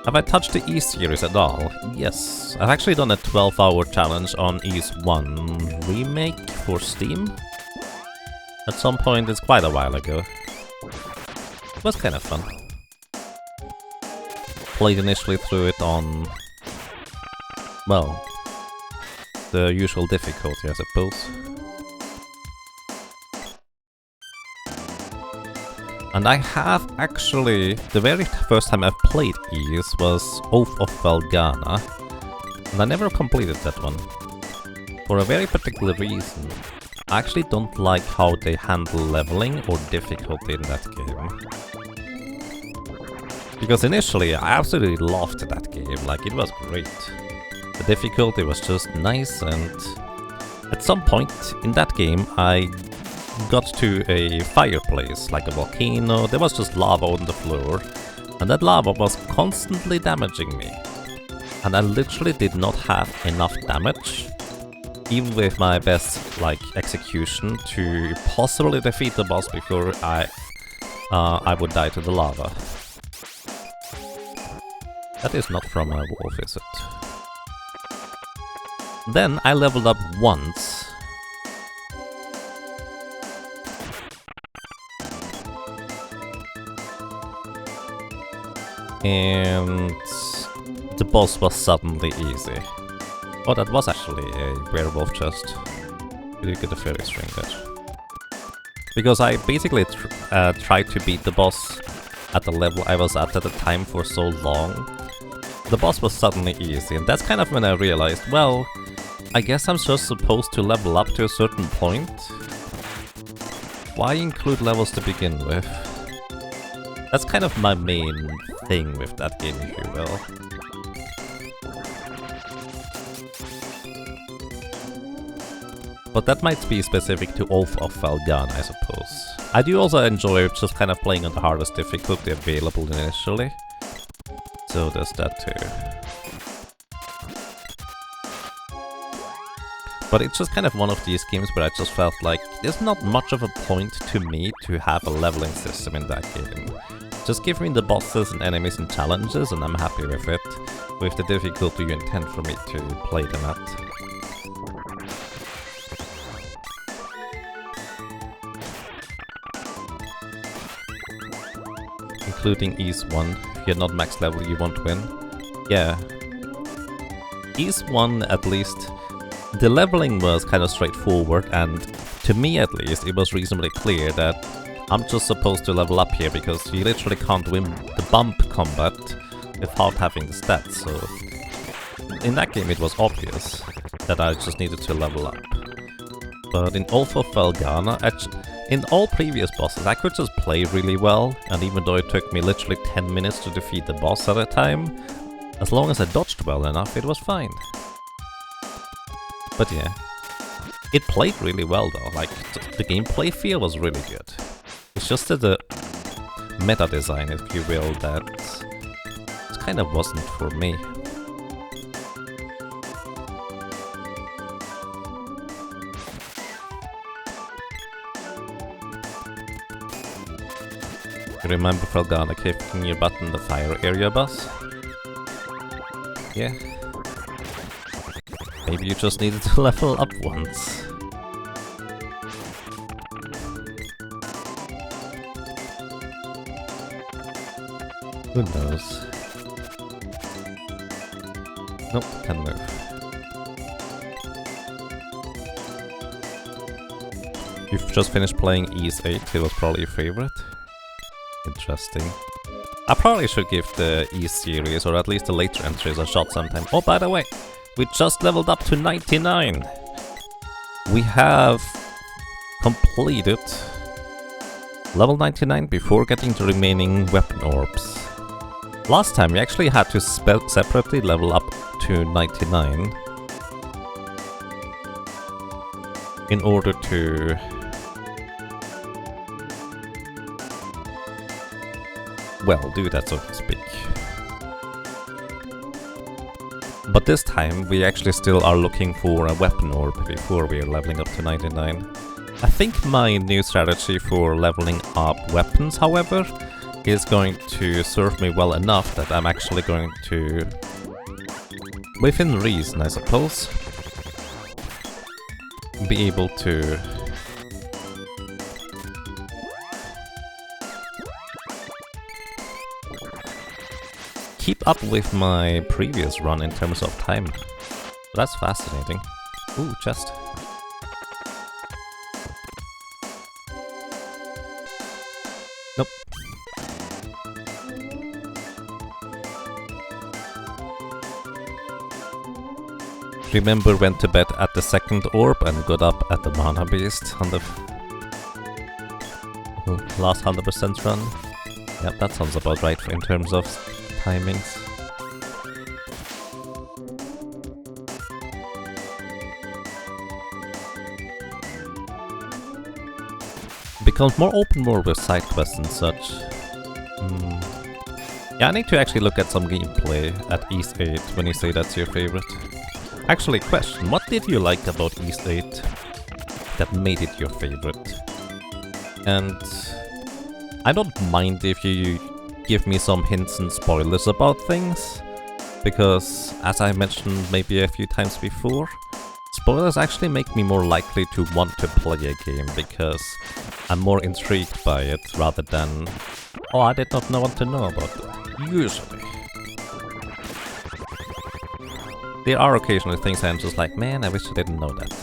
Have I touched the East series at all? Yes. I've actually done a 12-hour challenge on East 1 remake for Steam. At some point, it's quite a while ago. It was kind of fun. Played initially through it on... well... the usual difficulty, I suppose. And I have actually, the very first time I've played Ys was Oath of Valgana, and I never completed that one. For a very particular reason. I actually don't like how they handle leveling or difficulty in that game. Because initially I absolutely loved that game, like it was great. The difficulty was just nice, and at some point in that game I got to a fireplace, like a volcano. There was just lava on the floor, and that lava was constantly damaging me. And I literally did not have enough damage, even with my best like execution, to possibly defeat the boss before I would die to the lava. That is not from a wolf, is it? Then I leveled up once. And the boss was suddenly easy. Oh, that was actually a werewolf chest. You get a fairy string there. Because I basically tried to beat the boss at the level I was at the time for so long. The boss was suddenly easy, and that's kind of when I realized, well, I guess I'm just supposed to level up to a certain point. Why include levels to begin with? That's kind of my main thing with that game, if you will. But that might be specific to Oath of Valgana, I suppose. I do also enjoy just kind of playing on the hardest difficulty available initially. So there's that too. But it's just kind of one of these games where I just felt like there's not much of a point to me to have a leveling system in that game. Just give me the bosses and enemies and challenges and I'm happy with it, with the difficulty you intend for me to play them at. Including Ys 1, if you're not max level you won't win. Yeah. Ys 1 at least, the leveling was kind of straightforward, and to me at least it was reasonably clear that I'm just supposed to level up here because you literally can't win the bump combat without having the stats, so in that game it was obvious that I just needed to level up. But in Oath of Valgana, in all previous bosses I could just play really well, and even though it took me literally 10 minutes to defeat the boss at a time, as long as I dodged well enough it was fine. But yeah, it played really well though, like the gameplay feel was really good. It's just that the meta design, if you will, that it kind of wasn't for me. You remember Valgana kicking your butt in the fire area boss? Yeah. Maybe you just needed to level up once. Who knows? Nope, can't move. You've just finished playing Ys 8, it was probably your favorite. Interesting. I probably should give the Ys series, or at least the later entries, a shot sometime. Oh, by the way, we just leveled up to 99! We have completed level 99 before getting the remaining weapon orbs. Last time we actually had to separately level up to 99 in order to well, do that, so to speak. But this time we actually still are looking for a weapon orb before we are leveling up to 99. I think my new strategy for leveling up weapons, however, is going to serve me well enough that I'm actually going to, within reason I suppose, be able to keep up with my previous run in terms of time. That's fascinating. Ooh, chest. Nope. Remember, went to bed at the second orb and got up at the mana beast on the last 100% run. Yep, that sounds about right in terms of timings. Becomes more open world with side quests and such. Yeah, I need to actually look at some gameplay at East 8 when you say that's your favorite. Actually, question, what did you like about East 8 that made it your favorite? And I don't mind if you give me some hints and spoilers about things, because as I mentioned maybe a few times before, spoilers actually make me more likely to want to play a game, because I'm more intrigued by it rather than, oh, I did not want to know about it. Usually. There are occasionally things I'm just like, man, I wish I didn't know that.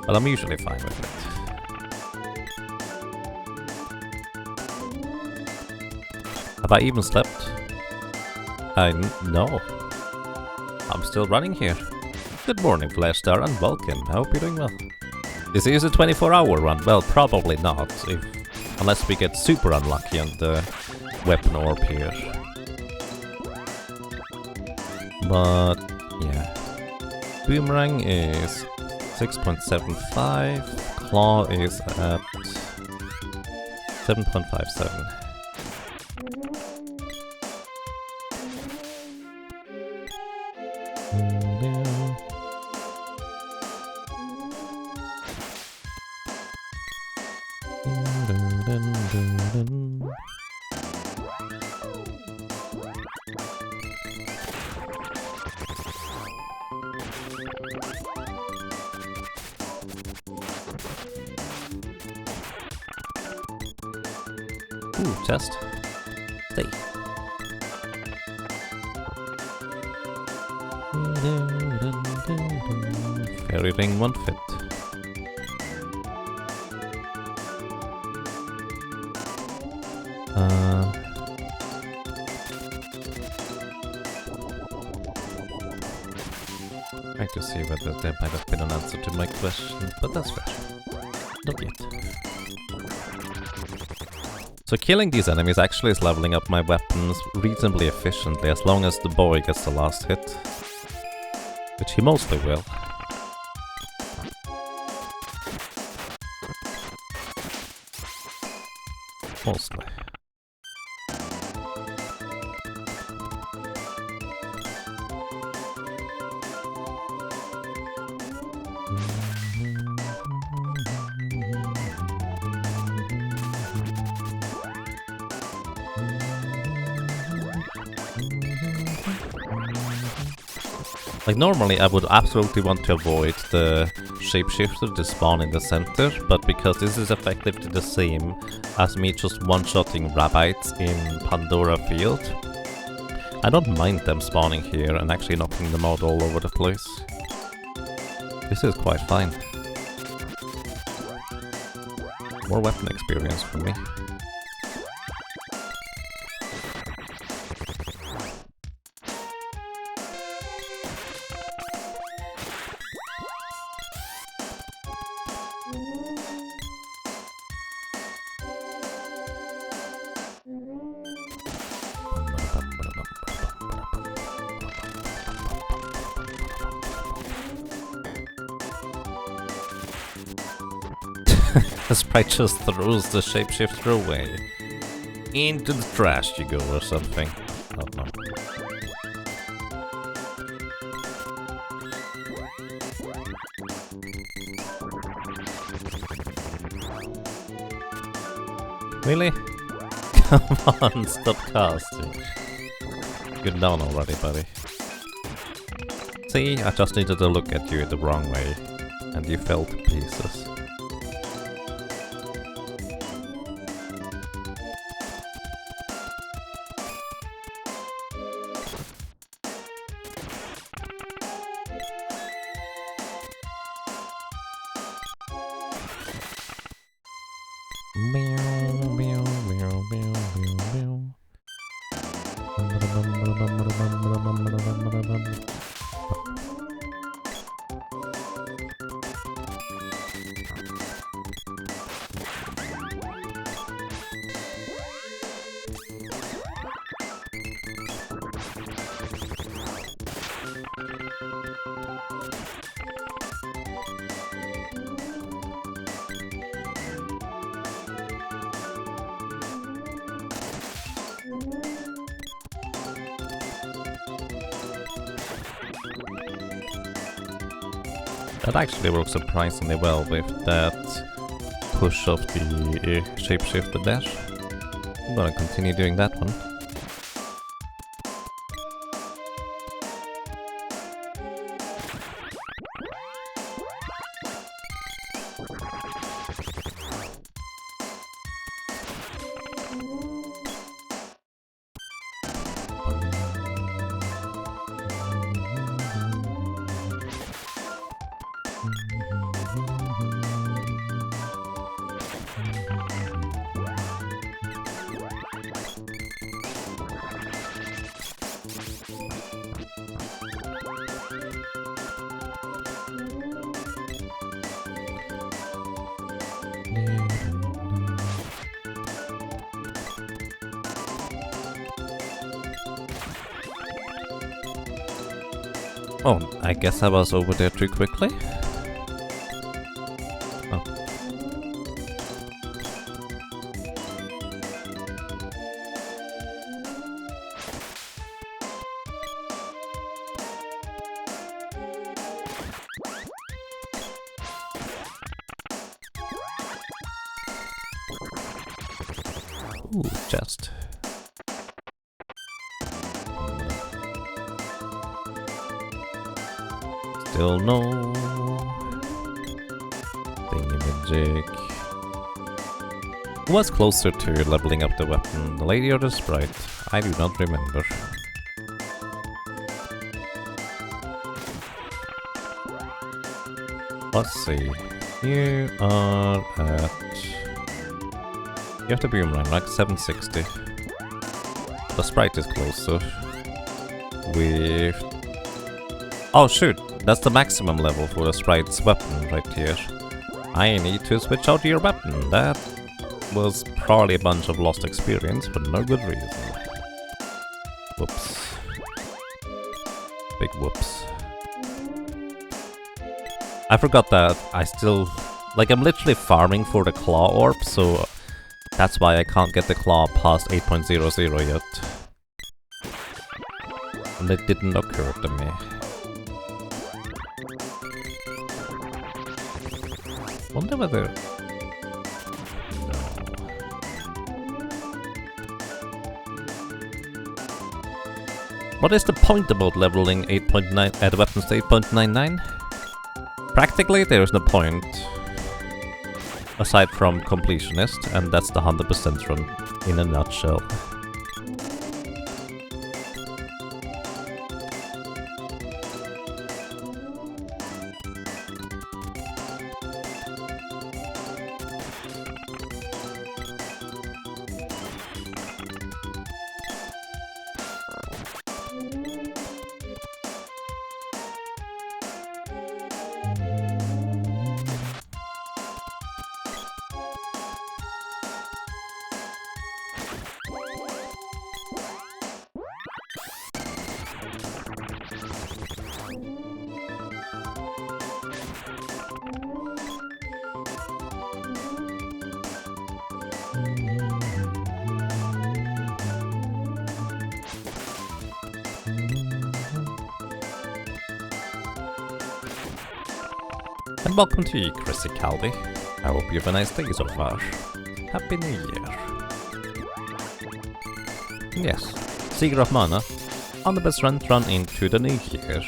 But I'm usually fine with it. Have I even slept? No. I'm still running here. Good morning, Flashstar, and welcome. I hope you're doing well. This is a 24-hour run. Well, probably not, unless we get super unlucky on the weapon orb here. But, yeah. Boomerang is 6.75. Claw is at 7.57. Ooh, chest. Stay. Fairy ring won't fit. Trying to see whether there might have been an answer to my question, but that's fair. Not yet. So killing these enemies actually is leveling up my weapons reasonably efficiently, as long as the boy gets the last hit. Which he mostly will. Mostly. Like, normally I would absolutely want to avoid the shapeshifter to spawn in the center, but because this is effectively the same as me just one-shotting rabbits in Pandora Field, I don't mind them spawning here and actually knocking them out all over the place. This is quite fine. More weapon experience for me. The sprite just throws the shapeshifter away. Into the trash you go or something. Oh no. Really? Come on, stop casting. You're down already, buddy. See, I just needed to look at you the wrong way, and you fell to pieces. Meow, meow, meow, meow, meow, meow. That actually works surprisingly well with that push of the shapeshifter dash. I'm gonna continue doing that one. Oh, I guess I was over there too quickly. Oh. Ooh, chest. Still no thingamajig. Who was closer to leveling up the weapon, the lady or the sprite? I do not remember. Let's see. You are at... You have to be around like 760. The sprite is closer. With... Oh shoot, that's the maximum level for the sprite's weapon right here. I need to switch out your weapon. That was probably a bunch of lost experience for no good reason. Whoops. Big whoops. I forgot that I still... Like, I'm literally farming for the claw orb, so that's why I can't get the claw past 8.00 yet. And it didn't occur to me. Wonder whether... No. What is the point about leveling 8.9 at weapons to 8.99? Practically, there is no point. Aside from completionist, and that's the 100% run in a nutshell. And welcome to you, Chrissy Caldy. I hope you have a nice day so far. Happy New Year. Yes, Seeker of Mana, on the best run into the New Year.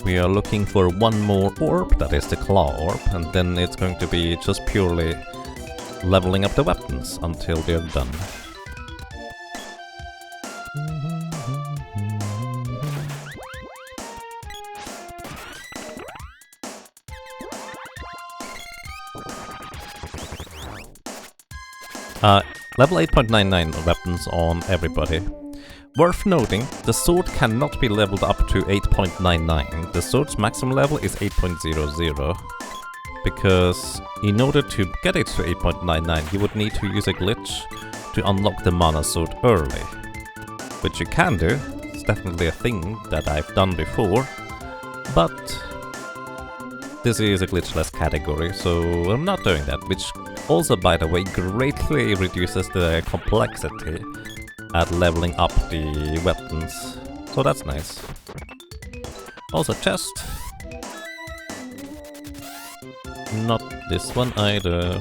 We are looking for one more orb, that is the Claw Orb, and then it's going to be just purely leveling up the weapons until they're done. Level 8.99 weapons on everybody. Worth noting, the sword cannot be leveled up to 8.99. The sword's maximum level is 8.00. Because in order to get it to 8.99, you would need to use a glitch to unlock the mana sword early. Which you can do. It's definitely a thing that I've done before. But this is a glitchless category, so I'm not doing that. Which also, by the way, greatly reduces the complexity at leveling up the weapons. So that's nice. Also chest. Not this one either.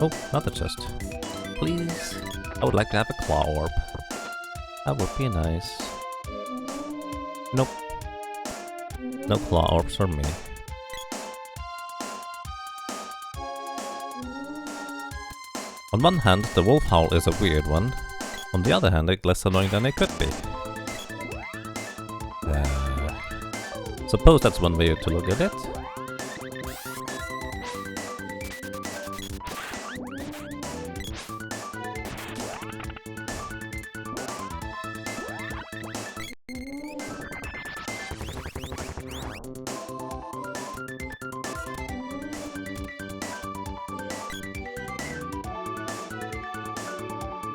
Oh, not the chest. Please. I would like to have a claw orb. That would be nice. Nope. No claw orbs for me. On one hand, the wolf howl is a weird one. On the other hand, it's less annoying than it could be. Suppose that's one way to look at it.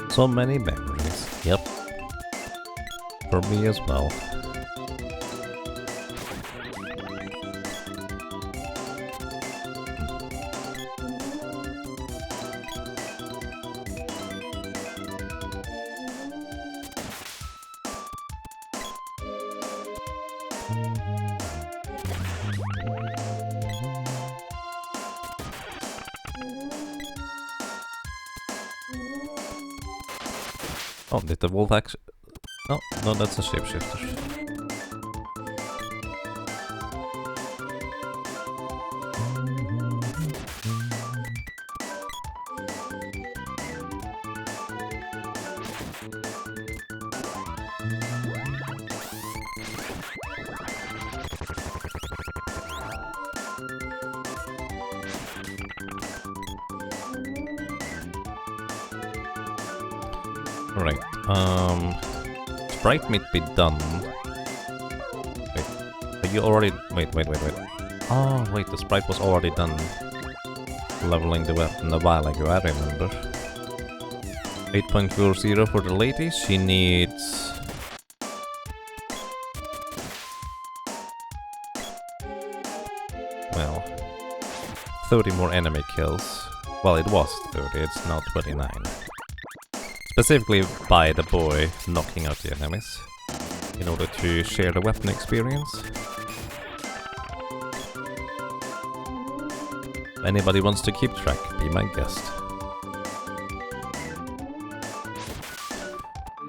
So many memories. Yep. For me as well. Oh, did the wolf actually... Oh, no, that's a shapeshifter. Right, Sprite might be done. Wait, are you already... Wait. Oh, wait, the Sprite was already done. Leveling the weapon a while ago, I remember. 8.40 for the lady, she needs... Well... 30 more enemy kills. Well, it was 30, it's now 29. Specifically by the boy knocking out the enemies, in order to share the weapon experience. If anybody wants to keep track, be my guest.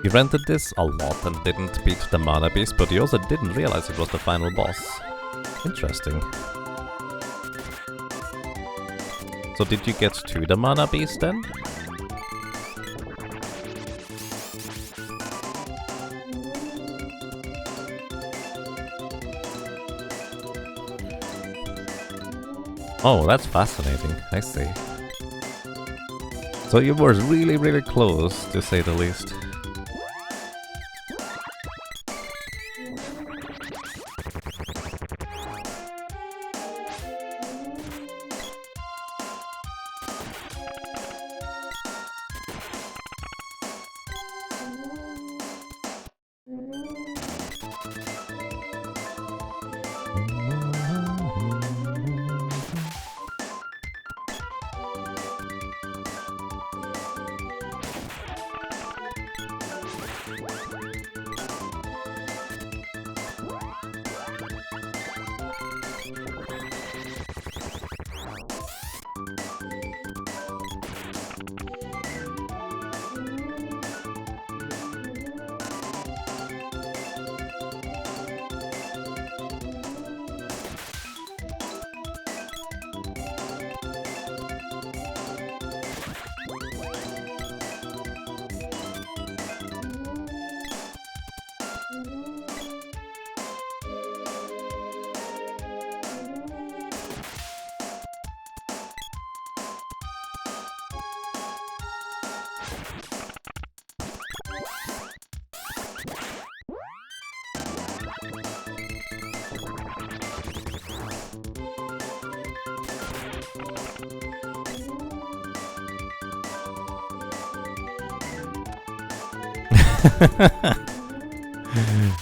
You rented this a lot and didn't beat the Mana Beast, but you also didn't realize it was the final boss. Interesting. So did you get to the Mana Beast then? Oh, that's fascinating, I see. So you were really close, to say the least.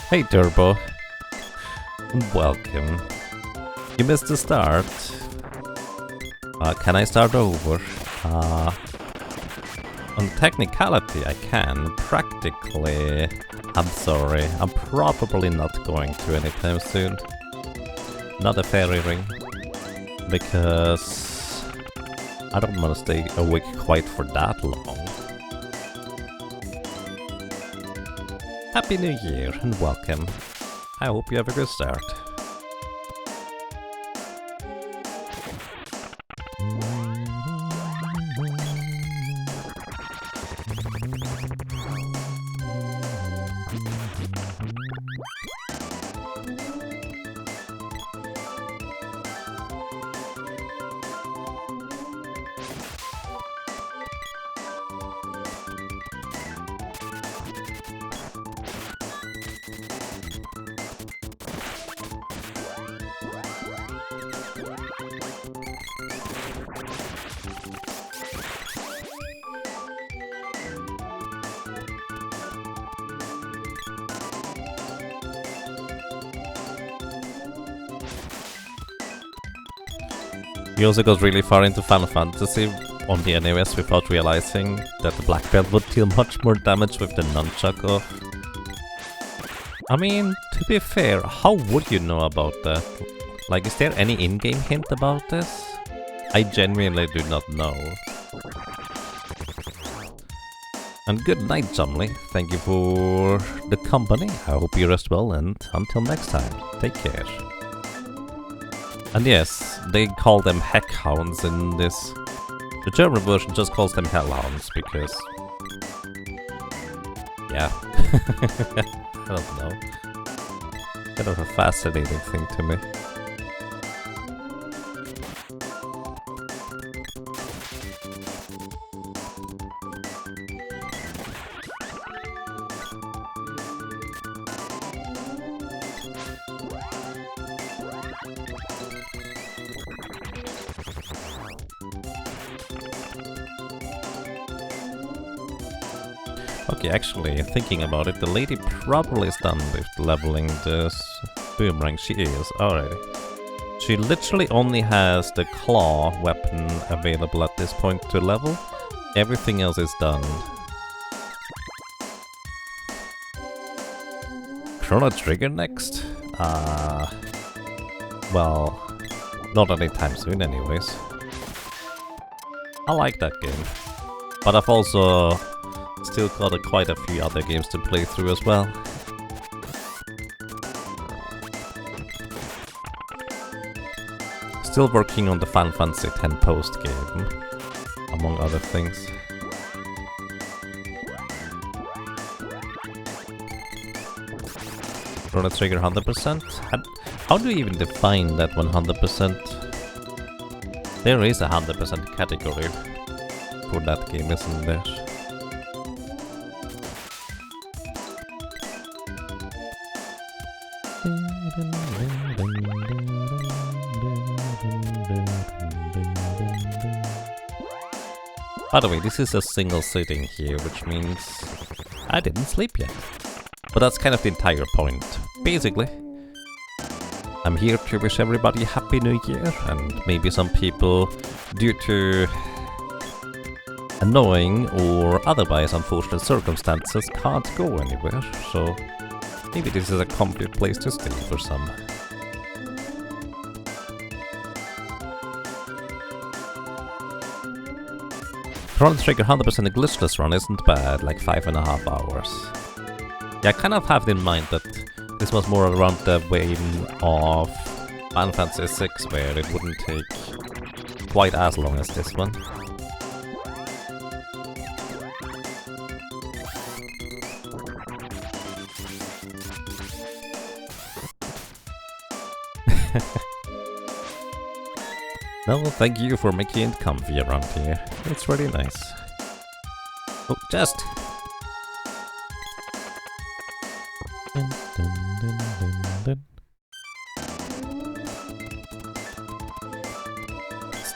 Hey Turbo. Welcome. You missed the start. Can I start over? On technicality I can. Practically, I'm sorry. I'm probably not going to anytime soon. Not a fairy ring. Because I don't want to stay awake quite for that long. Happy New Year and welcome. I hope you have a good start. He also goes really far into Final Fantasy on the NES without realizing that the black belt would deal much more damage with the nunchuck off. I mean, to be fair, how would you know about that? Like, is there any in-game hint about this? I genuinely do not know. And good night, Chumley. Thank you for the company. I hope you rest well, and until next time, take care. And yes, they call them heckhounds in this. The German version just calls them hellhounds because... yeah. I don't know. Kind of a fascinating thing to me. Okay, actually, thinking about it, the lady probably is done with leveling this boomerang. She is, alright. She literally only has the claw weapon available at this point to level. Everything else is done. Chrono Trigger next? Well, not anytime soon anyways. I like that game. But I've also still got quite a few other games to play through as well. Still working on the Final Fantasy X post game, among other things. Chrono Trigger 100%? How do you even define that 100%? There is a 100% category for that game, isn't there? By the way, this is a single sitting here, which means I didn't sleep yet. But that's kind of the entire point. Basically, I'm here to wish everybody a Happy New Year, and maybe some people, due to annoying or otherwise unfortunate circumstances, can't go anywhere, so maybe this is a comfy place to stay for some. Chrono Trigger 100% glitchless run isn't bad, like 5.5 hours. Yeah, I kind of have in mind that this was more around the vein of Final Fantasy VI, where it wouldn't take quite as long as this one. No, thank you for making it comfy around here. It's really nice. Oh, just!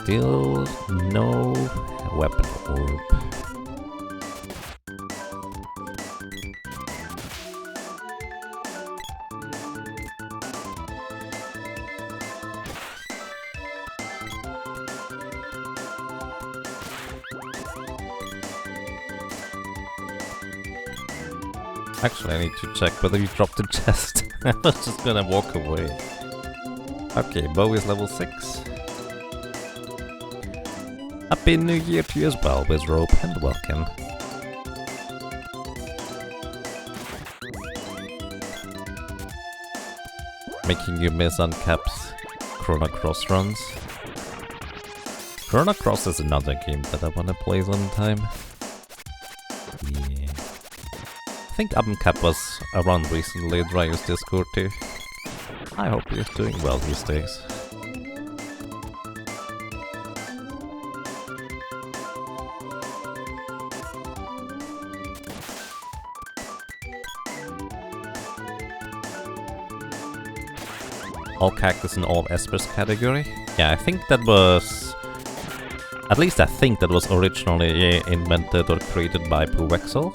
Still no weapon orb. Actually, I need to check whether you dropped the chest. I was just gonna walk away. Okay, bow is level 6. Happy New Year to you as well, Wizrope, and welcome. Making you miss on Cap's Chrono Cross runs. Chrono Cross is another game that I wanna play sometime. Yeah. I think Cap was around recently in Ryu's Discord too. I hope he's doing well these days. All cactus and all espers category. Yeah, I think that was... At least I think that was originally invented or created by Puwexel.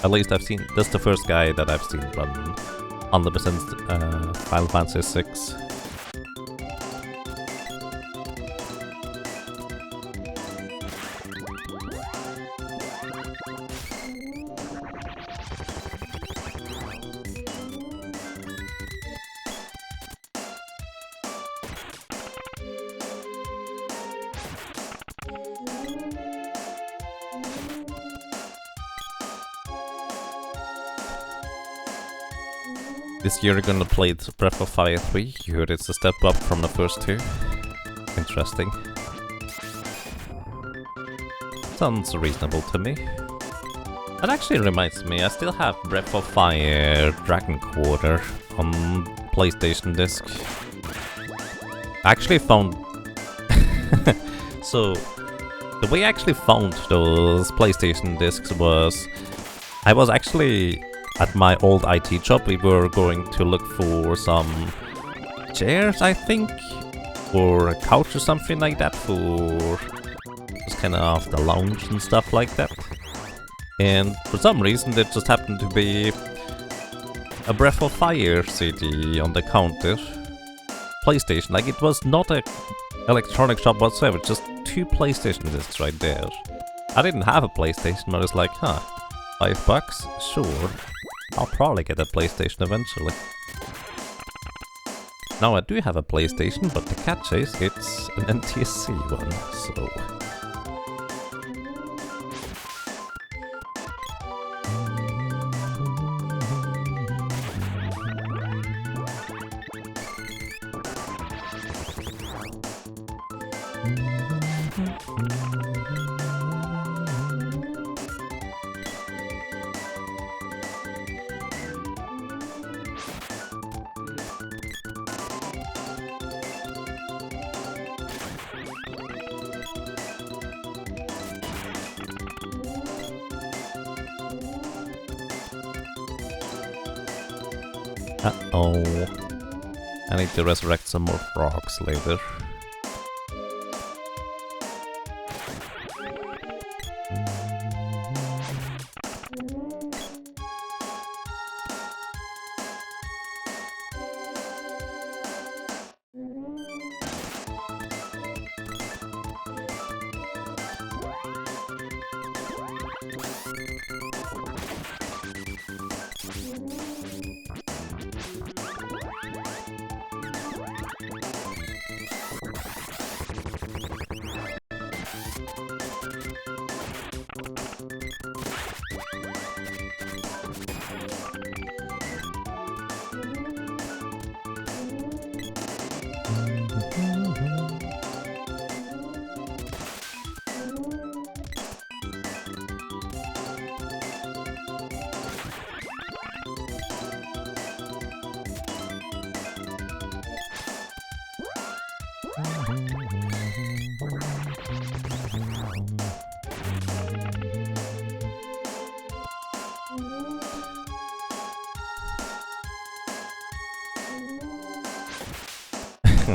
At least I've seen... That's the first guy that I've seen run 100% Final Fantasy 6. This year you're gonna play Breath of Fire 3. You heard it's a step up from the first two. Interesting. Sounds reasonable to me. That actually reminds me, I still have Breath of Fire Dragon Quarter on PlayStation disc. I actually found... So, the way I actually found those PlayStation discs was... I was actually... At my old IT job, we were going to look for some chairs, I think, or a couch or something like that for just kind of the lounge and stuff like that. And for some reason, there just happened to be a Breath of Fire CD on the counter. PlayStation, like it was not a electronic shop whatsoever, just 2 PlayStation discs right there. I didn't have a PlayStation, but I was like, huh, $5? Sure. I'll probably get a PlayStation eventually. Now I do have a PlayStation, but the catch is it's an NTSC one, so... Uh-oh. I need to resurrect some more frogs later.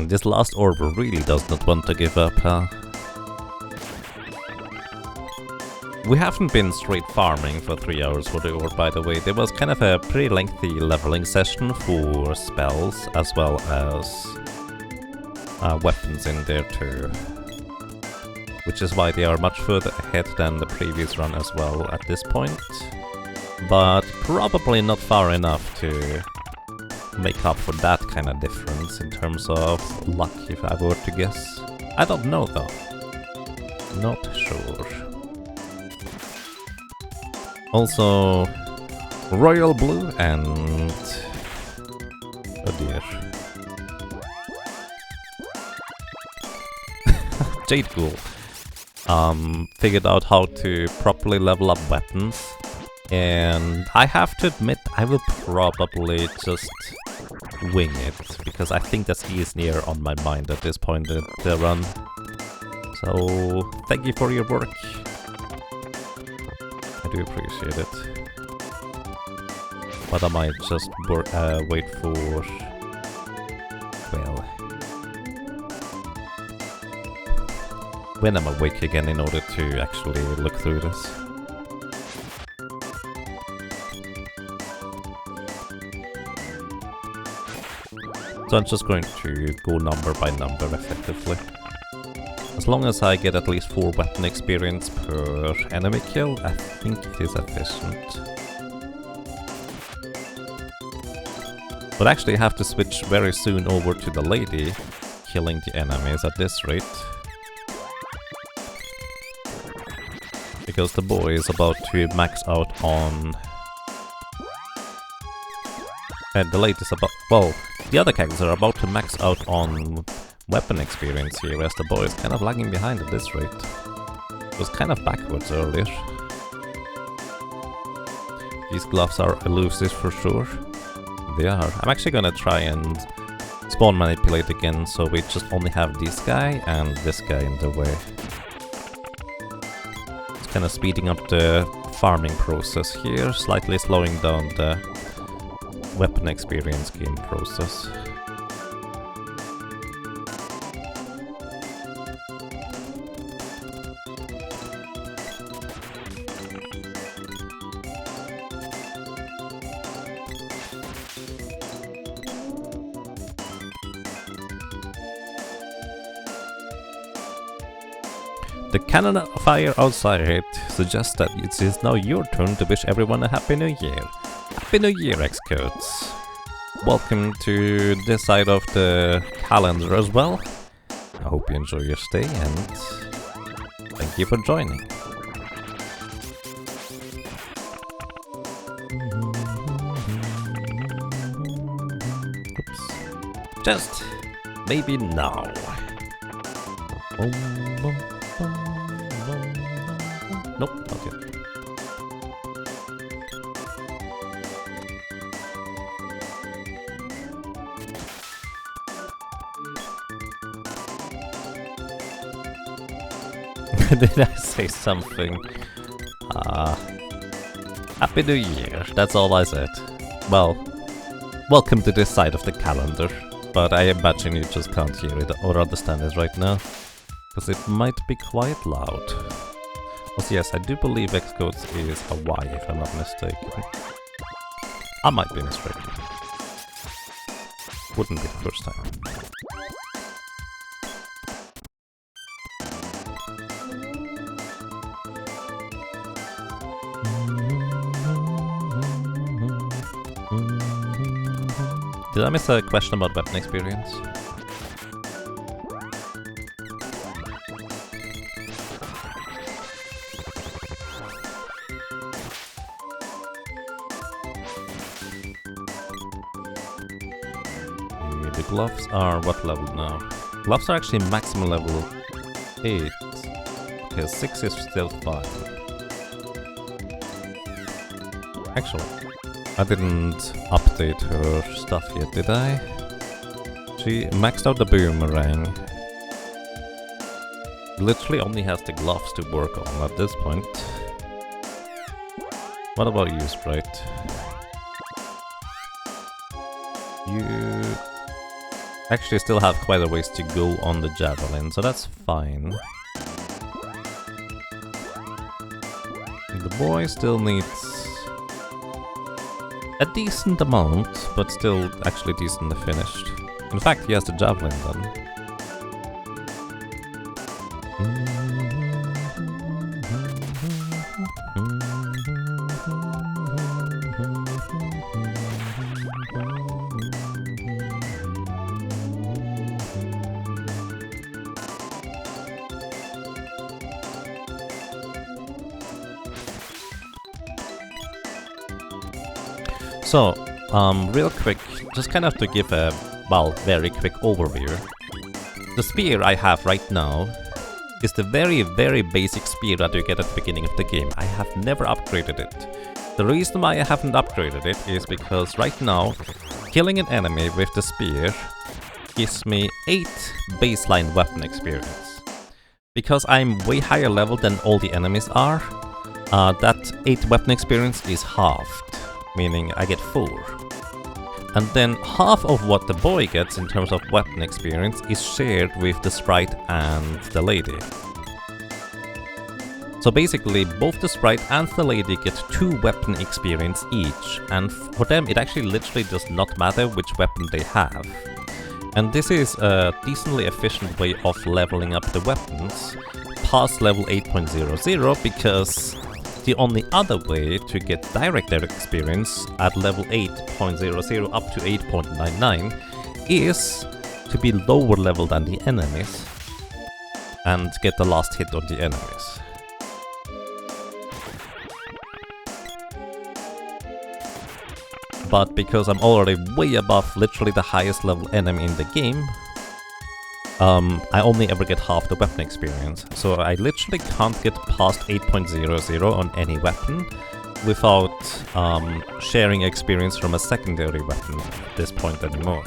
This last orb really does not want to give up, huh? We haven't been straight farming for 3 hours for the orb, by the way. There was kind of a pretty lengthy leveling session for spells, as well as weapons in there too. Which is why they are much further ahead than the previous run as well at this point. but probably not far enough to make up for that kind of difference in terms of luck, if I were to guess. I don't know though. Not sure. Also, royal blue and... oh dear. Jade Ghoul. Figured out how to properly level up weapons. And I have to admit, I will probably just wing it, because I think that's easier on my mind at this point in the run. So, thank you for your work. I do appreciate it. But I might just wait for... well... when I'm awake again in order to actually look through this. So I'm just going to go number by number effectively. As long as I get at least 4 weapon experience per enemy kill, I think it is efficient. But actually I have to switch very soon over to the lady killing the enemies at this rate. Because the boy is about to max out on... and the lady is about... well, the other characters are about to max out on weapon experience here, whereas the boy is kind of lagging behind at this rate. It was kind of backwards earlier. These gloves are elusive for sure. They are. I'm actually gonna try and spawn manipulate again, so we just only have this guy and this guy in the way. It's kind of speeding up the farming process here, slightly slowing down the weapon experience gain process. The cannon fire outside suggests that it is now your turn to wish everyone a Happy New Year. Happy New Year, Xcodes! Welcome to this side of the calendar as well. I hope you enjoy your stay and thank you for joining. Oops. Just maybe now. Nope, not yet. Did I say something? Happy New Year, that's all I said. Well, welcome to this side of the calendar, but I imagine you just can't hear it or understand it right now, because it might be quite loud. Also, yes, I do believe Xcodes is Hawaii, if I'm not mistaken. I might be mistaken. Wouldn't be the first time. Did I miss a question about weapon experience? The gloves are what level now? Gloves are actually maximum level 8. Okay, 6 is still fine. Actually, I didn't update her stuff yet, did I? She maxed out the boomerang. Literally only has the gloves to work on at this point. What about you, Sprite? You actually still have quite a ways to go on the javelin, so that's fine. The boy still needs a decent amount, but still actually decently finished. In fact, he has the javelin done. So, real quick, just kind of to give a, well, very quick overview. The spear I have right now is the very basic spear that you get at the beginning of the game. I have never upgraded it. The reason why I haven't upgraded it is because right now, killing an enemy with the spear gives me 8 baseline weapon experience. Because I'm way higher level than all the enemies are, that 8 weapon experience is halved, meaning I get 4. And then half of what the boy gets in terms of weapon experience is shared with the sprite and the lady. So basically, both the sprite and the lady get 2 weapon experience each, and for them it actually literally does not matter which weapon they have. And this is a decently efficient way of leveling up the weapons past level 8.00, because the only other way to get direct experience at level 8.00 up to 8.99 is to be lower level than the enemies and get the last hit on the enemies. But because I'm already way above literally the highest level enemy in the game, I only ever get half the weapon experience. So I literally can't get past 8.00 on any weapon without sharing experience from a secondary weapon at this point anymore.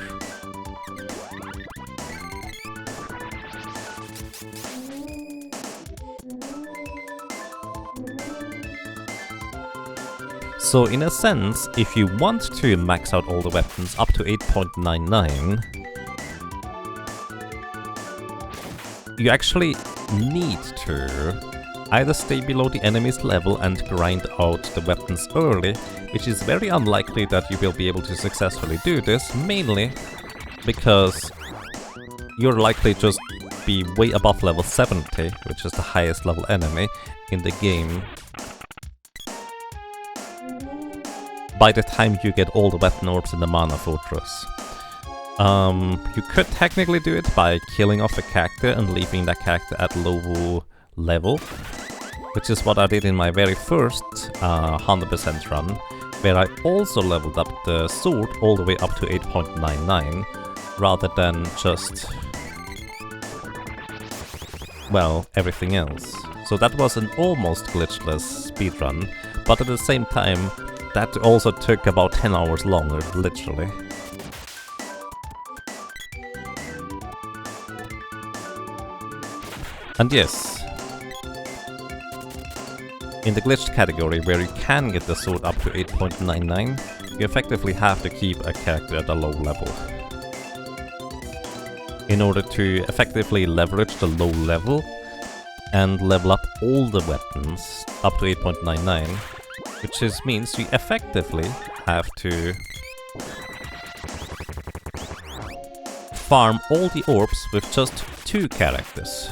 So in a sense, if you want to max out all the weapons up to 8.99, you actually need to either stay below the enemy's level and grind out the weapons early, which is very unlikely that you will be able to successfully do this, mainly because you're likely just be way above level 70, which is the highest level enemy in the game, by the time you get all the weapon orbs in the Mana Fortress. You could technically do it by killing off a character and leaving that character at low level, which is what I did in my very first 100% run, where I also leveled up the sword all the way up to 8.99, rather than just, well, everything else. So that was an almost glitchless speedrun, but at the same time, that also took about 10 hours longer, literally. And yes, in the glitched category, where you can get the sword up to 8.99, you effectively have to keep a character at a low level in order to effectively leverage the low level and level up all the weapons up to 8.99, which means you effectively have to farm all the orbs with just 2 characters.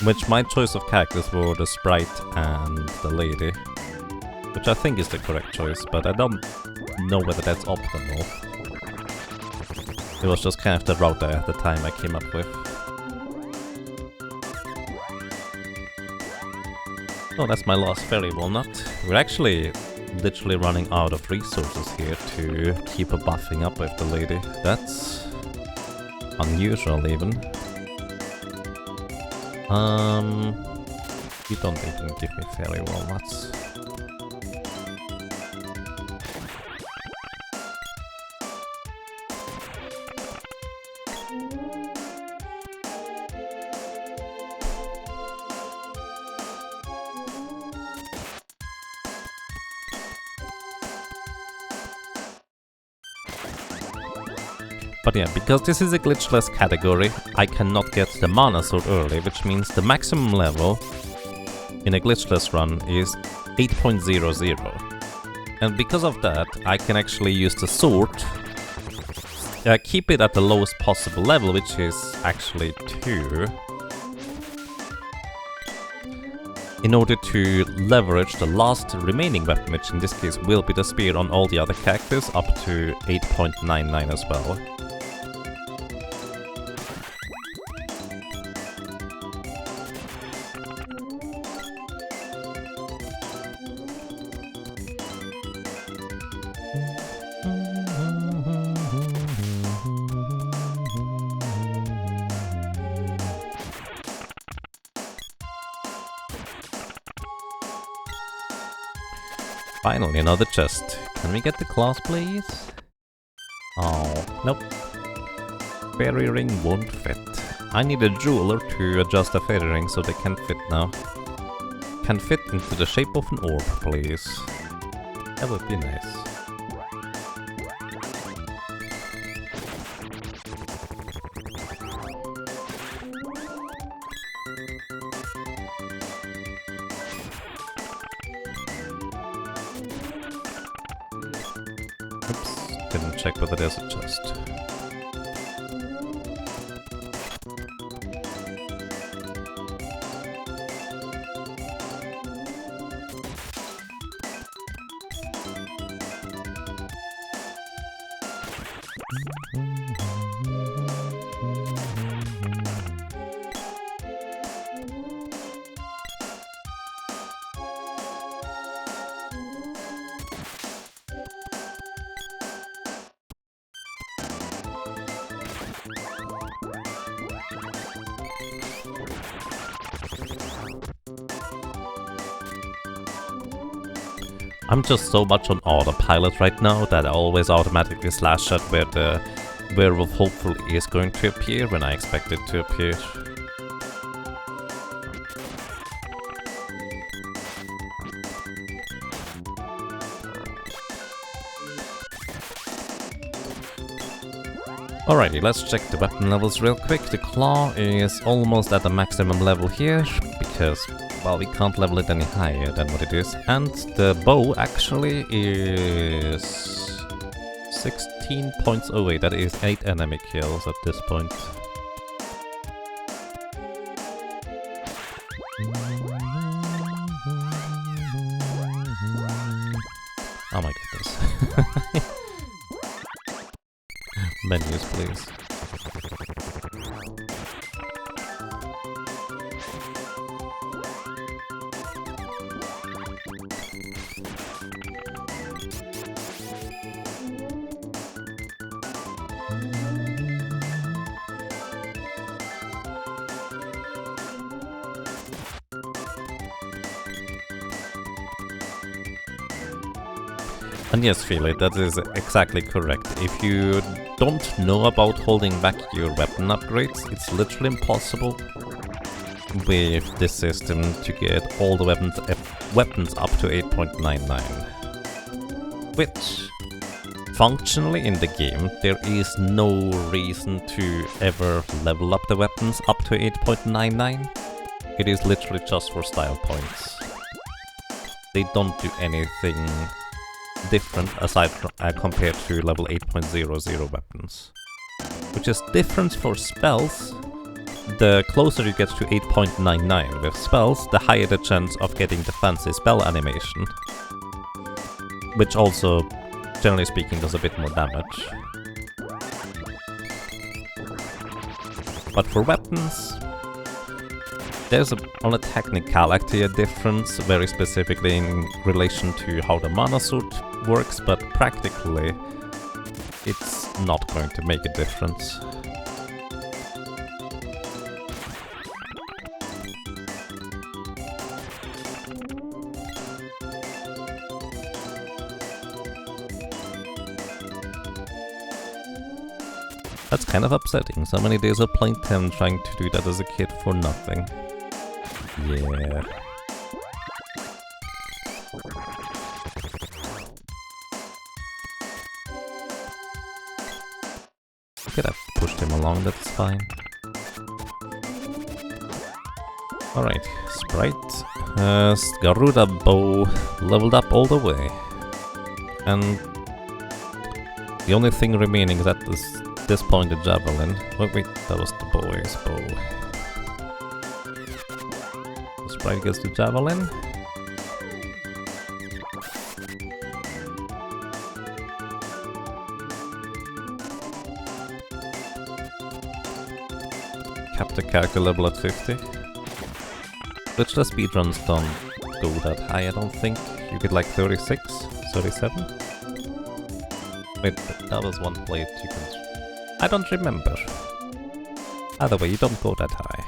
Which my choice of characters were the sprite and the lady, which I think is the correct choice, but I don't know whether that's optimal. It was just kind of the route at the time I came up with. Oh, that's my last fairy walnut. We're actually literally running out of resources here to keep buffing up with the lady. That's unusual even. You don't even give me fairy walnuts. But yeah, because this is a glitchless category, I cannot get the mana sword early, which means the maximum level in a glitchless run is 8.00. And because of that, I can actually use the sword, keep it at the lowest possible level, which is actually 2, in order to leverage the last remaining weapon, which in this case will be the spear on all the other characters, up to 8.99 as well. Finally, another chest. Can we get the claws, please? Oh, nope. Fairy ring won't fit. I need a jeweler to adjust the fairy ring so they can fit now. Can fit into the shape of an orb, please. That would be nice. Oops, didn't check whether there's a chest. I'm just so much on autopilot right now that I always automatically slash at where the werewolf hopefully is going to appear when I expect it to appear. Alrighty, let's check the weapon levels real quick. The claw is almost at the maximum level here, because, well, we can't level it any higher than what it is. And the bow actually is 16.08, that is 8 enemy kills at this point. Oh my goodness. Menus, please. And yes, Philly, that is exactly correct. If you don't know about holding back your weapon upgrades, it's literally impossible with this system to get all the weapons up to 8.99. Which, functionally in the game, there is no reason to ever level up the weapons up to 8.99. It is literally just for style points. They don't do anything different aside from, compared to level 8.00 weapons. Which is different for spells. The closer you get to 8.99 with spells, the higher the chance of getting the fancy spell animation. Which also, generally speaking, does a bit more damage. But for weapons, there's on a technicality a difference, very specifically in relation to how the mana suit works, but practically it's not going to make a difference. That's kind of upsetting. So many days of playing 10 trying to do that as a kid for nothing. Yeah. Could have pushed him along, that's fine. Alright, Sprite. Garuda bow leveled up all the way. And the only thing remaining is at this point the javelin. Wait, that was the boy's bow. Sprite gets the javelin. Cap the character level at 50. Glitchless speedruns don't go that high, I don't think. You get like 36, 37. Wait, that was one plate you can... I don't remember. Either way, you don't go that high.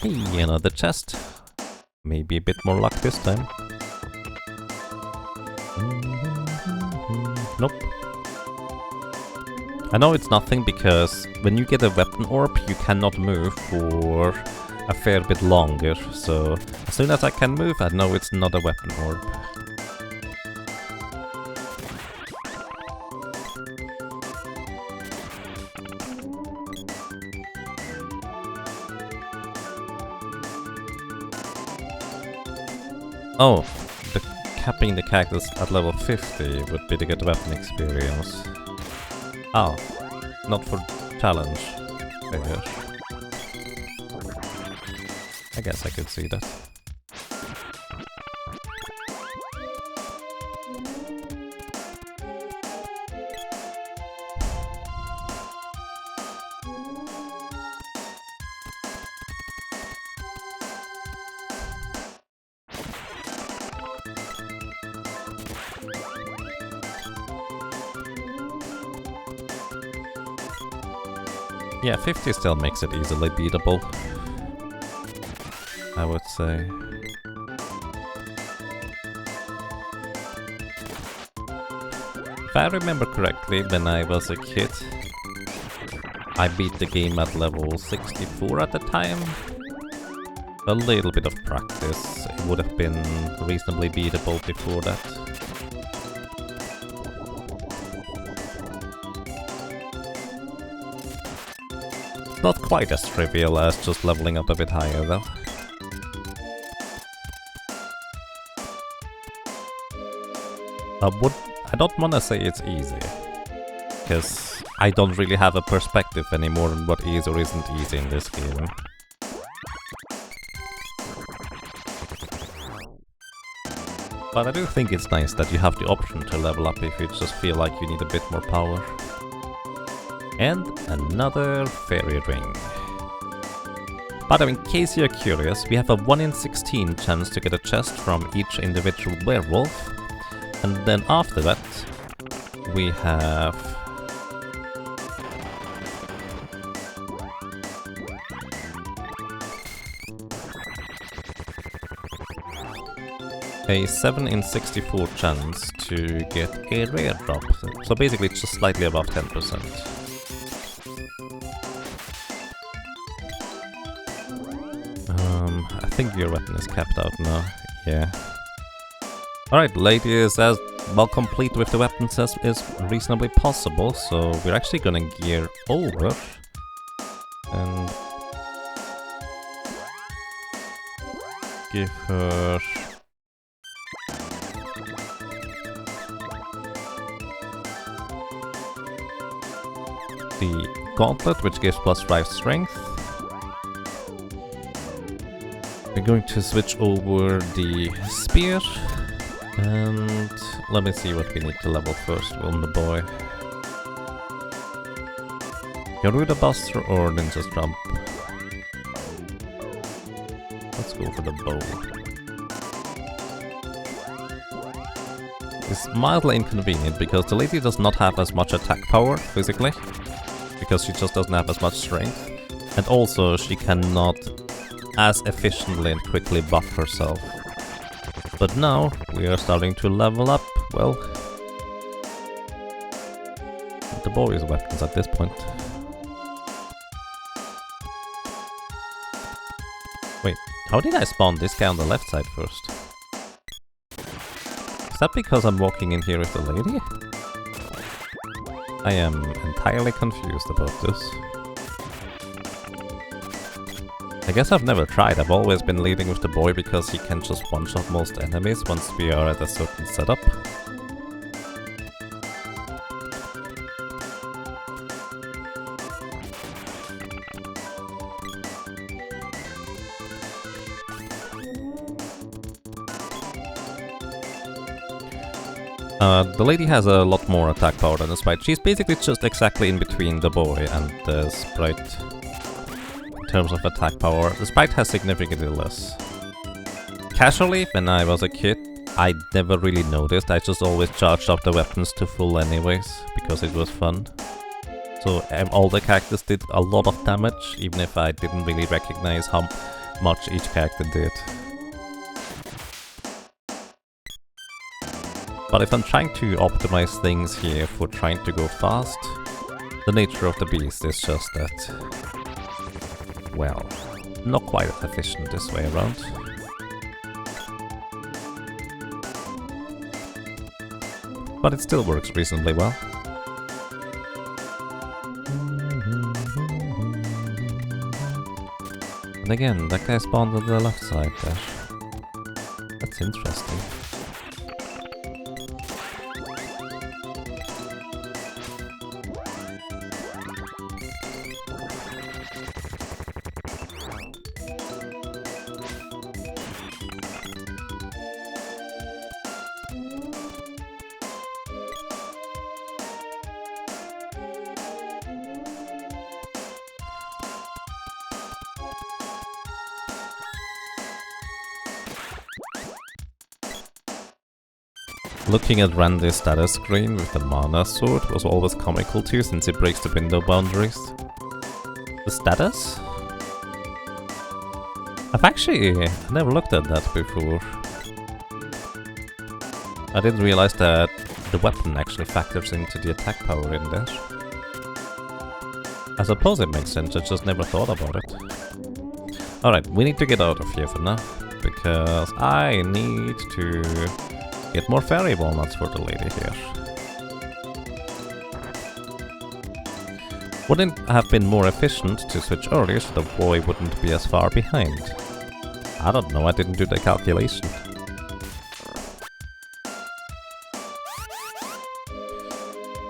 Hey, another chest. Maybe a bit more luck this time. Nope. I know it's nothing because when you get a weapon orb, you cannot move for a fair bit longer. So as soon as I can move, I know it's not a weapon orb. Oh, capping the cactus at level 50 would be to get weapon experience. Oh, not for challenge. Fair. I guess I could see that. Yeah, 50 still makes it easily beatable, I would say. If I remember correctly, when I was a kid, I beat the game at level 64 at the time. A little bit of practice, it would have been reasonably beatable before that. Not quite as trivial as just leveling up a bit higher though. I don't wanna say it's easy, because I don't really have a perspective anymore on what is or isn't easy in this game. But I do think it's nice that you have the option to level up if you just feel like you need a bit more power. And another fairy ring. But in case you're curious, we have a 1 in 16 chance to get a chest from each individual werewolf. And then after that, we have a 7 in 64 chance to get a rare drop. So basically it's just slightly above 10%. I think your weapon is capped out now. Yeah. Alright, lady is as well complete with the weapons as is reasonably possible, so we're actually gonna gear over and give her the gauntlet, which gives +5 strength. We're going to switch over the spear, and let me see what we need to level first on the boy. Garuda Buster or Ninja's Jump? Let's go for the bow. It's mildly inconvenient because the lady does not have as much attack power physically, because she just doesn't have as much strength, and also she cannot as efficiently and quickly buff herself. But now we are starting to level up, well, the boy's weapons at this point. Wait, how did I spawn this guy on the left side first? Is that because I'm walking in here with the lady? I am entirely confused about this. I guess I've never tried. I've always been leading with the boy because he can just one-shot most enemies once we are at a certain setup. The lady has a lot more attack power than the sprite. She's basically just exactly in between the boy and the sprite. In terms of attack power, the sprite has significantly less. Casually, when I was a kid, I never really noticed. I just always charged up the weapons to full anyways, because it was fun. So all the characters did a lot of damage, even if I didn't really recognize how much each character did. But if I'm trying to optimize things here for trying to go fast, the nature of the beast is just that, well, not quite as efficient this way around. But it still works reasonably well. And again, that guy spawned on the left side there. That's interesting. Looking at Randy's status screen with the mana sword was always comical too, since it breaks the window boundaries. The status? I've actually never looked at that before. I didn't realize that the weapon actually factors into the attack power in there. I suppose it makes sense, I just never thought about it. Alright, we need to get out of here for now, because I need to get more fairy walnuts for the lady here. Wouldn't it have been more efficient to switch earlier so the boy wouldn't be as far behind? I don't know, I didn't do the calculation.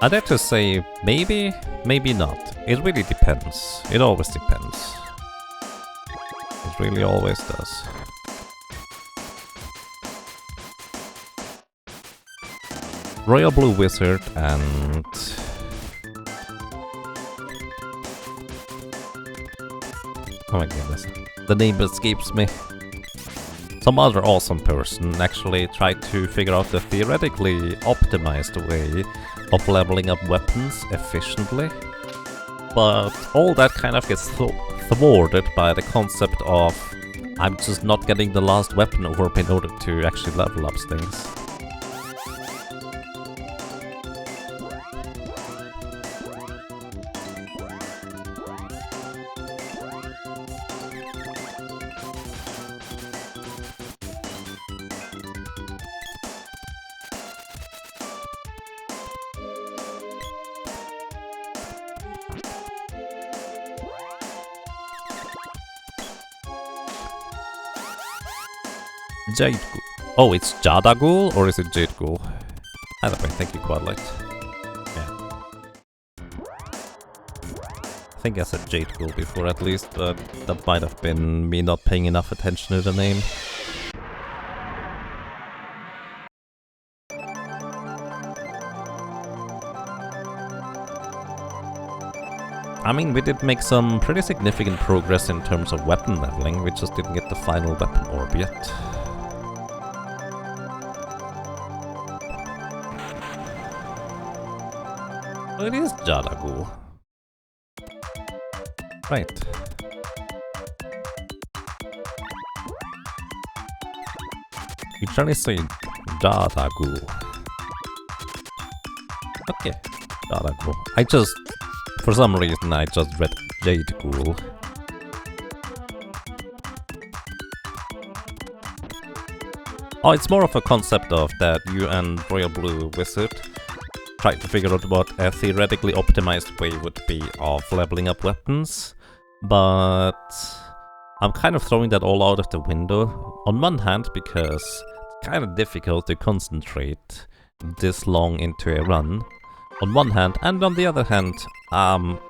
I dare to say maybe, maybe not. It really depends. It always depends. It really always does. Royal Blue Wizard and... oh my goodness, the name escapes me. Some other awesome person actually tried to figure out a theoretically optimized way of leveling up weapons efficiently, but all that kind of gets thwarted by the concept of I'm just not getting the last weapon orb in order to actually level up things. Jade Ghoul. Oh, it's Jada Ghoul, or is it Jade Ghoul? Either way, thank you, Quadlight. Yeah. I think I said Jade Ghoul before at least, but that might have been me not paying enough attention to the name. I mean, we did make some pretty significant progress in terms of weapon leveling, we just didn't get the final weapon orb yet. Oh, it is Jada Ghoul. Right. You trying to say Jada Ghoul? Okay, Jada Ghoul. I just... for some reason I just read Jade Ghoul. Oh, it's more of a concept of that you and Royal Blue Wizard tried to figure out what a theoretically optimized way would be of leveling up weapons, but I'm kind of throwing that all out of the window. On one hand, because it's kind of difficult to concentrate this long into a run. On one hand, and on the other hand, I'm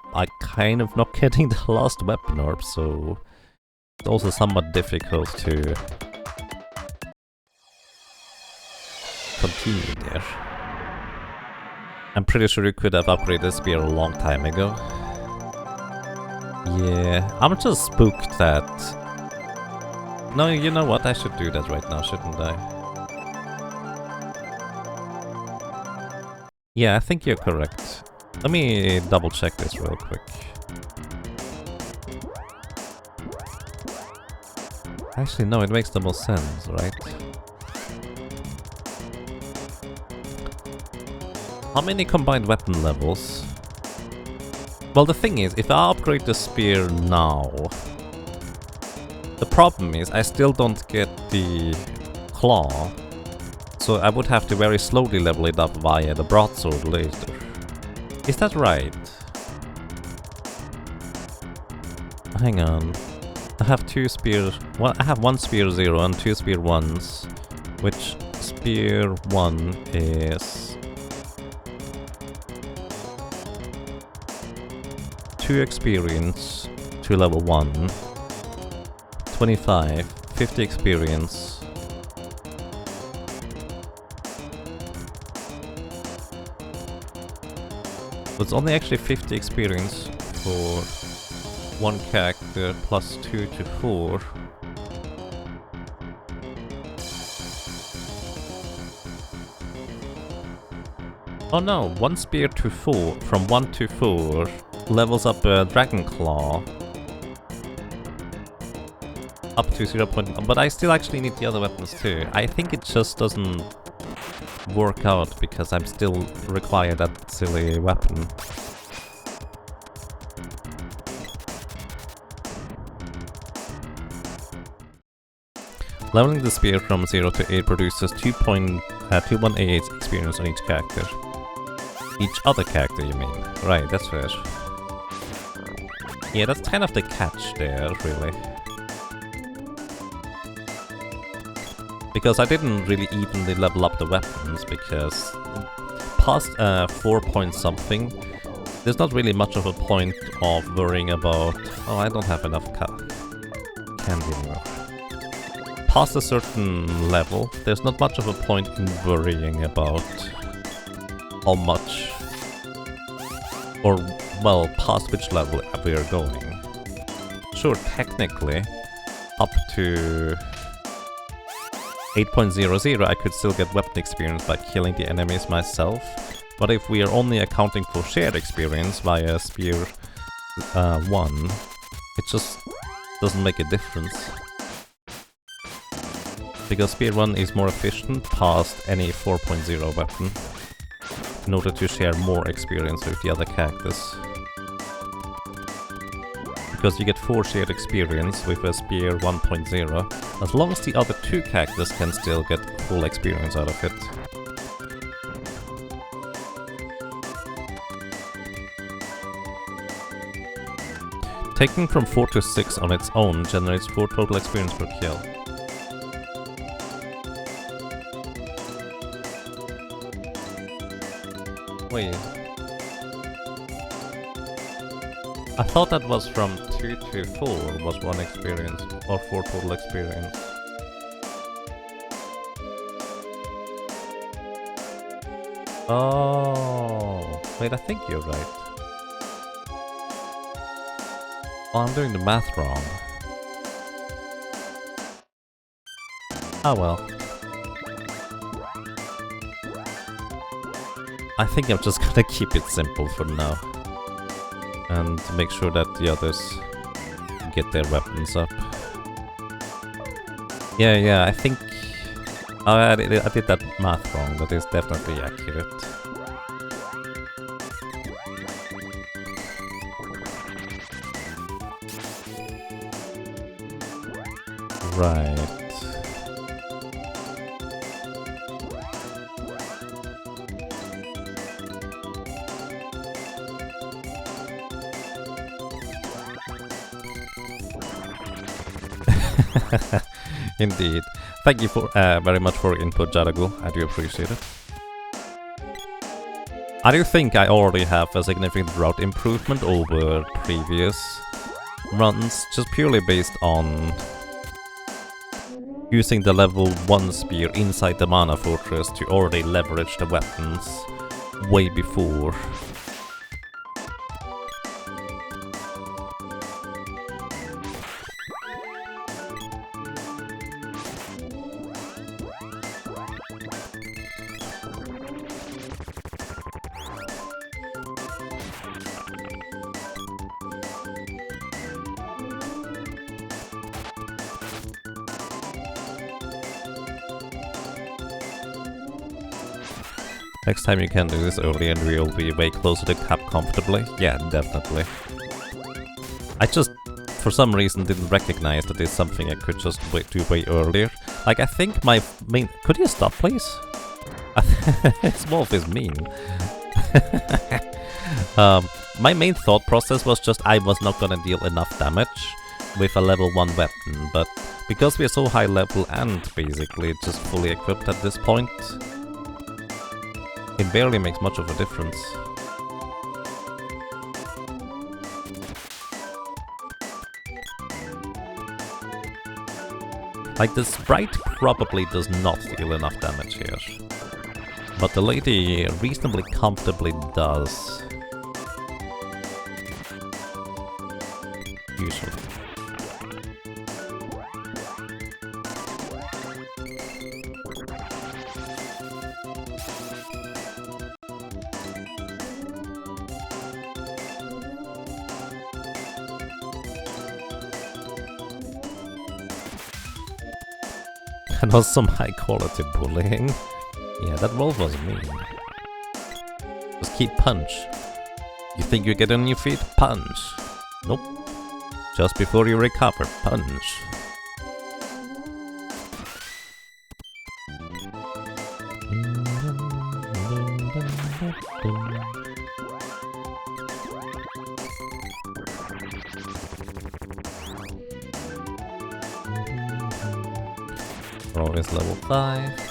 kind of not getting the last weapon orb, so it's also somewhat difficult to continue there. I'm pretty sure you could have upgraded Spear a long time ago. Yeah, I'm just spooked that... no, you know what, I should do that right now, shouldn't I? Yeah, I think you're correct. Let me double check this real quick. Actually, no, it makes the most sense, right? How many combined weapon levels? Well, the thing is, if I upgrade the spear now, the problem is I still don't get the claw, so I would have to very slowly level it up via the broadsword later. Is that right? Hang on. I have two spears. Well, I have one spear 0 and two spear 1s, which spear 1 is 2 experience to level 1, 25, 50 experience. So it's only actually 50 experience for one character plus 2 to 4. Oh no, 1 spear to 4, from 1 to 4 levels up a Dragon Claw up to 0. But I still actually need the other weapons too. I think it just doesn't work out because I'm still require that silly weapon. Leveling the spear from 0 to 8 produces 218 experience on each character. Each other character, you mean? Right, that's fair. Yeah, that's kind of the catch there, really. Because I didn't really evenly level up the weapons, because past 4 point something, there's not really much of a point of worrying about... Oh, I don't have enough candy anymore. Past a certain level, there's not much of a point in worrying about how much, or, well, past which level we are going. Sure, technically, up to 8.00 I could still get weapon experience by killing the enemies myself, but if we are only accounting for shared experience via Spear 1, it just doesn't make a difference. Because Spear 1 is more efficient past any 4.0 weapon in order to share more experience with the other characters. Because you get 4 shared experience with a Spear 1.0, as long as the other 2 characters can still get full experience out of it. Taking from 4 to 6 on its own generates 4 total experience per kill. Wait. I thought that was from 2 to 4 was 1 experience, or 4 total experience. Oh, wait, I think you're right. Oh, I'm doing the math wrong. Ah well. I think I'm just gonna keep it simple for now. And make sure that the others get their weapons up. Yeah, I think... Oh, I did that math wrong, that is definitely accurate. Right. Indeed. Thank you for very much for your input, Jaragu. I do appreciate it. I do think I already have a significant route improvement over previous runs, just purely based on using the level 1 spear inside the mana fortress to already leverage the weapons way before. Next time you can do this early and we'll be way closer to cap comfortably. Yeah, definitely. I just, for some reason, didn't recognize that it's something I could just do way earlier. Like, I think my main... Could you stop, please? This wolf is mean. My main thought process was just I was not gonna deal enough damage with a level 1 weapon, but because we are so high level and basically just fully equipped at this point, it barely makes much of a difference. Like, the sprite probably does not deal enough damage here, but the lady reasonably comfortably does. Usually. That was some high quality bullying. Yeah, that wolf was mean. Just keep punch. You think you get on your feet? Punch. Nope. Just before you recover, punch. Roll is level 5.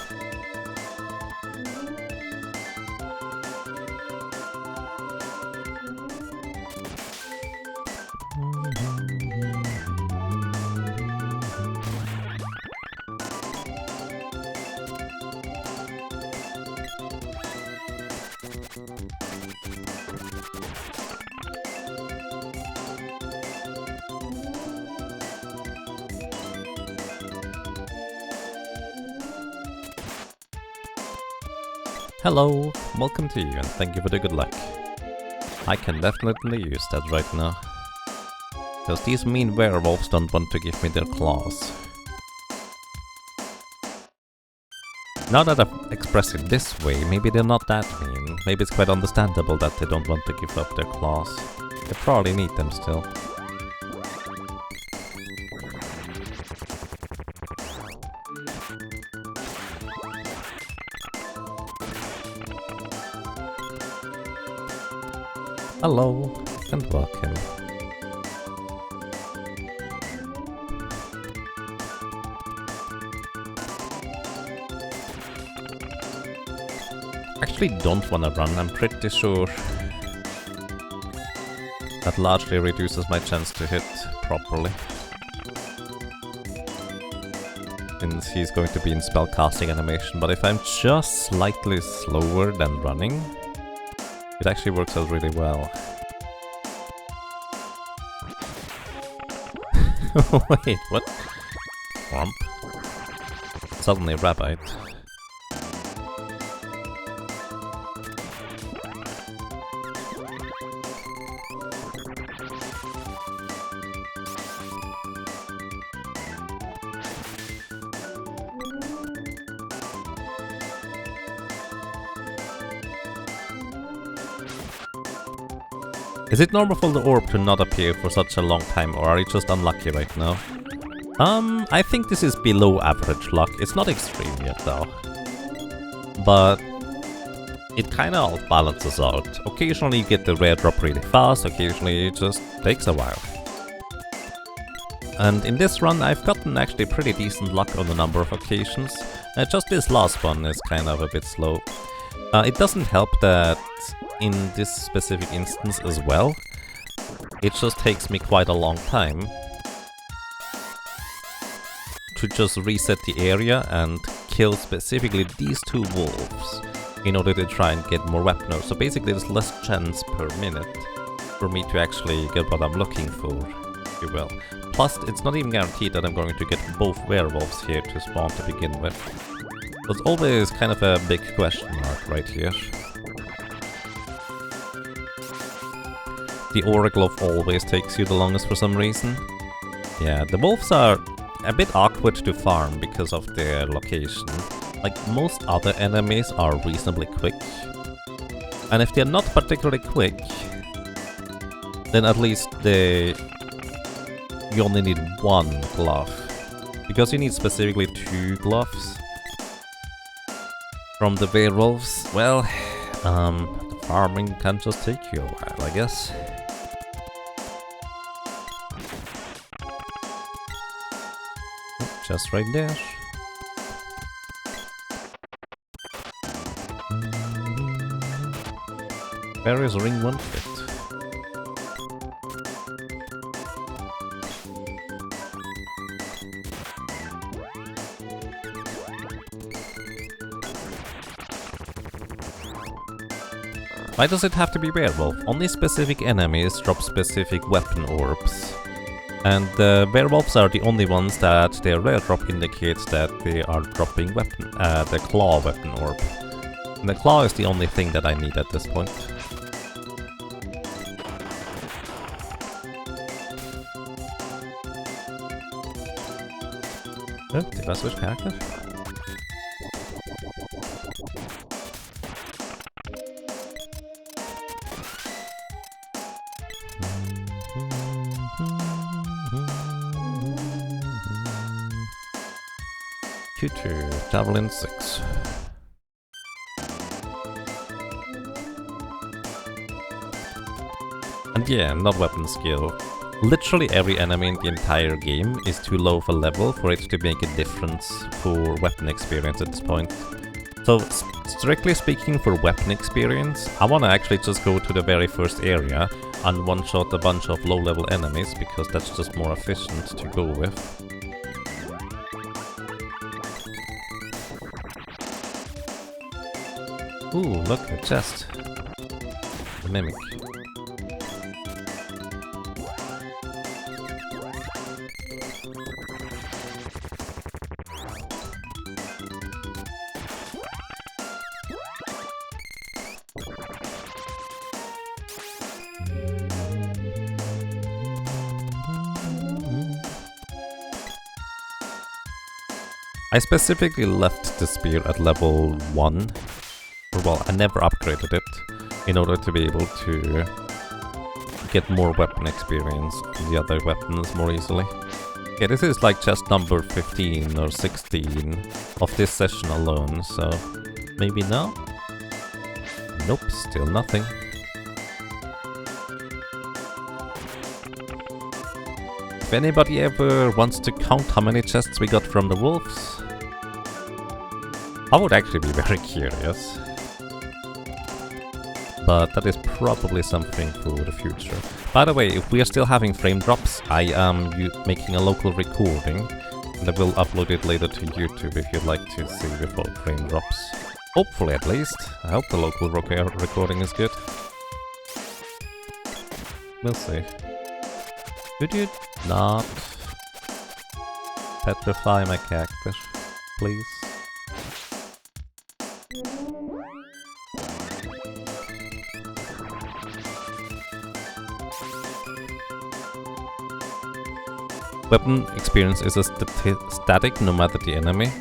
Hello, welcome to you and thank you for the good luck. I can definitely use that right now. Because these mean werewolves don't want to give me their claws. Now that I've expressed it this way, maybe they're not that mean. Maybe it's quite understandable that they don't want to give up their claws. They probably need them still. Hello, and welcome. Actually don't wanna run, I'm pretty sure that largely reduces my chance to hit properly. Since he's going to be in spellcasting animation, but if I'm just slightly slower than running, it actually works out really well. Wait, what? Womp. Suddenly rabbit. Is it normal for the orb to not appear for such a long time, or are you just unlucky right now? I think this is below average luck. It's not extreme yet though. But it kinda all balances out. Occasionally you get the rare drop really fast, occasionally it just takes a while. And in this run I've gotten actually pretty decent luck on a number of occasions. Just this last one is kind of a bit slow. It doesn't help that in this specific instance as well, it just takes me quite a long time to just reset the area and kill specifically these two wolves in order to try and get more weaponers. So basically there's less chance per minute for me to actually get what I'm looking for, if you will. Plus it's not even guaranteed that I'm going to get both werewolves here to spawn to begin with. So it's always kind of a big question mark right here. The Aura Glove always takes you the longest for some reason. Yeah, the wolves are a bit awkward to farm because of their location. Like, most other enemies are reasonably quick. And if they're not particularly quick, then at least you only need one glove. Because you need specifically 2 gloves from the werewolves. Well, the farming can just take you a while, I guess. Just right there. Where is ring 1 fit? Why does it have to be werewolf? Only specific enemies drop specific weapon orbs. And the werewolves are the only ones that their rare drop indicates that they are dropping the claw weapon orb. And the claw is the only thing that I need at this point. Oh, did I switch character? Q2, Javelin 6. And yeah, not weapon skill. Literally every enemy in the entire game is too low of a level for it to make a difference for weapon experience at this point. So, strictly speaking for weapon experience, I wanna actually just go to the very first area and one-shot a bunch of low-level enemies, because that's just more efficient to go with. Ooh, look, a chest. A mimic. I specifically left the spear at level 1. Well, I never upgraded it in order to be able to get more weapon experience on the other weapons more easily. Yeah, this is like chest number 15 or 16 of this session alone, so maybe now? Nope, still nothing. If anybody ever wants to count how many chests we got from the wolves, I would actually be very curious. But that is probably something for the future. By the way, if we are still having frame drops, I am making a local recording, and I will upload it later to YouTube if you'd like to see the full frame drops. Hopefully, at least. I hope the local recording is good. We'll see. Could you not petrify my cactus, please? Weapon experience is a static no matter the enemy.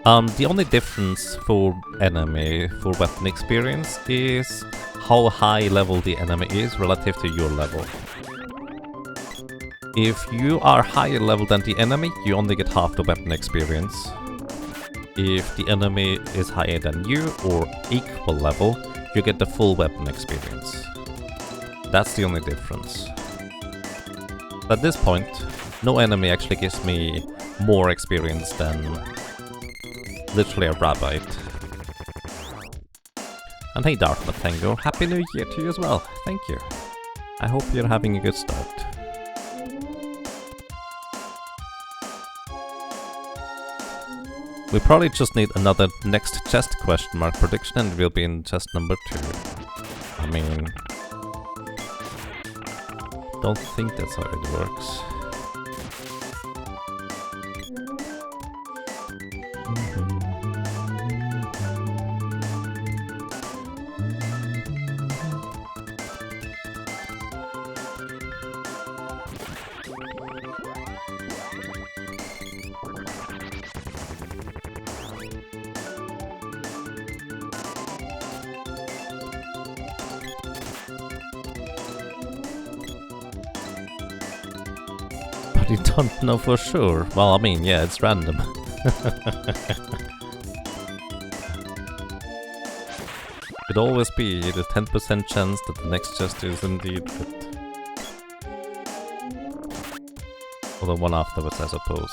The only difference for weapon experience is how high level the enemy is relative to your level. If you are higher level than the enemy, you only get half the weapon experience. If the enemy is higher than you or equal level, you get the full weapon experience. That's the only difference. At this point, no enemy actually gives me more experience than literally a rabbit. And hey Dartmouth Tango, Happy New Year to you as well, thank you. I hope you're having a good start. We probably just need another next chest question mark prediction and we'll be in chest number 2. I mean, don't think that's how it works. But you don't know for sure. Well, I mean, yeah, it's random. Could always be the 10% chance that the next chest is indeed fit. Or the one afterwards, I suppose.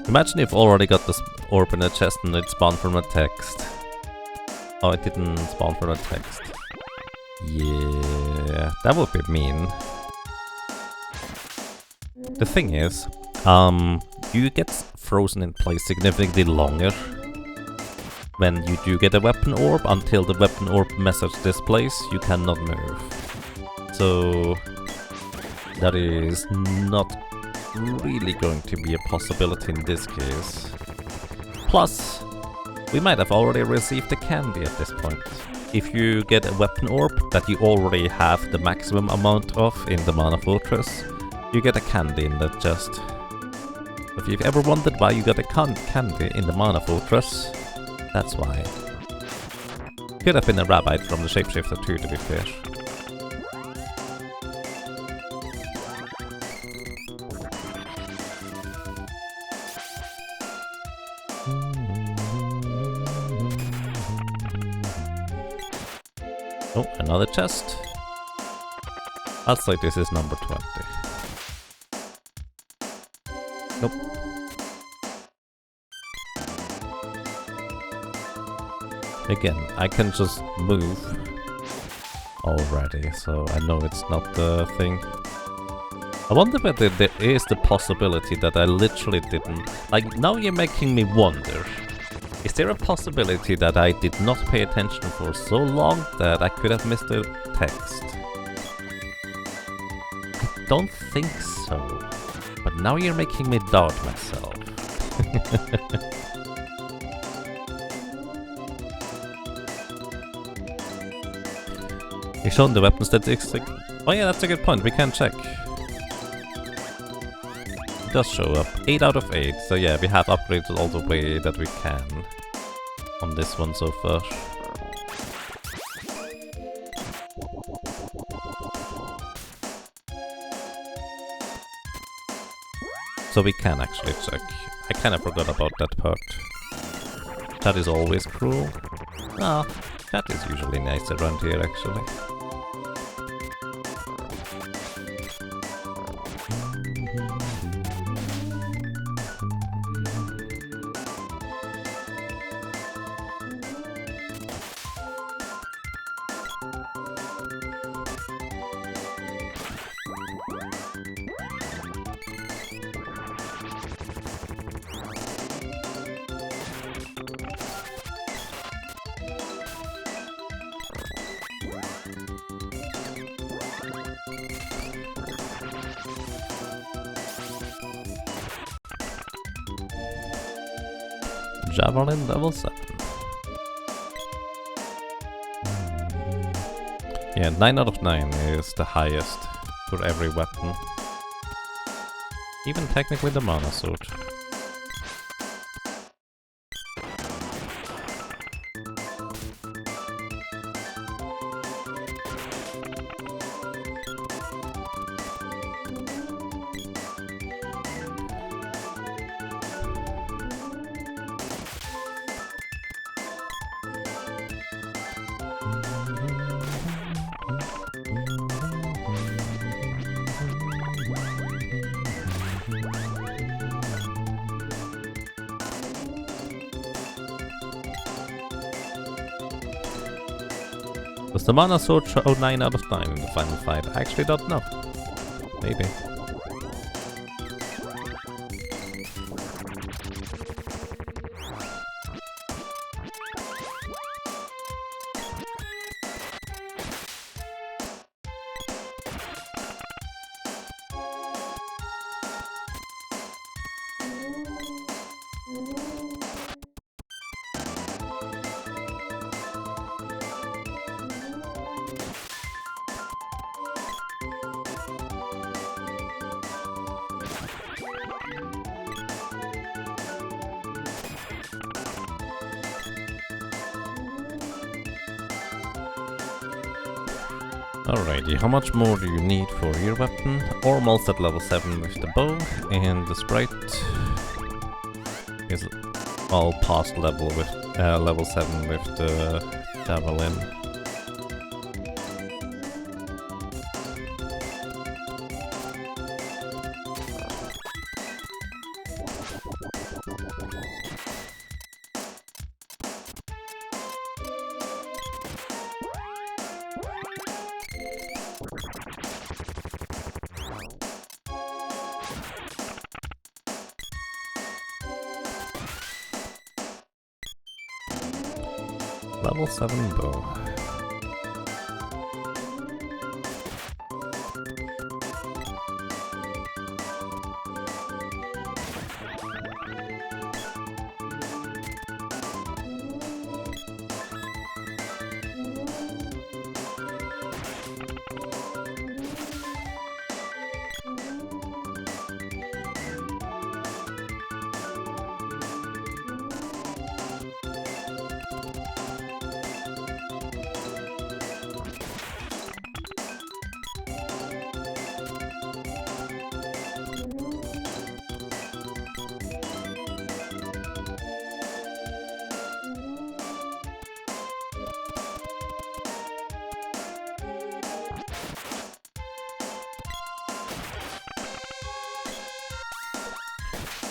Imagine you've already got this orb in the chest and it spawned from a text. Oh, it didn't spawn from a text. Yeah, that would be mean. The thing is, you get frozen in place significantly longer when you do get a weapon orb. Until the weapon orb messes this place, you cannot move. So that is not really going to be a possibility in this case. Plus, we might have already received the candy at this point. If you get a weapon orb that you already have the maximum amount of in the Mana Fortress, you get a candy in that chest. If you've ever wondered why you got a candy in the Mana Fortress, that's why. Could have been a rabbit from the Shapeshifter too, to be fair. Oh, another chest. I'll say this is number 20. Nope. Again, I can just move already, so I know it's not the thing. I wonder whether there is the possibility that I literally didn't... Like, now you're making me wonder. Is there a possibility that I did not pay attention for so long that I could have missed the text? I don't think so. But now you're making me doubt myself. You've shown the weapon statistics. Oh yeah, that's a good point. We can check. It does show up. 8 out of 8. So yeah, we have upgraded all the way that we can on this one so far. So we can actually check. I kind of forgot about that part. That is always cruel. Ah, that is usually nice around here actually. Javelin level 7. Yeah, 9 out of 9 is the highest for every weapon. Even technically the Mana Sword. Does the mana sword show 9 out of 9 in the final fight? I actually don't know. Maybe. Alrighty, how much more do you need for your weapon? Almost at level 7 with the bow, and the sprite is all past level with level 7 with the javelin. Level 7 bow.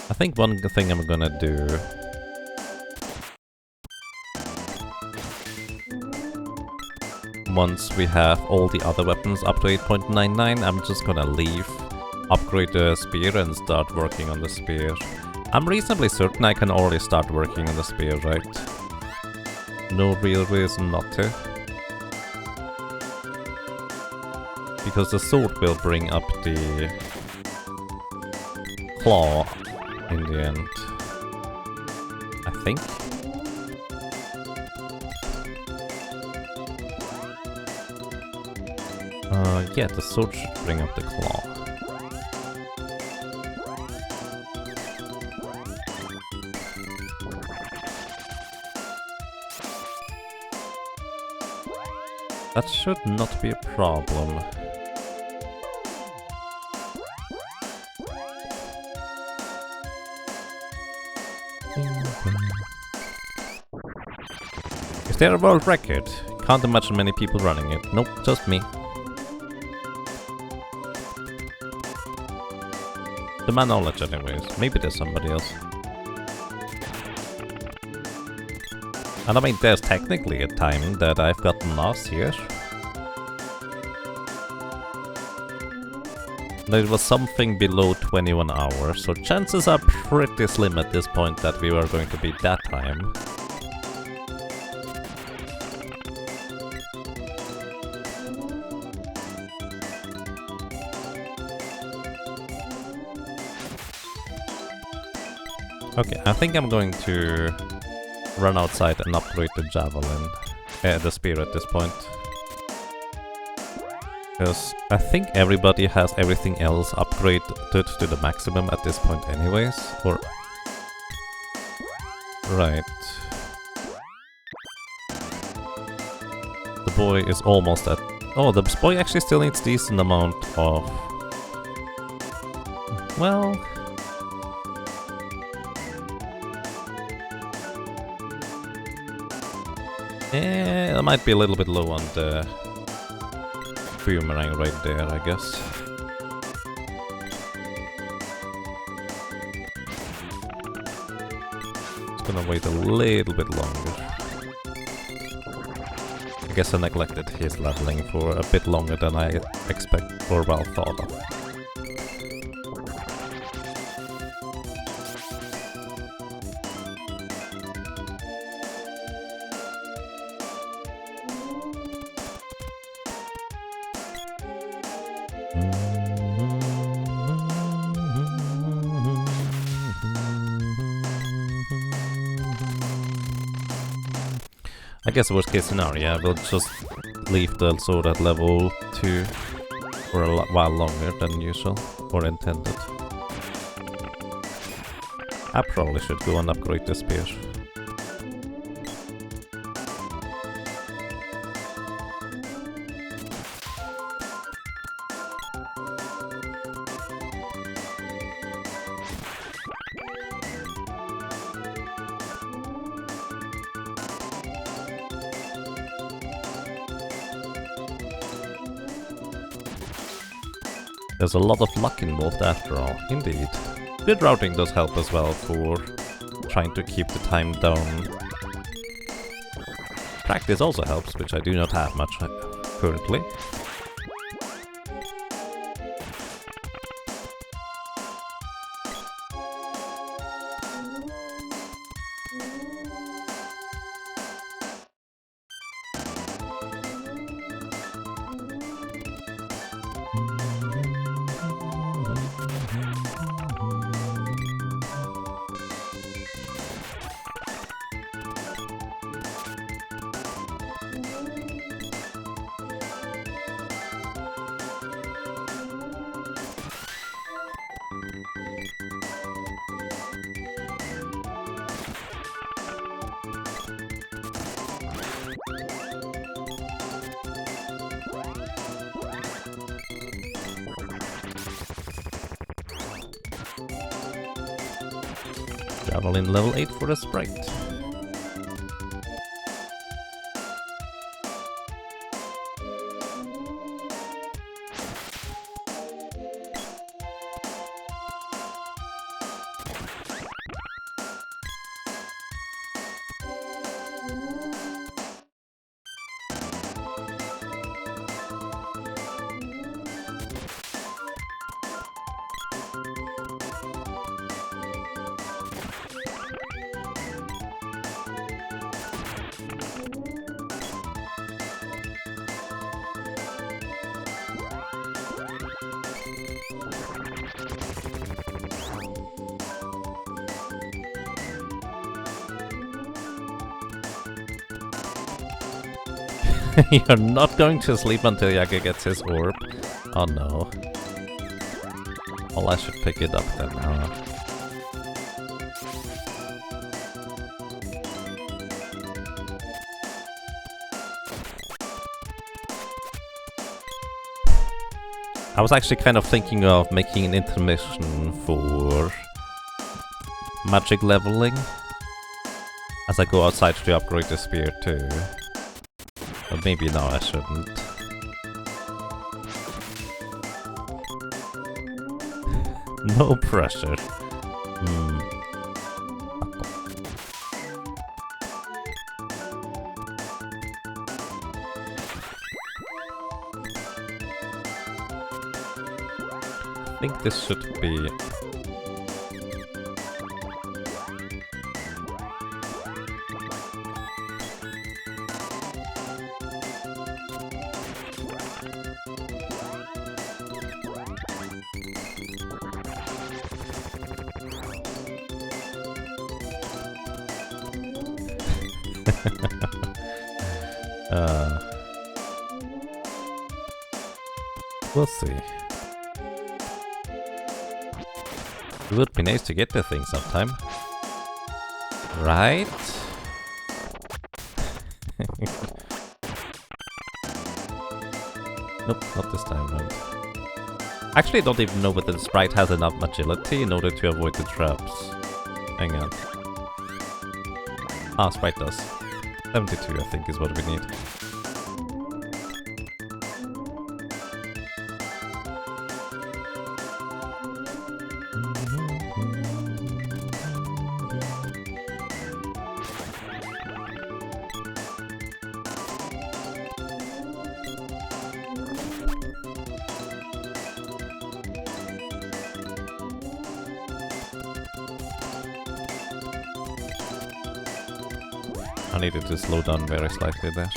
I think one thing I'm gonna do once we have all the other weapons up to 8.99, I'm just gonna leave, upgrade the spear and start working on the spear. I'm reasonably certain I can already start working on the spear, right? No real reason not to. Because the sword will bring up the claw in the end, I think. Yeah, the sword should bring up the claw. That should not be a problem. Is there a world record? Can't imagine many people running it. Nope, just me. To my knowledge anyways. Maybe there's somebody else. And I mean, there's technically a time that I've gotten last year. There was something below 21 hours, so chances are pretty slim at this point that we were going to beat that time. Okay, I think I'm going to run outside and upgrade the javelin, the spear at this point. Because I think everybody has everything else upgraded to the maximum at this point anyways, or... Right. The boy is almost at... Oh, the boy actually still needs decent amount of... Well... Yeah, it might be a little bit low on the boomerang right there, I guess. Just gonna wait a little bit longer. I guess I neglected his leveling for a bit longer than I expect or well thought of. I guess worst case scenario, I will just leave the sword at level 2 for a while longer than usual, or intended. I probably should go and upgrade the spear. There's a lot of luck involved after all, indeed. Good routing does help as well for trying to keep the time down. Practice also helps, which I do not have much currently. Javelin level 8 for the sprite. You're not going to sleep until Yaga gets his orb? Oh no. Well, I should pick it up then. I was actually kind of thinking of making an intermission for magic leveling as I go outside to upgrade the spear too. But maybe now I shouldn't. No pressure. I think this should be... we'll see. It would be nice to get the thing sometime. Right? Nope, not this time around. Actually, I don't even know whether the sprite has enough agility in order to avoid the traps. Hang on. Ah, sprite does. 72, I think, is what we need. I needed to slow down very slightly there.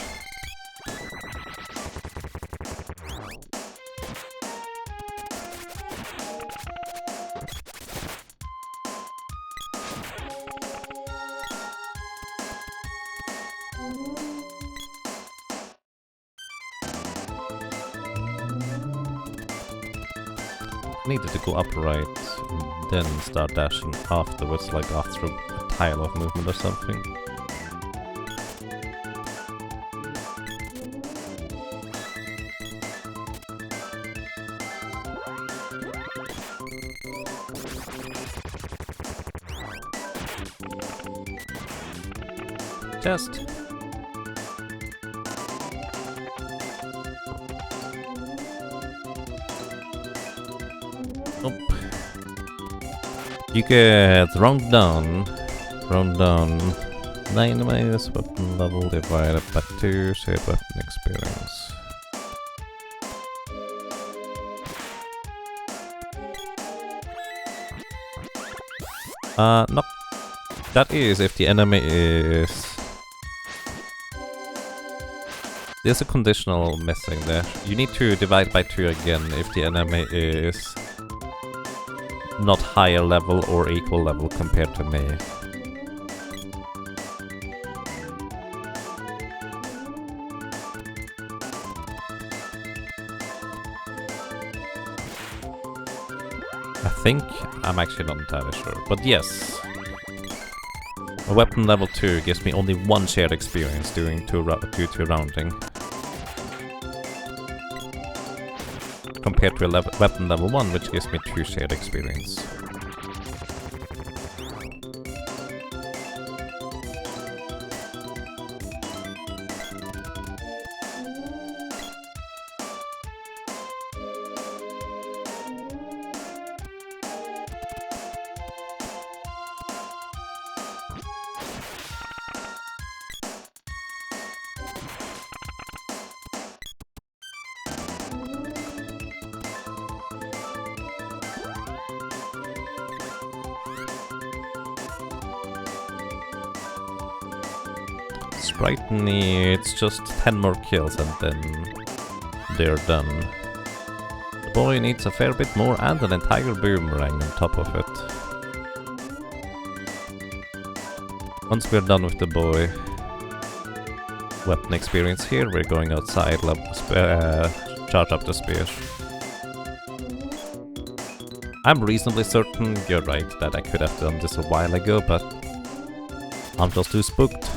Needed to go upright and then start dashing afterwards, like after a tile of movement or something. Just. Nope. You get round down. 9 minus weapon level divided by 2 shared weapon experience. Nope. That is if the enemy is... There's a conditional missing there. You need to divide by 2 again if the enemy is not higher level or equal level compared to me. I think I'm actually not entirely sure, but yes. A weapon level 2 gives me only 1 shared experience due to rounding. Compared to a weapon level 1, which gives me 2 shared experience. Sprite needs just 10 more kills and then they're done. The boy needs a fair bit more and an entire boomerang on top of it. Once we're done with the boy weapon experience here, we're going outside, charge up the spear. I'm reasonably certain you're right that I could have done this a while ago, but I'm just too spooked.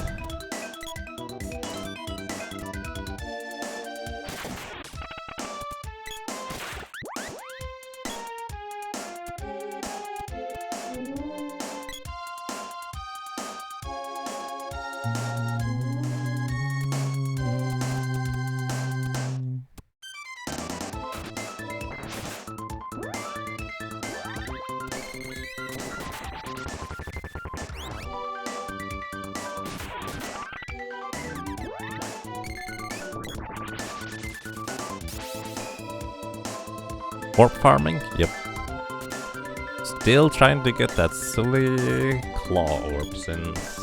Orb farming? Yep. Still trying to get that silly claw orb since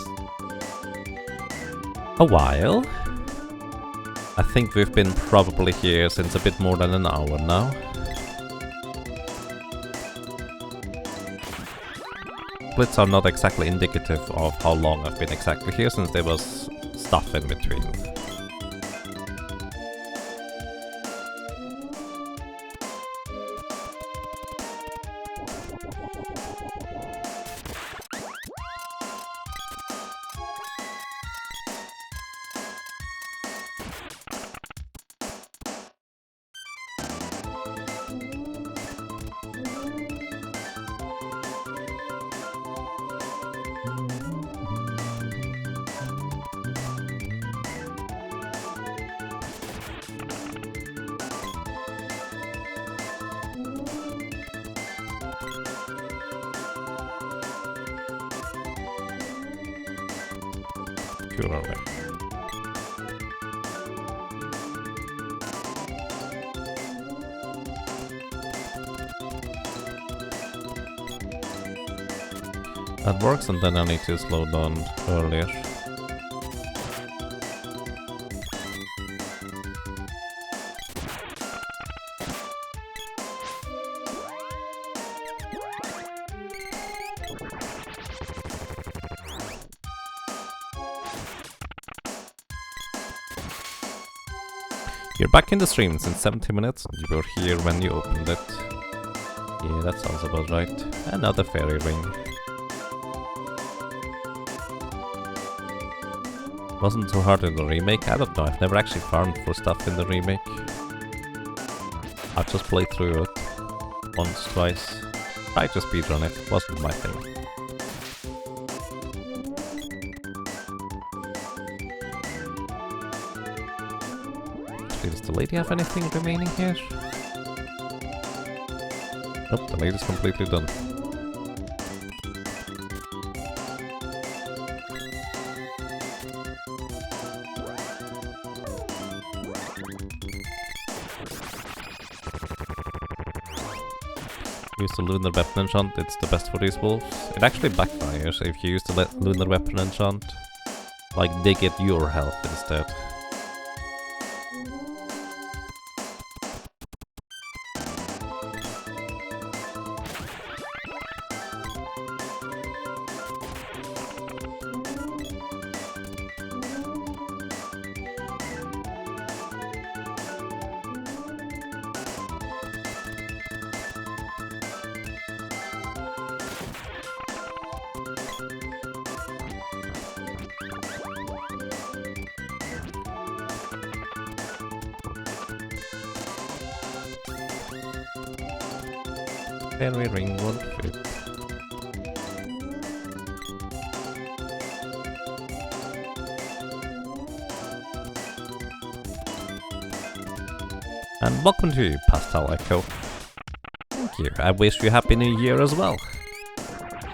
a while. I think we've been probably here since a bit more than an hour now. Splits are not exactly indicative of how long I've been exactly here since there was stuff in between. Purely. That works, and then I need to slow down earlier. You're back in the stream since 70 minutes. You were here when you opened it. Yeah, that sounds about right. Another fairy ring. Wasn't too hard in the remake. I don't know. I've never actually farmed for stuff in the remake. I've just played through it once, twice. Tried to speedrun it. Wasn't my thing. Does the lady have anything remaining here? Nope, the lady's completely done. Use the lunar weapon enchant, it's the best for these wolves. It actually backfires if you use the lunar weapon enchant. Like, they get your health instead. Fairy ring won't fit. And welcome to you, Pastel Echo. Thank you. I wish you a happy new year as well.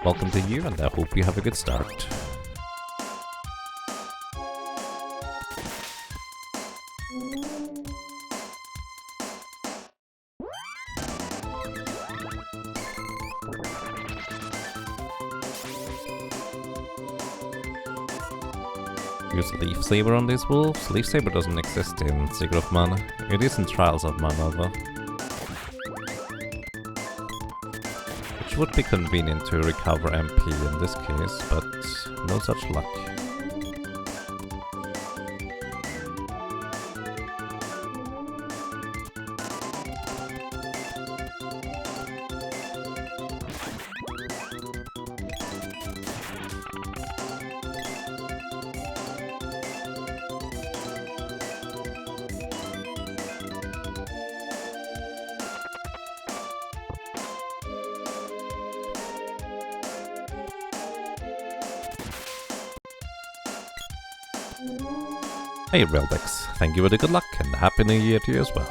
Welcome to you, and I hope you have a good start. Use Leaf Saber on these wolves. Leaf Saber doesn't exist in Secret of Mana. It is in Trials of Mana though. Which would be convenient to recover MP in this case, but no such luck. Hey Reldex, thank you for the good luck and happy new year to you as well.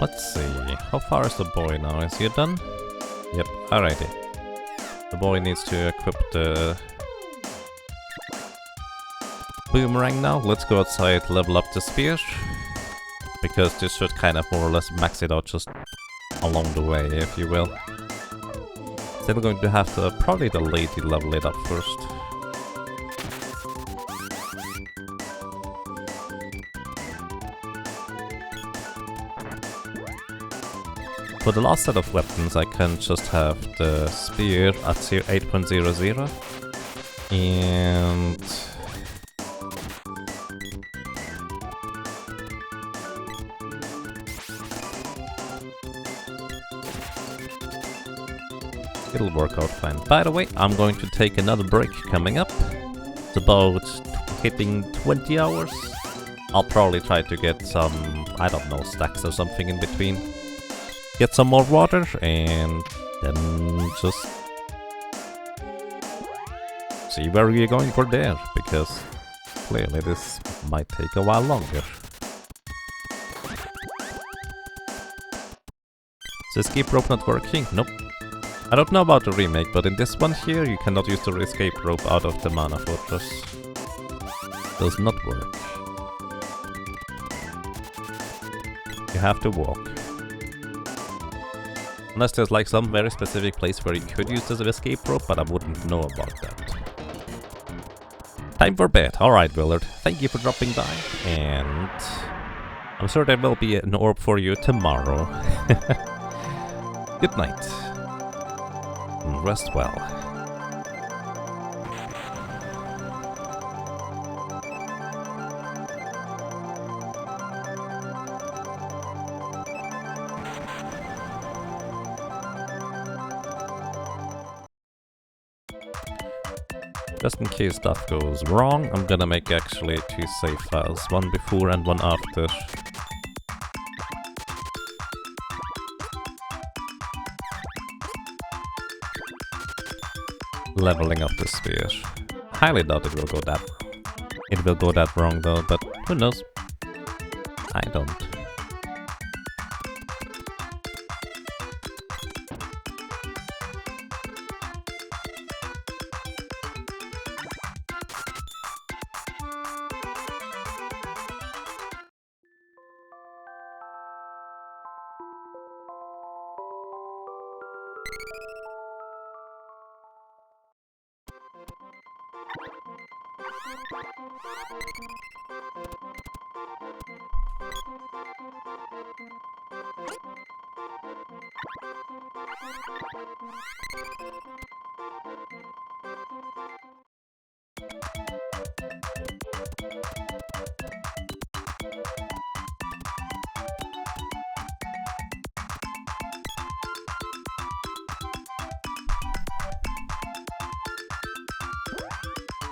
Let's see, how far is the boy now? Is he done? Yep, alrighty. The boy needs to equip the boomerang now. Let's go outside, level up the spear. Because this should kind of more or less max it out just along the way, if you will. Still going to have to probably the lady level it up first. For the last set of weapons, I can just have the spear at 8.00 and it'll work out fine. By the way, I'm going to take another break coming up. It's about hitting 20 hours. I'll probably try to get some, I don't know, stacks or something in between. Get some more water and then just see where you're going for there, because clearly this might take a while longer. Is the escape rope not working? Nope. I don't know about the remake, but in this one here, you cannot use the escape rope out of the mana fortress. Does not work. You have to walk. Unless there's like some very specific place where you could use this escape rope, but I wouldn't know about that. Time for bed. Alright, Willard. Thank you for dropping by. And I'm sure there will be an orb for you tomorrow. Good night. And rest well. Just in case stuff goes wrong, I'm gonna make actually 2 save files, one before and one after. Leveling up the spear. Highly doubt it will go that wrong. It will go that wrong though, but who knows? I don't.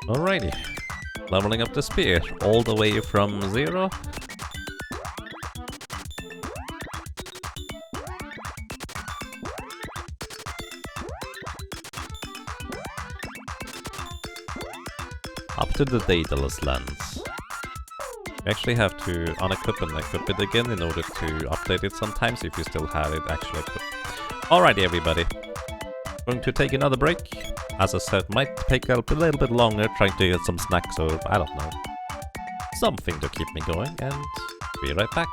Alrighty, leveling up the spear all the way from 0. Up to the Daedalus lens. You actually have to unequip and equip it again in order to update it sometimes if you still have it actually equipped. Alrighty everybody, going to take another break. As I said, might take a little bit longer trying to get some snacks or, I don't know, something to keep me going, and be right back.